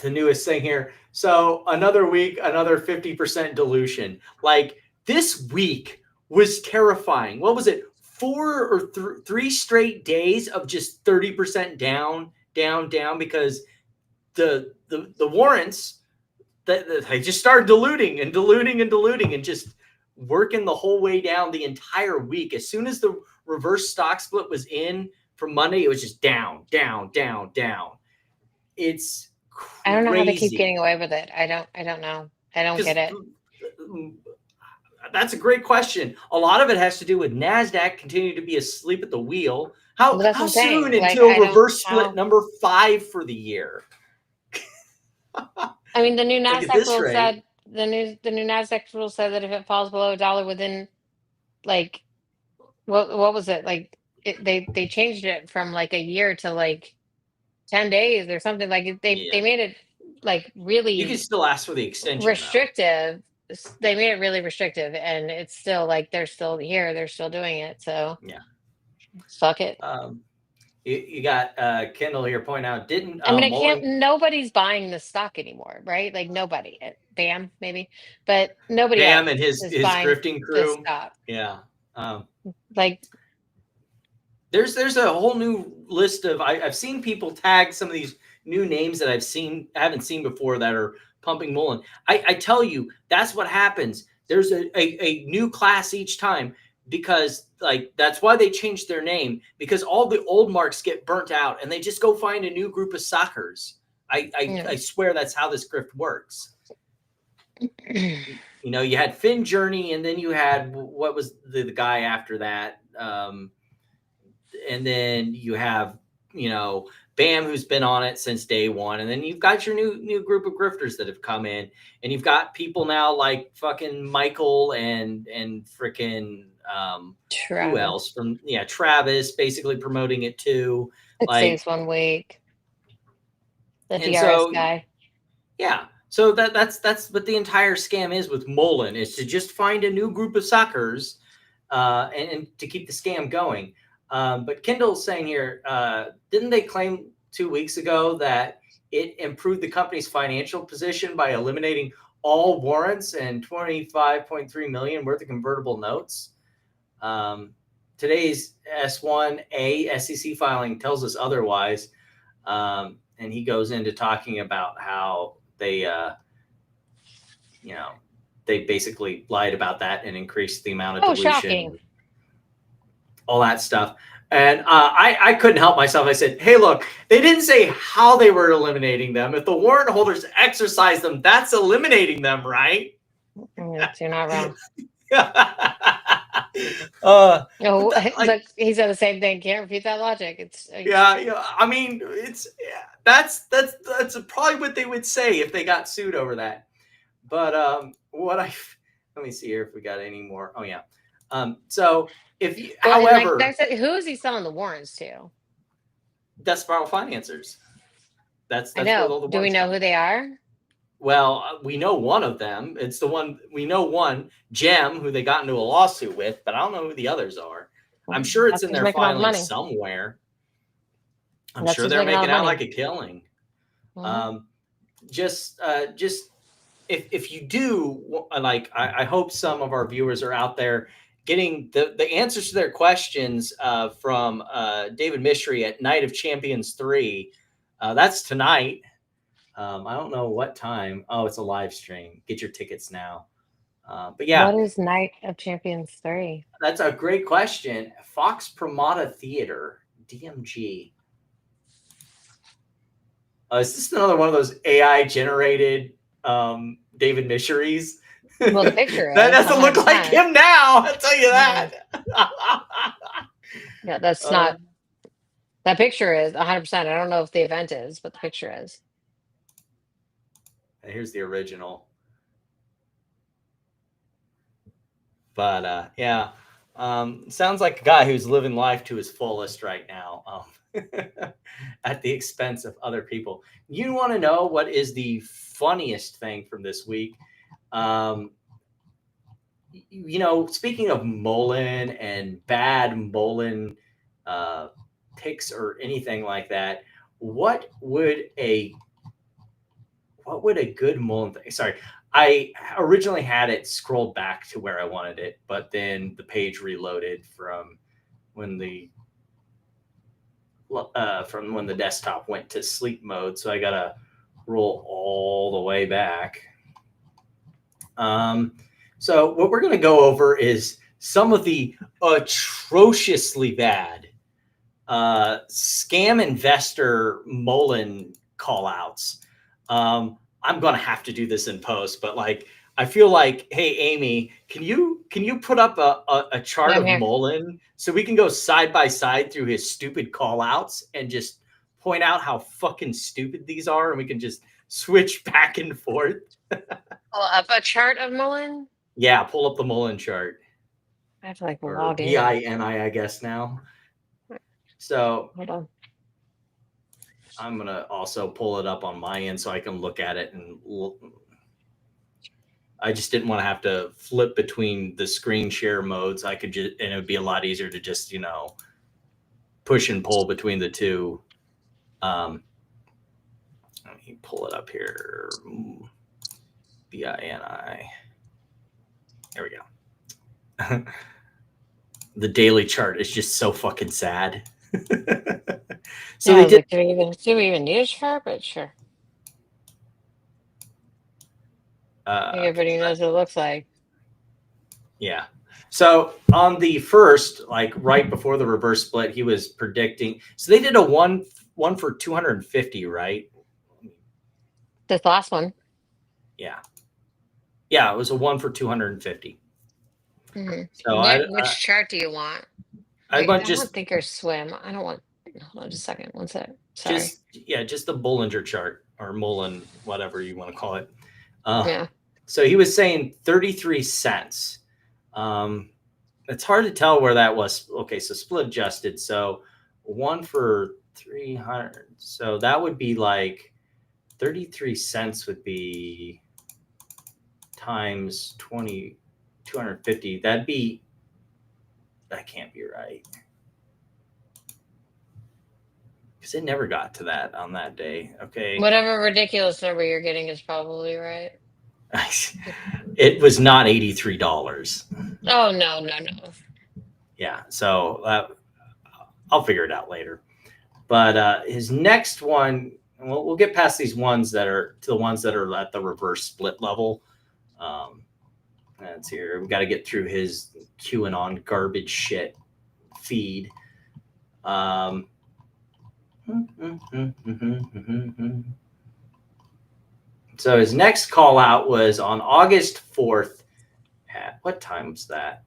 newest thing here. So another week, another 50% dilution. Like this week was terrifying. What was it? 4 or 3 straight days of just 30% down, because the warrants that they just started diluting and just working the whole way down the entire week. As soon as the reverse stock split was in from Monday, it was just down. It's crazy. I don't know how they keep getting away with it. I don't know. I don't get it. That's a great question. A lot of it has to do with NASDAQ continuing to be asleep at the wheel. How soon until reverse split number 5 for the year? I mean, the new Like, NASDAQ rule said the new NASDAQ rule said that if it falls below $1 within, like, what was it? Like they changed it from like a year to like 10 days or something. Like they made it like really. You can still ask for the extension. Restrictive. They made it really restrictive, and it's still like they're still here. They're still doing it. So yeah, fuck it. You got Kendall here point out didn't I mean, I can't. Nobody's buying the stock anymore, right? Like nobody. Bam, maybe, but nobody. Bam else and his grifting crew. Yeah. Like there's a whole new list of I've seen people tag some of these new names that I haven't seen before that are pumping Mullen. I tell you, that's what happens. There's a new class each time, because like that's why they changed their name, because all the old marks get burnt out and they just go find a new group of suckers. I swear that's how this grift works. You had Fin Journey, and then you had what was the guy after that, and then you have Bam, who's been on it since day one, and then you've got your new group of grifters that have come in, and you've got people now like fucking Michael and freaking who else from Travis basically promoting it too. It saves 1 week. The DRS guy. Yeah. So that's what the entire scam is with Mullen, is to just find a new group of suckers and to keep the scam going. But Kendall's saying here, didn't they claim 2 weeks ago that it improved the company's financial position by eliminating all warrants and 25.3 million worth of convertible notes? Today's S1A SEC filing tells us otherwise. And he goes into talking about how they, they basically lied about that and increased the amount of dilution. Shocking. All that stuff. And I couldn't help myself. I said, hey, look, they didn't say how they were eliminating them. If the warrant holders exercise them, that's eliminating them, right? Yes, you're not wrong. He said the same thing. Can't refute that logic. It's I mean, that's probably what they would say if they got sued over that. But let me see here if we got any more. Oh yeah. So if you, however, who is he selling the warrants to? That's Spiral Financers. That's I know. Do we know who they are? Well, we know one of them. It's the one we know. One, Gem, who they got into a lawsuit with, but I don't know who the others are. I'm sure it's in their filing somewhere. I'm sure they're making out like a killing. Mm-hmm. Just if you do, like, I hope some of our viewers are out there getting the answers to their questions from David Mistry at Night of Champions 3. That's tonight. I don't know what time. Oh, it's a live stream. Get your tickets now. But yeah, What is Night of Champions 3? that's a great question. Fox Promata Theater, DMG. Is this another one of those AI generated David Micheries? Well, the picture That is doesn't look like 100%. him now. I'll tell you that. Yeah, that's not. That picture is 100%. I don't know if the event is, but the picture is. And here's the original. But yeah, sounds like a guy who's living life to his fullest right now, at the expense of other people. You want to know what is the funniest thing from this week? You know, speaking of Mullen and bad Mullen picks or anything like that, what would a good Mullen thing? Sorry, I originally had it scrolled back to where I wanted it, but then the page reloaded from when the desktop went to sleep mode. So I gotta roll all the way back. So what we're gonna go over is some of the atrociously bad scam investor Mullen call outs. I'm gonna have to do this in post, but like I feel like, hey Amy, can you put up a chart of Mullen so we can go side by side through his stupid call outs and just point out how fucking stupid these are, and we can just switch back and forth. Pull up a chart of Mullen? Yeah, pull up the Mullen chart. I have to like Or log in. BINI, I guess now. So hold on. I'm gonna also pull it up on my end so I can look at it and look. I just didn't want to have to flip between the screen share modes. I could just, and it would be a lot easier to just, you know, push and pull between the two. Let me pull it up here. BINI. There we go. The daily chart is just so fucking sad. So yeah, they did. Do we even need a chart? But sure. I think everybody knows what it looks like. Yeah. So on the first, like right before the reverse split, he was predicting. So they did a one for 250, right? This last one. Yeah. Yeah, it was a 1 for 250. Mm-hmm. So which chart do you want? I want just Thinkorswim. I don't want. Hold on just a second. One sec. Sorry. Just the Bollinger chart or Mullen, whatever you want to call it. Yeah. So he was saying 33 cents. It's hard to tell where that was. Okay, so split adjusted. So 1 for 300. So that would be like 33 cents would be times 20, 250. That can't be right. Because it never got to that on that day. Okay. Whatever ridiculous number you're getting is probably right. It was not $83. Oh, no. Yeah. So I'll figure it out later. But his next one, we'll get past these ones that are to the ones that are at the reverse split level. That's here. We got to get through his QAnon garbage shit feed. So his next call out was on August 4th. At what time was that?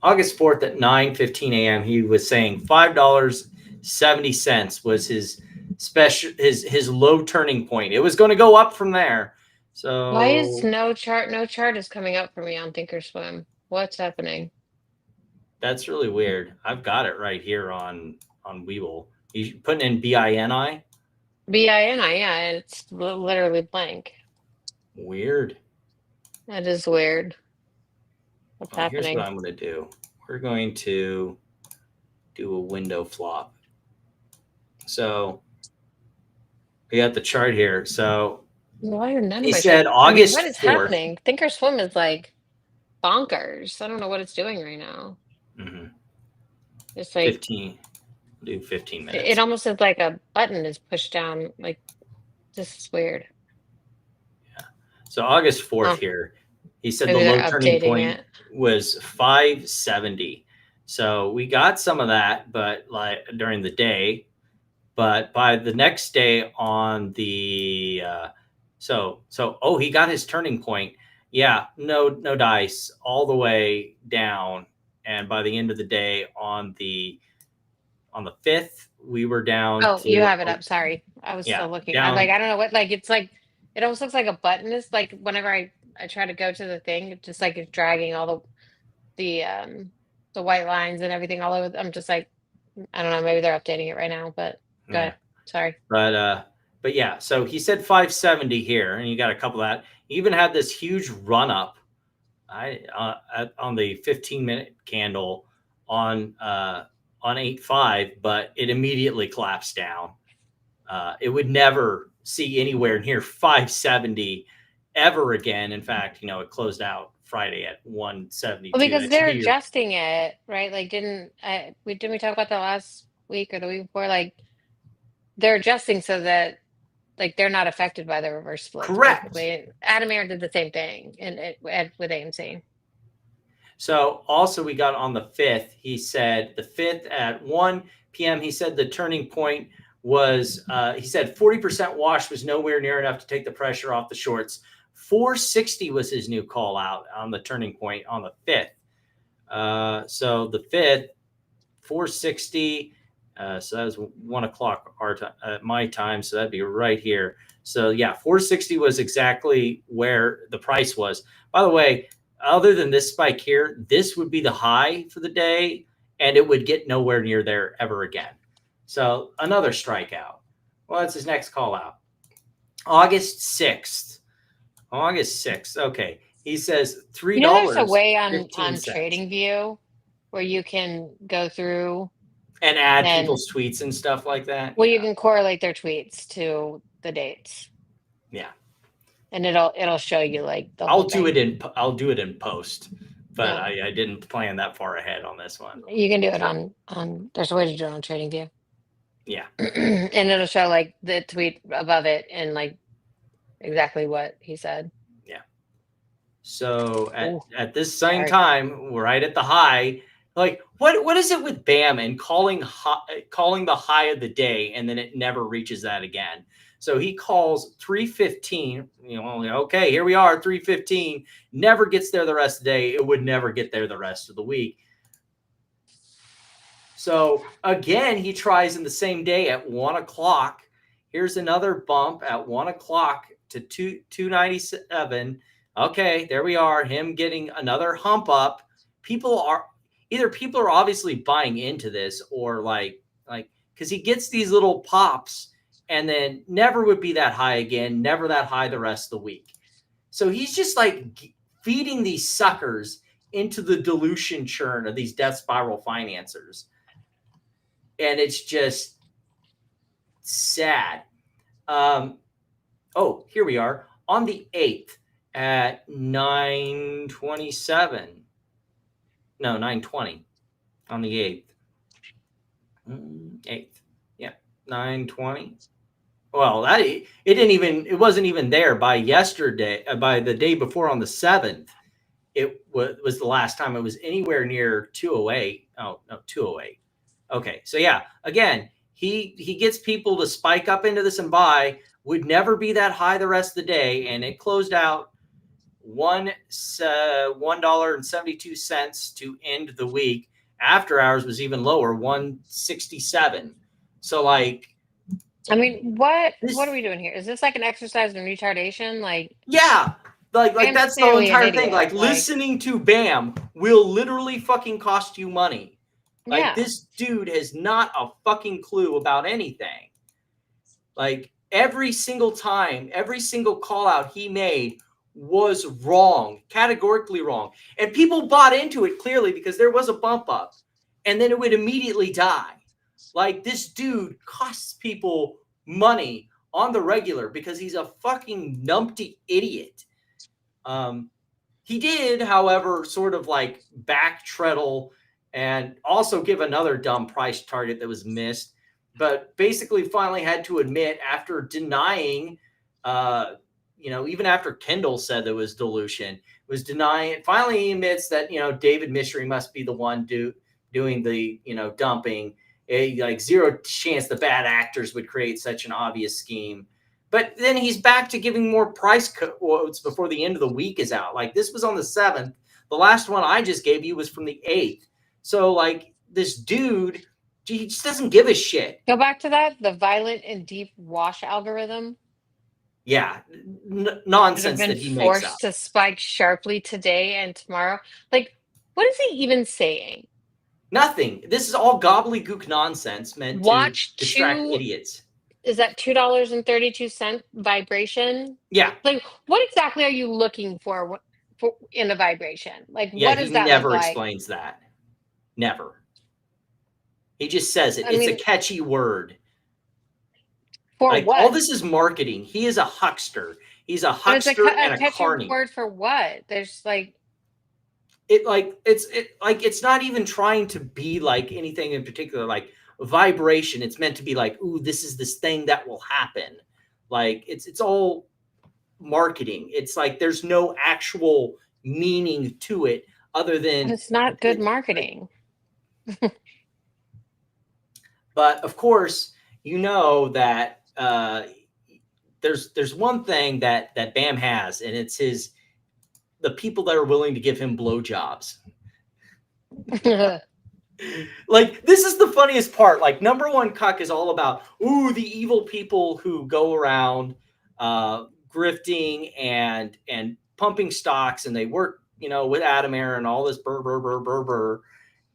August 4th at 9:15 a.m. He was saying $5.70 was his special his low turning point. It was going to go up from there. So why is no chart? No chart is coming up for me on Thinkorswim. What's happening? That's really weird. I've got it right here on Weeble. You putting in BINI? BINI, yeah, it's literally blank. Weird. That is weird. What's happening? Here's what I'm going to do. We're going to do a window flop. So we got the chart here. So why are none he of my said charts? August what is 4th. happening? Thinkorswim is like bonkers. I don't know what it's doing right now. Mm-hmm. It's like 15. Do 15 minutes. It almost is like a button is pushed down. Like this is weird. Yeah. So August 4th here, He said Maybe the they're low turning updating point it. was 570. So we got some of that, but like during the day, but by the next day on the, oh, he got his turning point. Yeah, no dice all the way down. And by the end of the day on the 5th, we were down Oh, to, you have it up. Sorry. I was yeah, still looking. down. I don't know what, like, it's like, it almost looks like a button is like, whenever I try to go to the thing, it just like it's dragging all the white lines and everything all over. I'm just like, I don't know, maybe they're updating it right now, but go ahead. Sorry. But yeah, so he said 570 here, and you got a couple of that. He even had this huge run up on the 15-minute candle on 8.5, but it immediately collapsed down. It would never see anywhere near 570 ever again. In fact, it closed out Friday at 172. Well, because they're adjusting it, right? Like, didn't we talk about that last week or the week before? Like, they're adjusting so that like they're not affected by the reverse splits. Correct. Basically. Adam Air did the same thing with AMC. So also we got on the 5th, he said the 5th at 1 p.m. He said the turning point was, he said 40% wash was nowhere near enough to take the pressure off the shorts. 460 was his new call out on the turning point on the 5th. So the 5th, 460. So that was 1 o'clock our time, my time. So that'd be right here. So yeah, 460 was exactly where the price was. By the way, other than this spike here, this would be the high for the day, and it would get nowhere near there ever again. So another strikeout. Well, that's his next call out. August 6th. Okay. He says $3. There's a way on TradingView where you can go through and add people's tweets and stuff like that. Well, you can correlate their tweets to the dates. Yeah. And it'll show you like the I'll do it in post, but I didn't plan that far ahead on this one. You can do it on there's a way to do it on TradingView. Yeah. And it'll show like the tweet above it and like exactly what he said. Yeah. So at this same time, we're right at the high. Like what is it with BAM and calling the high of the day and then it never reaches that again? So he calls 315. Okay, here we are, 315. Never gets there the rest of the day. It would never get there the rest of the week. So again, he tries in the same day at 1 o'clock. Here's another bump at 1 o'clock to 297. Okay, there we are. Him getting another hump up. People are obviously buying into this or like because he gets these little pops and then never would be that high again, never that high the rest of the week. So he's just like feeding these suckers into the dilution churn of these death spiral financiers. And it's just sad. Here we are on the 8th at 9:27. No, 9:20 on the 8th. 8th. Yeah, 9:20. Well, it wasn't even there by yesterday, by the day before on the 7th. It was the last time it was anywhere near 208. Oh, no, 208. Okay. So yeah, again, he gets people to spike up into this and buy, would never be that high the rest of the day. And it closed out $1.72 to end the week. After hours was even lower, 167. So like, I mean, what are we doing here? Is this like an exercise in retardation? Like, yeah, like that's the entire thing. Like listening to BAM will literally fucking cost you money. Like this dude has not a fucking clue about anything. Like every single time, every single call out he made was wrong, categorically wrong. And people bought into it clearly because there was a bump up and then it would immediately die. Like this dude costs people money on the regular because he's a fucking numpty idiot. He did, however, sort of like back treadle and also give another dumb price target that was missed, but basically finally had to admit after denying, even after Kendall said there was dilution, was denying it. Finally, he admits that, David Mishry must be the one doing the, dumping. Like zero chance the bad actors would create such an obvious scheme. But then he's back to giving more price quotes before the end of the week is out. Like this was on the 7th. The last one I just gave you was from the 8th. So like this dude, he just doesn't give a shit. Go back to that, the violent and deep wash algorithm. Yeah, nonsense Have that been he makes up. forced to spike sharply today and tomorrow. Like, what is he even saying? Nothing. This is all gobbledygook nonsense meant to distract idiots. Is that $2.32 vibration? Yeah. Like, what exactly are you looking for in a vibration? Like, Yeah, what does he that never look like? explains that. Never. He just says it. It's a catchy word. For like, what? all this is marketing. He is a huckster. He's a huckster and a catchy carny. word for what? There's like it's not even trying to be like anything in particular, like vibration. It's meant to be like, ooh, this is this thing that will happen. Like it's all marketing. It's like there's no actual meaning to it other than it's not good marketing. But of course, that there's one thing that Bam has, and it's the people that are willing to give him blowjobs. Like, this is the funniest part. Like, number one cuck is all about, ooh, the evil people who go around grifting and pumping stocks, and they work, with Adam Aaron, all this burr.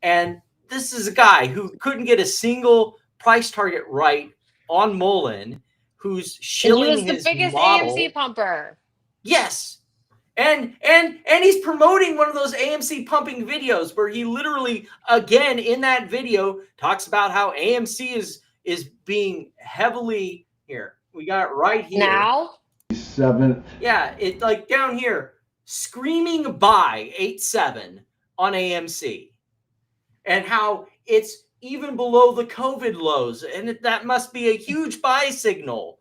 And this is a guy who couldn't get a single price target right on Mullen, who's shilling his he was the biggest model. AMC pumper. Yes. And he's promoting one of those AMC pumping videos where he literally, again, in that video, talks about how AMC is being heavily here. We got it right here. Now? 7. Yeah, it like down here, screaming buy 8-7 on AMC. And how it's even below the COVID lows. And that must be a huge buy signal.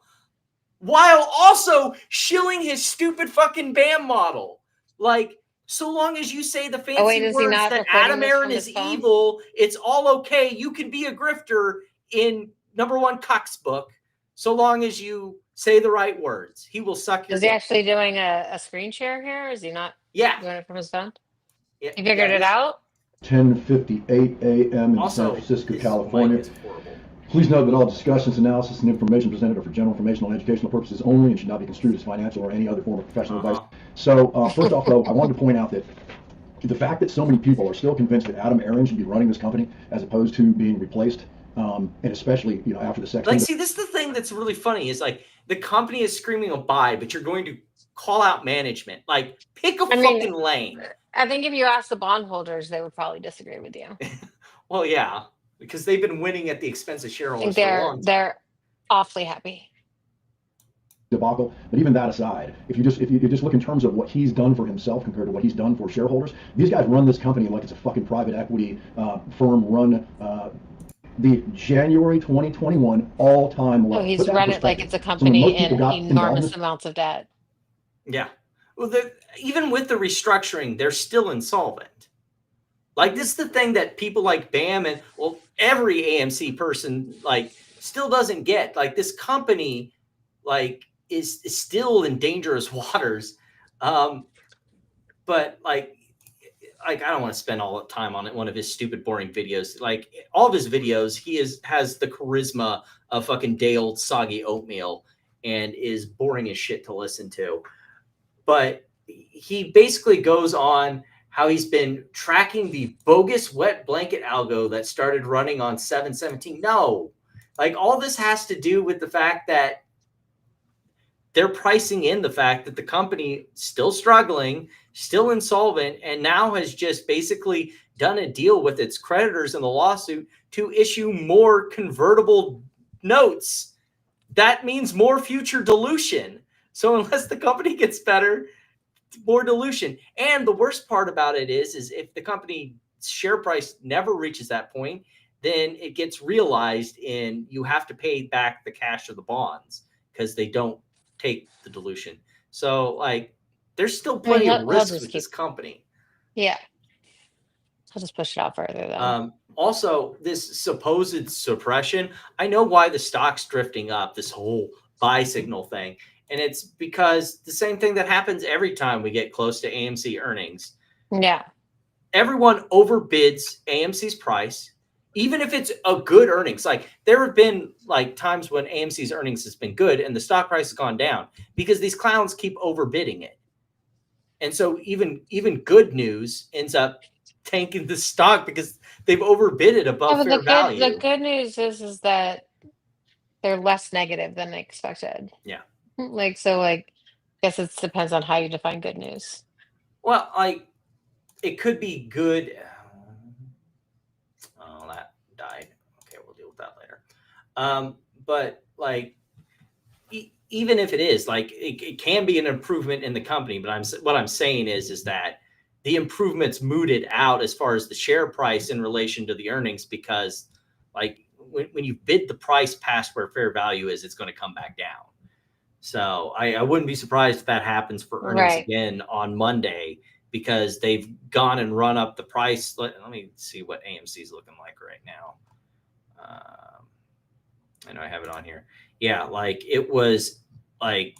While also shilling his stupid fucking BAM model. Like, so long as you say the fancy words that Adam Aaron is evil, it's all okay. You can be a grifter in number one cuck's book, so long as you say the right words. He will suck your Is he dick. actually doing a screen share here? Is he not doing it from his phone? Yeah, he figured it out? 10:58 a.m. in San Francisco, California. Please note that all discussions, analysis, and information presented are for general informational and educational purposes only and should not be construed as financial or any other form of professional advice. So first off, though, I wanted to point out that the fact that so many people are still convinced that Adam Aaron should be running this company as opposed to being replaced, and especially after the sex. Like, see, this is the thing that's really funny is like the company is screaming a buy, but you're going to call out management. Like, pick a fucking lane. I think if you ask the bondholders, they would probably disagree with you. Well, yeah. Because they've been winning at the expense of shareholders for a long time. They're awfully happy. Debacle, but even that aside, if you just look in terms of what he's done for himself compared to what he's done for shareholders, these guys run this company like it's a fucking private equity firm run. The January 2021 all-time low. Oh, he's run it like it's a company in enormous amounts of debt. Yeah. Well, even with the restructuring, they're still insolvent. Like, this is the thing that people like Bam and, well, every AMC person, like, still doesn't get. Like, this company, like, is still in dangerous waters. But, like, I don't want to spend all the time on it. One of his stupid, boring videos. Like, all of his videos, he has the charisma of fucking day-old soggy oatmeal and is boring as shit to listen to. But he basically goes on how he's been tracking the bogus wet blanket algo that started running on 7/17. No, like, all this has to do with the fact that they're pricing in the fact that the company still struggling, still insolvent, and now has just basically done a deal with its creditors in the lawsuit to issue more convertible notes. That means more future dilution. So unless the company gets better, more dilution. And the worst part about it is if the company's share price never reaches that point, then it gets realized and you have to pay back the cash of the bonds because they don't take the dilution. So like, there's still I mean, plenty of he'll risks just with keep. this company. Yeah. I'll just push it out further though. Also, this supposed suppression, I know why the stock's drifting up, this whole buy signal thing. And it's because the same thing that happens every time we get close to AMC earnings. Yeah. Everyone overbids AMC's price, even if it's a good earnings. Like there have been like times when AMC's earnings has been good and the stock price has gone down because these clowns keep overbidding it. And so even good news ends up tanking the stock because they've overbid it above Yeah, fair but value. the good news is that they're less negative than expected. Yeah. Like, so like, I guess it depends on how you define good news. Well, like it could be good. Oh, that died. Okay, we'll deal with that later. But like, even if it is, like, it can be an improvement in the company. But what I'm saying is that the improvement's mooted out as far as the share price in relation to the earnings, because like when you bid the price past where fair value is, it's going to come back down. So I wouldn't be surprised if that happens for earnings again on Monday, because they've gone and run up the price. Let me see what AMC is looking like right now. I know I have it on here. Yeah, like it was like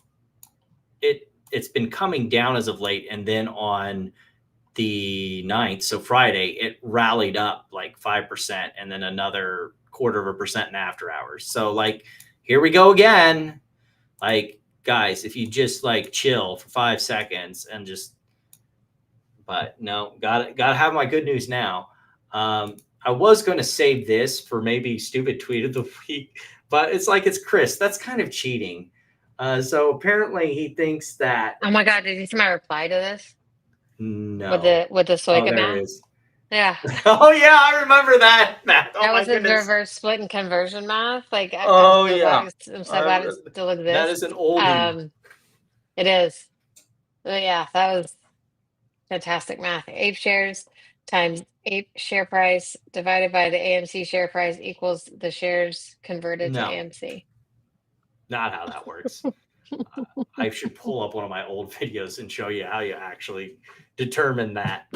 it's been coming down as of late, and then on the 9th, so Friday, it rallied up like 5%, and then another 0.25% in after hours. So like, here we go again. Like, guys, if you just like chill for 5 seconds and just, but no, gotta have my good news now. I was going to save this for maybe stupid tweet of the week, but it's like, it's Chris. That's kind of cheating. So apparently he thinks that. Oh my God, did you see my reply to this? No. With the Soika there math? it is. Yeah. Oh yeah, I remember that math. Oh That my was his goodness. reverse split and conversion math. Like, Oh I'm so yeah. I'm so glad it still exists. That is an oldie. It is. But yeah, that was fantastic math. Ape shares times Ape share price divided by the AMC share price equals the shares converted to No. AMC. Not how that works. I should pull up one of my old videos and show you how you actually determine that.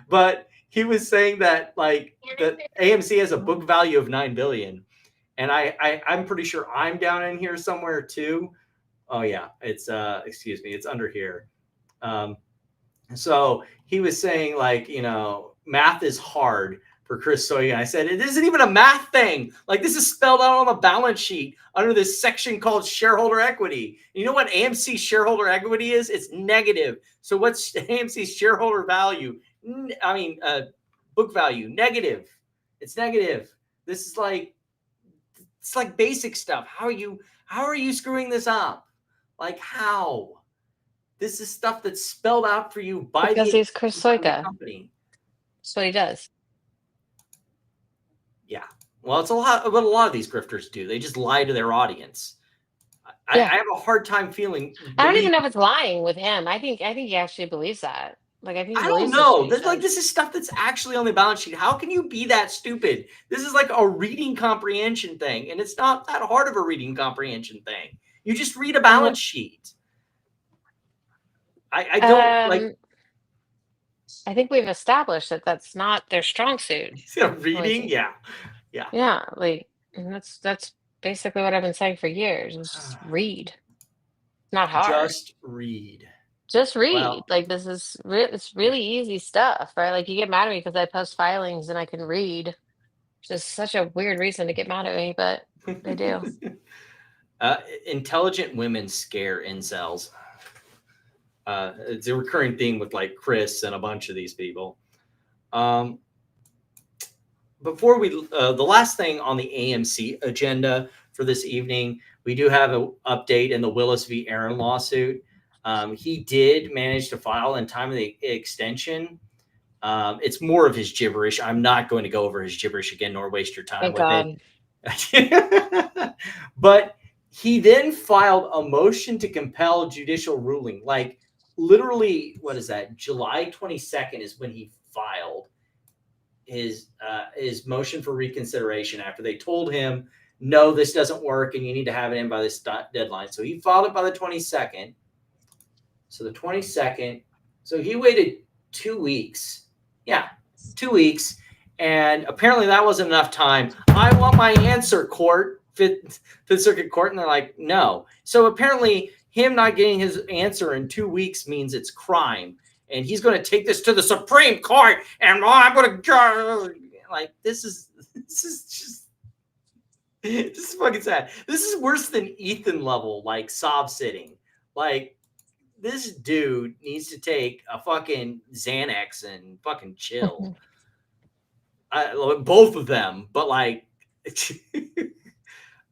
But he was saying that like that AMC has a book value of $9 billion, and I'm pretty sure I'm down in here somewhere too. Oh yeah, it's excuse me, it's under here. So he was saying like, you know, math is hard for Chris Soya. I said, it isn't even a math thing. Like, this is spelled out on the balance sheet under this section called shareholder equity. You know what AMC shareholder equity is? It's negative. So what's AMC's shareholder value? Book value, negative. It's negative. This is like, it's like basic stuff. How are you screwing this up? Like, how? This is stuff that's spelled out for you by because he's Chris Soika. Company. That's what he does. Yeah. Well, it's a lot what a lot of these grifters do. They just lie to their audience. I have a hard time feeling. I don't even know if it's lying with him. I think he actually believes that. Like, I think he I don't believes know. This is stuff that's actually on the balance sheet. How can you be that stupid? This is like a reading comprehension thing, and it's not that hard of a reading comprehension thing. You just read a balance sheet. I don't like. I think we've established that that's not their strong suit. Reading, yeah. Like that's basically what I've been saying for years. Is just read. It's not hard. Just read. Just read. Well, like, this is it's really easy stuff, right? Like, you get mad at me because I post filings and I can read. It's just such a weird reason to get mad at me, but they do. Intelligent women scare incels. It's a recurring theme with like Chris and a bunch of these people. Before we, the last thing on the AMC agenda for this evening, we do have an update in the Willis v. Aaron lawsuit. He did manage to file in time of the extension. It's more of his gibberish. I'm not going to go over his gibberish again, nor waste your time with it. But he then filed a motion to compel judicial ruling. Like, literally, what is that? July 22nd is when he filed his motion for reconsideration after they told him no, this doesn't work and you need to have it in by this deadline. So he filed it by the 22nd. So the 22nd, so he waited 2 weeks. Yeah, 2 weeks. And apparently that wasn't enough time. I want my answer, court, Fifth Circuit Court. And they're like, no. So apparently him not getting his answer in 2 weeks means it's crime. And he's going to take this to the Supreme Court. And I'm going to go. Like, this is fucking sad. This is worse than Ethan level, like sob sitting. Like, this dude needs to take a fucking Xanax and fucking chill. Both of them, but like,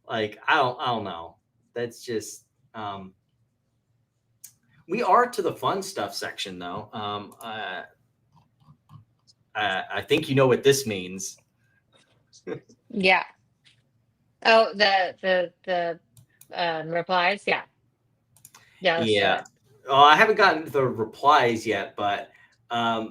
like I don't know. That's just we are to the fun stuff section though. I think you know what this means. Yeah. Oh, the replies. Yeah. Yeah. Yeah. Oh, I haven't gotten the replies yet, but I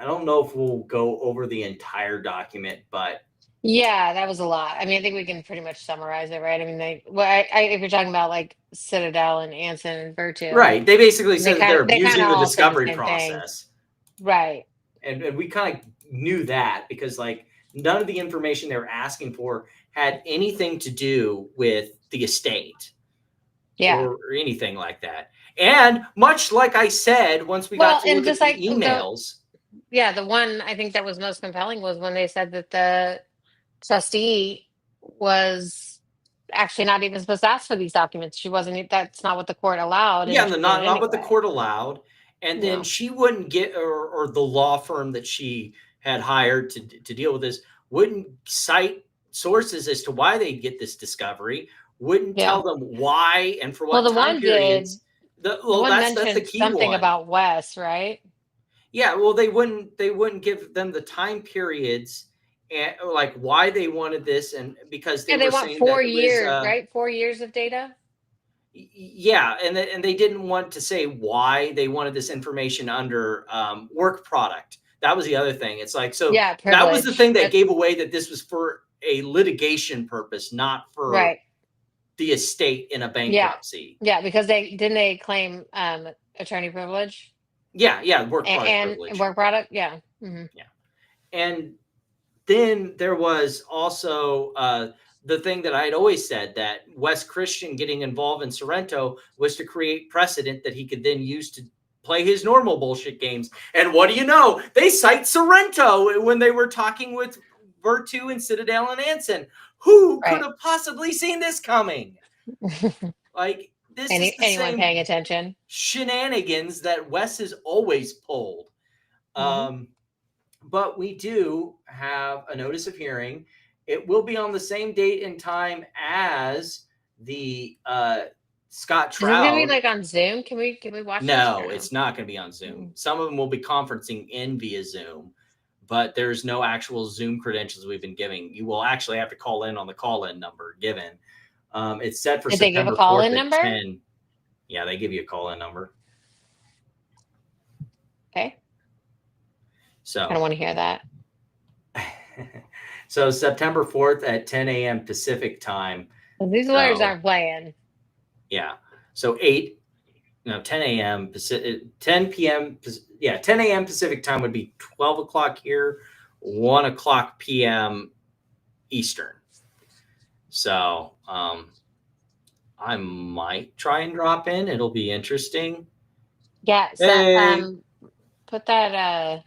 don't know if we'll go over the entire document, but yeah, that was a lot. I mean, I think we can pretty much summarize it, right? I mean, if you're talking about like Citadel and Anson and Virtu, right? They basically said that they're abusing the all said the discovery same process, thing. Right? And we kind of knew that because like none of the information they were asking for had anything to do with the estate, or anything like that. And much like I said, once we got to look at the emails. The one I think that was most compelling was when they said that the trustee was actually not even supposed to ask for these documents. She wasn't. That's not what the court allowed. Yeah, not what the court allowed. And then she wouldn't get, or the law firm that she had hired to deal with this wouldn't cite sources as to why they get this discovery. Wouldn't tell them why and for what time periods. That's the key something one. About Wes, right? Yeah, well, they wouldn't give them the time periods and like why they wanted this, and because they were want saying 4 years, right? 4 years of data. Yeah, and they didn't want to say why they wanted this information under work product. That was the other thing. It's like that was the thing that gave away that this was for a litigation purpose, not for the estate in a bankruptcy. Yeah, because they claim attorney privilege. Yeah, work product privilege. And work product, yeah. Mm-hmm. Yeah. And then there was also the thing that I had always said, that Wes Christian getting involved in Sorrento was to create precedent that he could then use to play his normal bullshit games. And what do you know? They cite Sorrento when they were talking with Virtu and Citadel and Anson. Who could have possibly seen this coming? Like, this is the anyone paying attention? Shenanigans that Wes has always pulled. But we do have a notice of hearing. It will be on the same date and time as the Scott Trout. Is it going to be like on Zoom? Can we watch this? No, it's not going to be on Zoom. Some of them will be conferencing in via Zoom, but there's no actual Zoom credentials we've been giving. You will actually have to call in on the call-in number given. It's set for September 4th. Did they give a call-in number? 10. Yeah, they give you a call-in number. Okay. So I don't want to hear that. So September 4th at 10 a.m. Pacific time. Well, these lawyers aren't playing. Yeah. So 10 a.m. Pacific, 10 p.m. Yeah, 10 a.m. Pacific time would be 12 o'clock here, 1 o'clock p.m. Eastern. So I might try and drop in. It'll be interesting. Yeah. So put that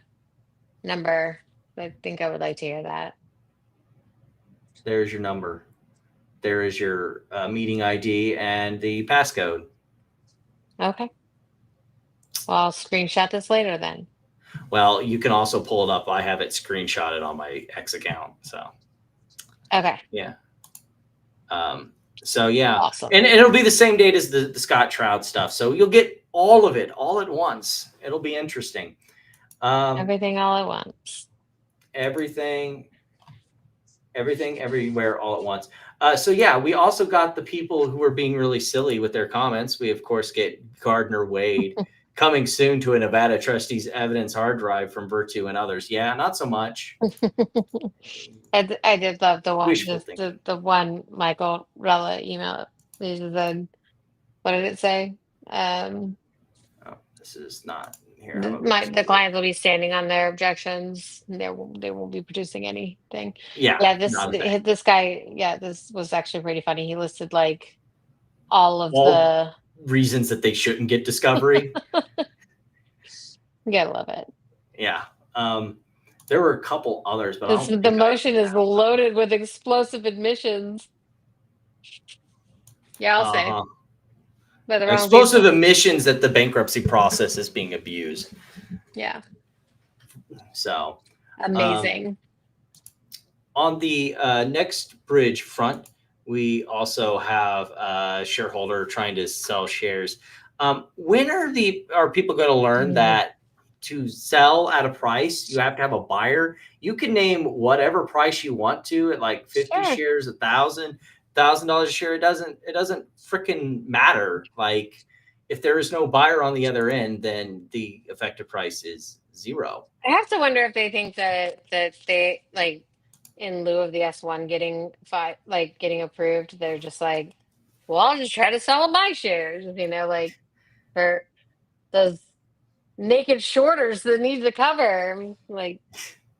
number. I think I would like to hear that. There's your number. There is your meeting ID and the passcode. Okay. Well, I'll screenshot this later then. Well, you can also pull it up. I have it screenshotted on my X account. So. Okay. Yeah. So yeah. Awesome. And it'll be the same date as the Scott Trout stuff. So you'll get all of it all at once. It'll be interesting. Everything all at once. Everything everywhere all at once. So yeah, we also got the people who are being really silly with their comments. We of course get Gardner Wade coming soon to a Nevada trustee's evidence hard drive from Virtu and others. Yeah, not so much. I I did love the one, Wishful just thinking. the one Michael Rella email. He said, what did it say? Oh, this is not here. I'm gonna The clients will be standing on their objections. And they won't be producing anything. Yeah, Yeah, not a thing. this guy. Yeah, this was actually pretty funny. He listed like all of All the reasons that they shouldn't get discovery. You gotta love it. Yeah. There were a couple others, but I don't The think motion is loaded with explosive admissions. Yeah, I'll say. uh-huh. By the wrong Explosive people. admissions that the bankruptcy process is being abused. Yeah. So amazing. On the next bridge front, we also have a shareholder trying to sell shares. When are people going to learn that to sell at a price, you have to have a buyer? You can name whatever price you want to at like 50 shares, $1,000 a share. It doesn't freaking matter. Like if there is no buyer on the other end, then the effective price is zero. I have to wonder if they think that they like in lieu of the S1 getting approved, they're just like, well, I'll just try to sell my shares, like for those naked shorters that need to cover. Like,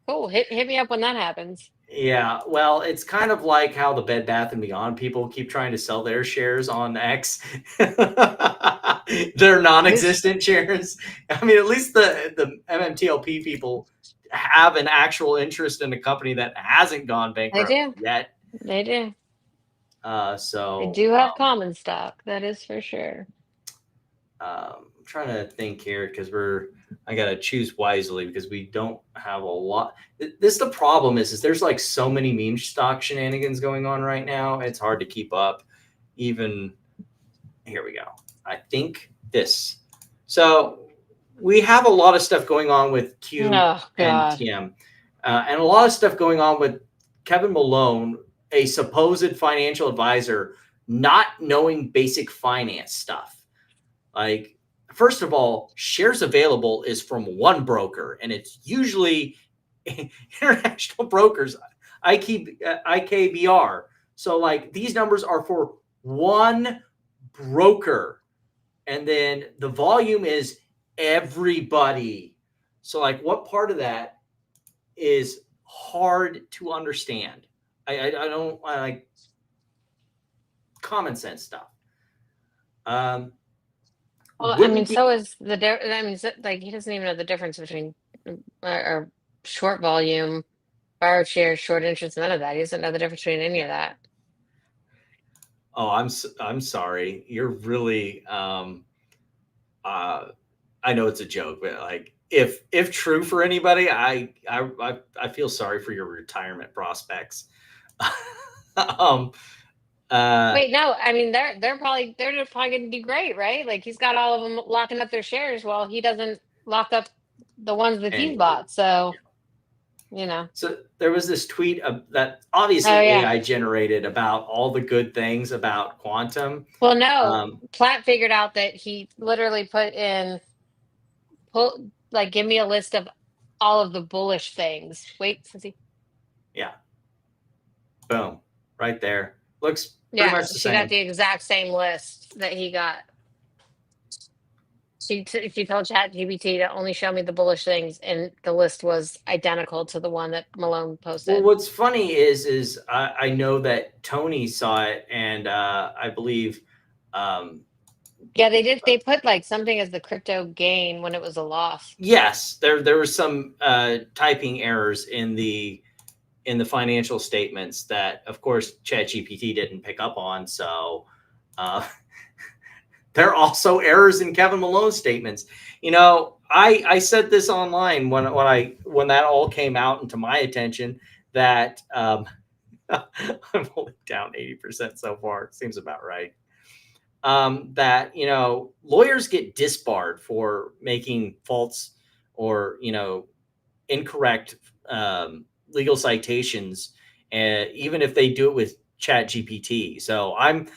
cool, hit me up when that happens. Yeah, well, it's kind of like how the Bed Bath & Beyond people keep trying to sell their shares on X. They're non-existent shares. I mean, at least the MMTLP people have an actual interest in a company that hasn't gone bankrupt yet. They do. So they do have common stock. That is for sure. I'm trying to think here because I got to choose wisely because we don't have a lot. The problem is there's like so many meme stock shenanigans going on right now. It's hard to keep up. Even here we go. I think this. So we have a lot of stuff going on with QNTM and a lot of stuff going on with Kevin Malone, a supposed financial advisor, not knowing basic finance stuff. Like, first of all, shares available is from one broker, and it's usually international brokers, IKBR. So, like, these numbers are for one broker, and then the volume is everybody. So, like, what part of that is hard to understand? I don't like common sense stuff. Well, I mean, so is like he doesn't even know the difference between or short volume, borrowed shares, short interest, none of that. He doesn't know the difference between any of that. Oh, I'm sorry. You're really I know it's a joke, but like if true for anybody, I feel sorry for your retirement prospects. Wait, no, I mean they're probably going to do great, right? Like he's got all of them locking up their shares while he doesn't lock up the ones that he's bought. So, So there was this tweet that obviously AI generated about all the good things about quantum. Well, no, Platt figured out that he literally put give me a list of all of the bullish things. Wait, yeah, boom, right there. Looks pretty much the same. She got the exact same list that he got. She told ChatGPT to only show me the bullish things, and the list was identical to the one that Malone posted. Well, what's funny is I know that Tony saw it, and I believe. Yeah, they did. They put like something as the crypto gain when it was a loss. Yes, there were some typing errors in the financial statements that, of course, ChatGPT didn't pick up on. So there are also errors in Kevin Malone's statements. I said this online when that all came out into my attention that I'm only down 80% so far. It seems about right. That lawyers get disbarred for making false or incorrect legal citations, even if they do it with ChatGPT. So I'm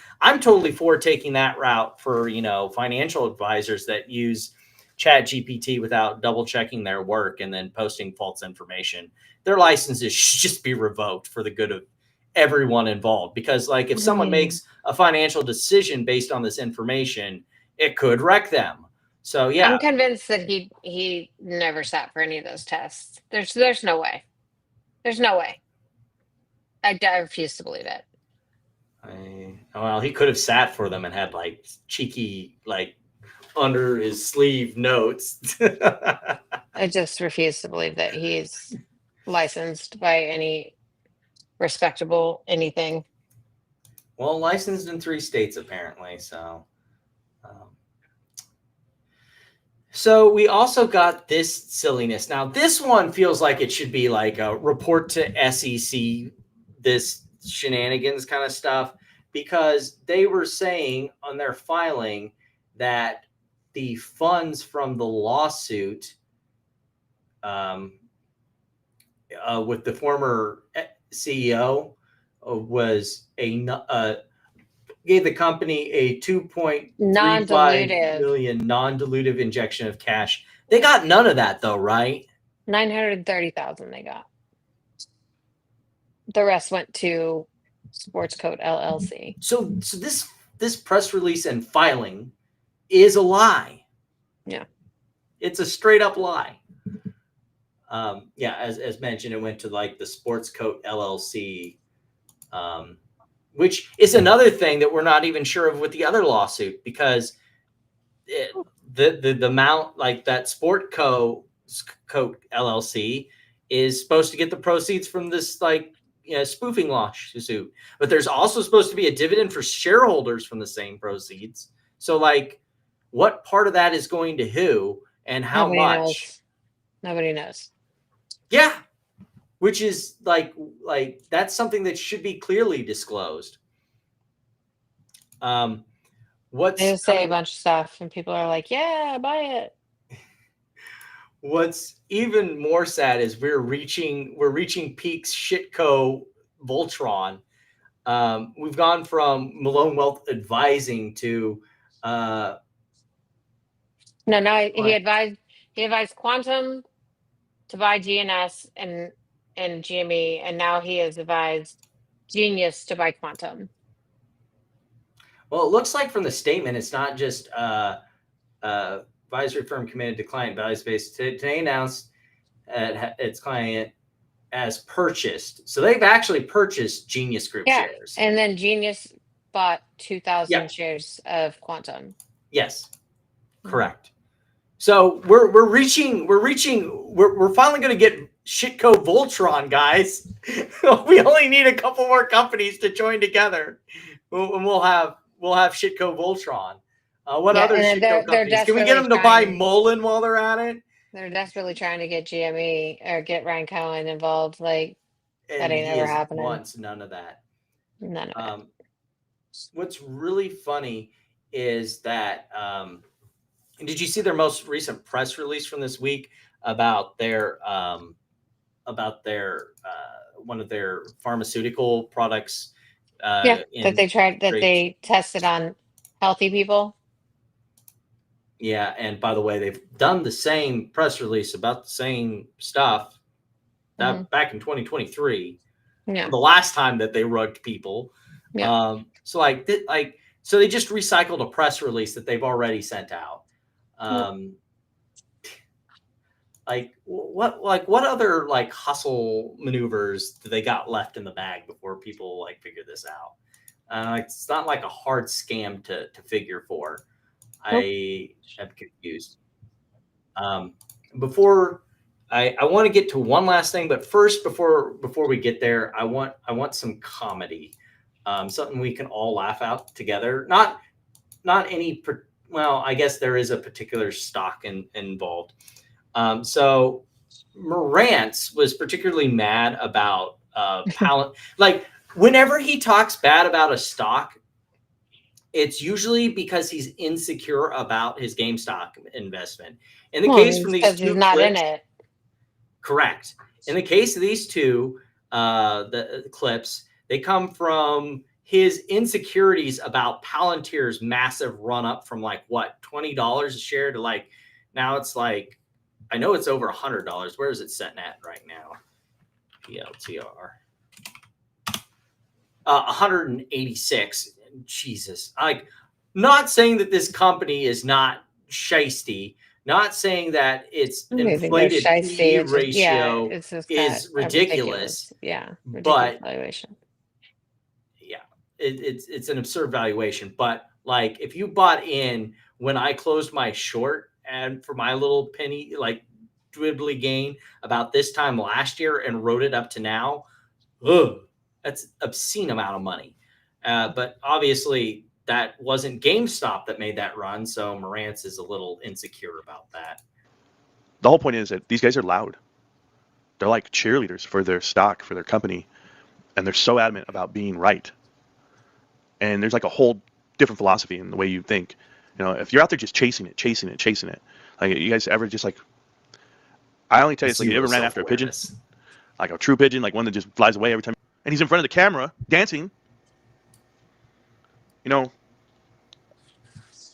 totally for taking that route for financial advisors that use ChatGPT without double checking their work and then posting false information, their licenses should just be revoked for the good of everyone involved. Because like if someone makes a financial decision based on this information, it could wreck them. So yeah, I'm convinced that he never sat for any of those tests. There's no way. There's no way. I refuse to believe it. Well, he could have sat for them and had like cheeky, like under his sleeve notes. I just refuse to believe that he's licensed by any respectable anything. Well, licensed in 3 states apparently. So we also got this silliness. Now, this one feels like it should be like a report to SEC, this shenanigans kind of stuff, because they were saying on their filing that the funds from the lawsuit with the former CEO was gave the company a $2.35 million non-dilutive injection of cash. They got none of that though, right? $930,000 they got. The rest went to Sports Code LLC. So this press release and filing is a lie. Yeah. It's a straight up lie. Yeah, as mentioned, it went to like the Sports Code LLC, which is another thing that we're not even sure of with the other lawsuit, because the amount, like that Sport Code LLC is supposed to get the proceeds from this like spoofing lawsuit, but there's also supposed to be a dividend for shareholders from the same proceeds. So like, what part of that is going to who and how much? Nobody knows. Yeah. Which is like that's something that should be clearly disclosed. They say a bunch of stuff and people are like, yeah, buy it. What's even more sad is we're reaching peaks shitco Voltron. We've gone from Malone Wealth advising to he advised Quantum to buy GNS and GME, and now he has advised Genius to buy Quantum. Well, it looks like from the statement, it's not just advisory firm committed to client values based. Today announced its client as purchased. So they've actually purchased Genius Group shares. And then Genius bought 2,000 shares of Quantum. Yes, correct. So we're finally going to get shitco Voltron, guys. We only need a couple more companies to join together, and we'll have shitco Voltron. What other shitco companies? Can we get them to buy Mullen while they're at it? They're desperately trying to get GME or get Ryan Cohen involved. Like, that ain't ever happening. Wants none of that. None of it. What's really funny is that did you see their most recent press release from this week about their one of their pharmaceutical products? That they tested on healthy people. Yeah, and by the way, they've done the same press release about the same stuff back in 2023. Yeah, the last time that they rugged people. Yeah. So they just recycled a press release that they've already sent out. What other like hustle maneuvers do they got left in the bag before people like figure this out? It's not like a hard scam to figure for. I am confused. Before I want to get to one last thing, but first, before we get there, I want some comedy, something we can all laugh out together. Not any. Well, I guess there is a particular stock involved. So Morantz was particularly mad about like whenever he talks bad about a stock, it's usually because he's insecure about his GameStop investment. In the case from these two he's not in it. Correct. In the case of these two, the clips, they come from his insecurities about Palantir's massive run up from like what, $20 a share to like now it's like, I know it's over $100. Where is it setting at right now? TLTR. 186. Jesus. Not saying that this company is not shisty, not saying that its inflated PE ratio is ridiculous. Ridiculous but valuation. Yeah, it's an absurd valuation. But like, if you bought in when I closed my short and for my little penny, like dwibbly gain about this time last year and rode it up to now, that's obscene amount of money. But obviously that wasn't GameStop that made that run. So Marantz is a little insecure about that. The whole point is that these guys are loud. They're like cheerleaders for their stock, for their company. And they're so adamant about being right. And there's like a whole different philosophy in the way you think. You know, if you're out there just chasing it, like you guys ever just like, I only tell you, it's like you ever ran after a pigeon, like a true pigeon, like one that just flies away every time, and he's in front of the camera dancing.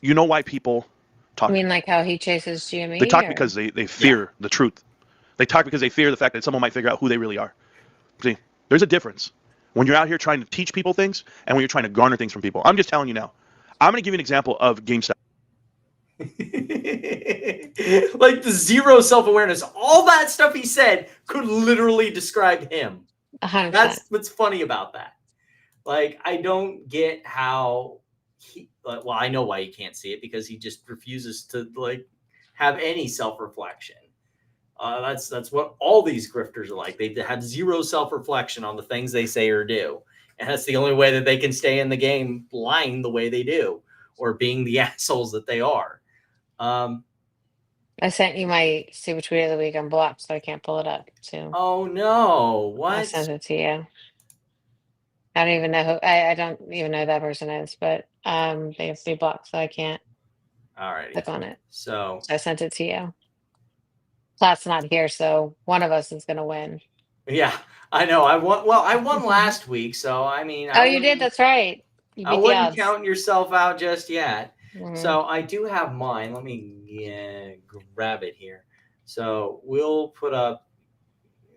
You know why people talk. I mean, like how he chases GME? They talk because they fear the truth. They talk because they fear the fact that someone might figure out who they really are. See, there's a difference when you're out here trying to teach people things and when you're trying to garner things from people. I'm just telling you now. I'm going to give you an example of GameStop. Like the zero self-awareness, all that stuff he said could literally describe him. 100%. That's what's funny about that. Like, I don't get how well, I know why he can't see it, because he just refuses to like have any self-reflection. That's what all these grifters are like. They have zero self-reflection on the things they say or do. And that's the only way that they can stay in the game, lying the way they do or being the assholes that they are. I sent you my super tweet of the week on block, so I can't pull it up. So. Oh no! What? I sent it to you. I don't even know who. I don't even know who that person is, but they have to be blocked, so I can't. All right. Click on it. So I sent it to you. Plat's not here, so one of us is gonna win. Yeah, I know. I won last week, so I mean. Oh, you did. That's right. I wouldn't count yourself out just yet. Mm-hmm. So I do have mine. Let me grab it here. So we'll put up.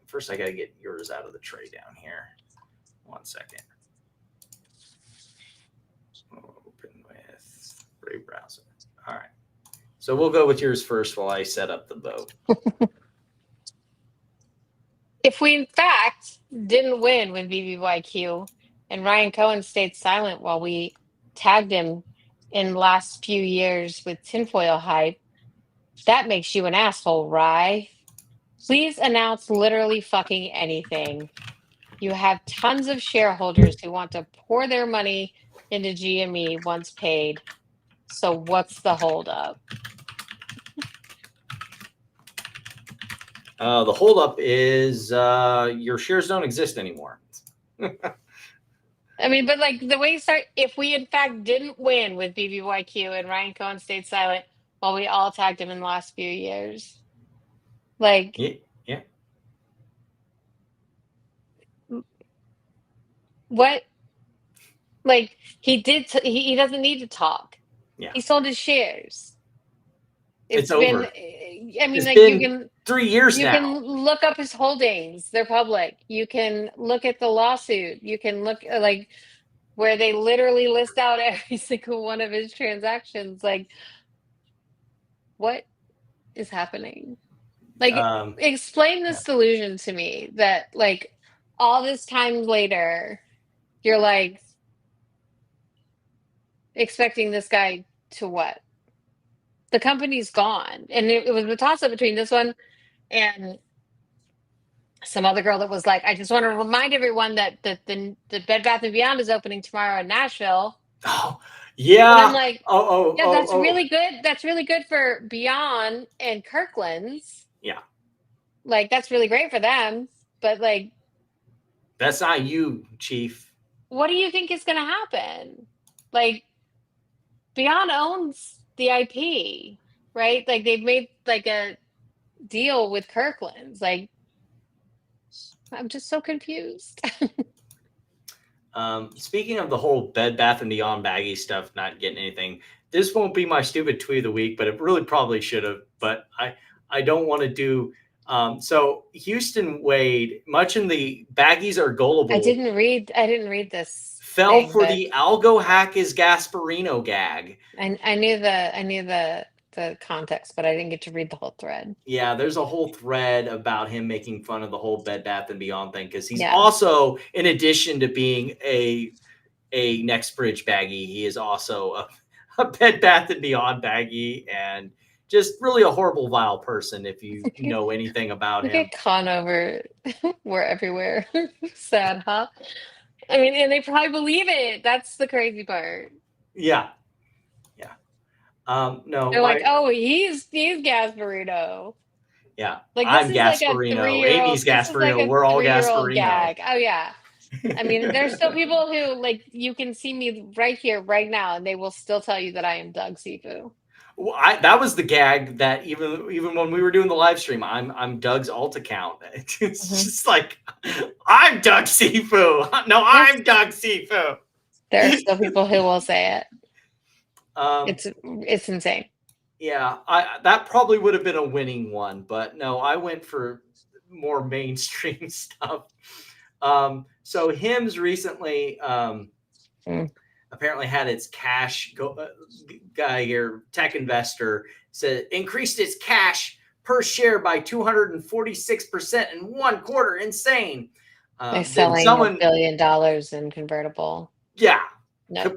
First, I got to get yours out of the tray down here. 1 second. Open with Brave browser. All right. So we'll go with yours first while I set up the vote. If we, in fact, didn't win with BBYQ and Ryan Cohen stayed silent while we tagged him in the last few years with tinfoil hype, that makes you an asshole, Rye. Please announce literally fucking anything. You have tons of shareholders who want to pour their money into GME once paid. So what's the holdup? The holdup is your shares don't exist anymore. I mean, but like the way you start, if we in fact didn't win with BBYQ and Ryan Cohen stayed silent while we all tagged him in the last few years, like, yeah. What? Like he did. He doesn't need to talk. Yeah. He sold his shares. It's been, over. I mean, It's like been you can 3 years you now. can look up his holdings. They're public. You can look at the lawsuit. You can look like where they literally list out every single one of his transactions. Like, what is happening? Like, explain this delusion to me that like all this time later, you're like expecting this guy to what? The company's gone. And it was a toss-up between this one and some other girl that was like, I just want to remind everyone that the Bed Bath & Beyond is opening tomorrow in Nashville. Oh, yeah. And I'm like, that's really good. That's really good for Beyond and Kirkland's. Yeah. Like, that's really great for them. But like, that's not you, Chief. What do you think is going to happen? Like, Beyond owns the IP, right? Like, they've made like a deal with Kirkland's. Like, I'm just so confused. Speaking of the whole Bed Bath & Beyond baggy stuff, not getting anything, this won't be my stupid tweet of the week, but it really probably should have. But I don't want to do So Houston Wade, much in the baggies are gullible. I didn't read this. Fell for the algo hack is Gasparino gag. I knew the context, but I didn't get to read the whole thread. Yeah, there's a whole thread about him making fun of the whole Bed Bath and Beyond thing because he's also, in addition to being a Nextbridge baggie, he is also a Bed Bath and Beyond baggie and just really a horrible, vile person if you know anything about him. Get Conover, we're everywhere. Sad, huh? I mean, and they probably believe it. That's the crazy part. Yeah. Yeah. No. They're like, oh, he's Gasparino. Yeah. Like, I'm Gasparino. Amy's Gasparino. We're all Gasparino. Gag. Oh, yeah. I mean, there's still people who, like, you can see me right here, right now, and they will still tell you that I am Doug Sifu. Well, that was the gag that even when we were doing the live stream, I'm Doug's alt account. It's just like, I'm Doug Sifu. No, I'm Doug Sifu. There are still people who will say it. It's insane. Yeah, that probably would have been a winning one, but no, I went for more mainstream stuff. So Hims recently apparently had its cash guy here, tech investor, said increased its cash per share by 246% in 1 quarter. Insane. They're selling $1 billion in convertible. Yeah.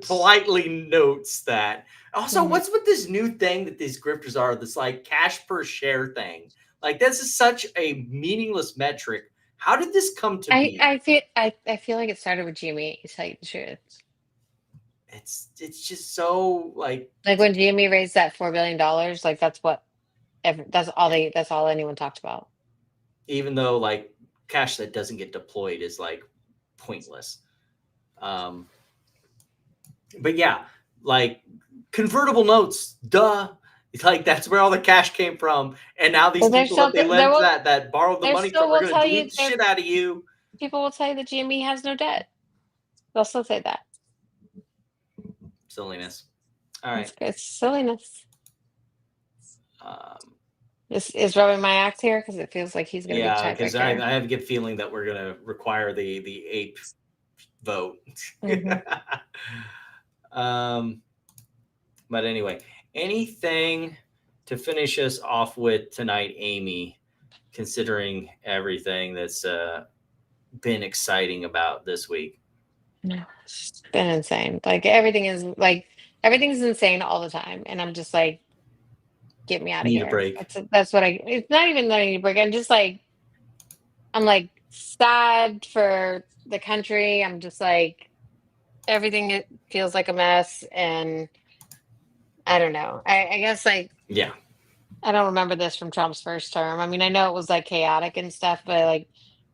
Politely notes that. Also, what's with this new thing that these grifters are, this like cash per share thing? Like, this is such a meaningless metric. How did this come to be? I feel like it started with GME, to tell you the truth. It's just so like when GME raised that $4 billion, like that's all anyone talked about. Even though like cash that doesn't get deployed is like pointless. But yeah, like convertible notes, duh. It's like that's where all the cash came from. And now these people that borrowed the money from, we're going to delete the shit out of you. People will tell you that GME has no debt. They'll still say that. Silliness. All right. It's silliness. This is rubbing my axe here because it feels like he's going to be checked. Because I have a good feeling that we're going to require the ape vote. But anyway, anything to finish us off with tonight, Amy, considering everything that's been exciting about this week? No, it's been insane. Everything's insane all the time. And I'm just like, get me out of here. Need a break. That's what it's not even that I need a break. I'm just like, sad for the country. I'm just like, everything feels like a mess. And I don't know. I guess I don't remember this from Trump's first term. I mean, I know it was like chaotic and stuff, but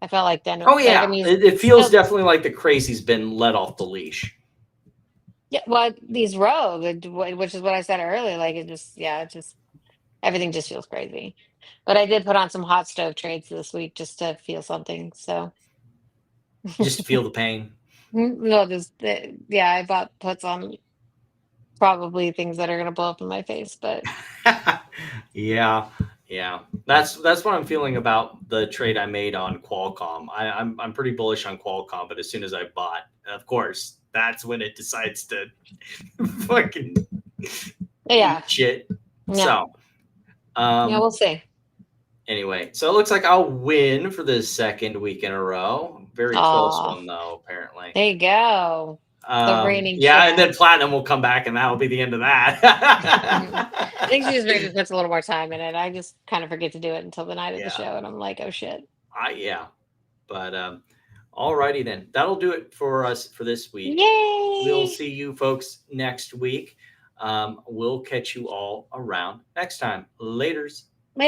I felt like then. It feels definitely like the crazy's been let off the leash. Yeah, well, these rogues, which is what I said earlier, everything just feels crazy. But I did put on some hot stove trades this week just to feel something. So just to feel the pain. No, I bought puts on probably things that are going to blow up in my face, but yeah. That's what I'm feeling about the trade I made on Qualcomm. I'm pretty bullish on Qualcomm, but as soon as I bought, of course, that's when it decides to fucking eat shit. Yeah. So we'll see. Anyway, so it looks like I'll win for the second week in a row. Very close one though, apparently. There you go. The reigning champ. And then Platinum will come back and that'll be the end of that. I think she just maybe puts a little more time in it. I just kind of forget to do it until the night of the show and I'm like, oh shit. But alrighty then. That'll do it for us for this week. Yay! We'll see you folks next week. We'll catch you all around next time. Laters.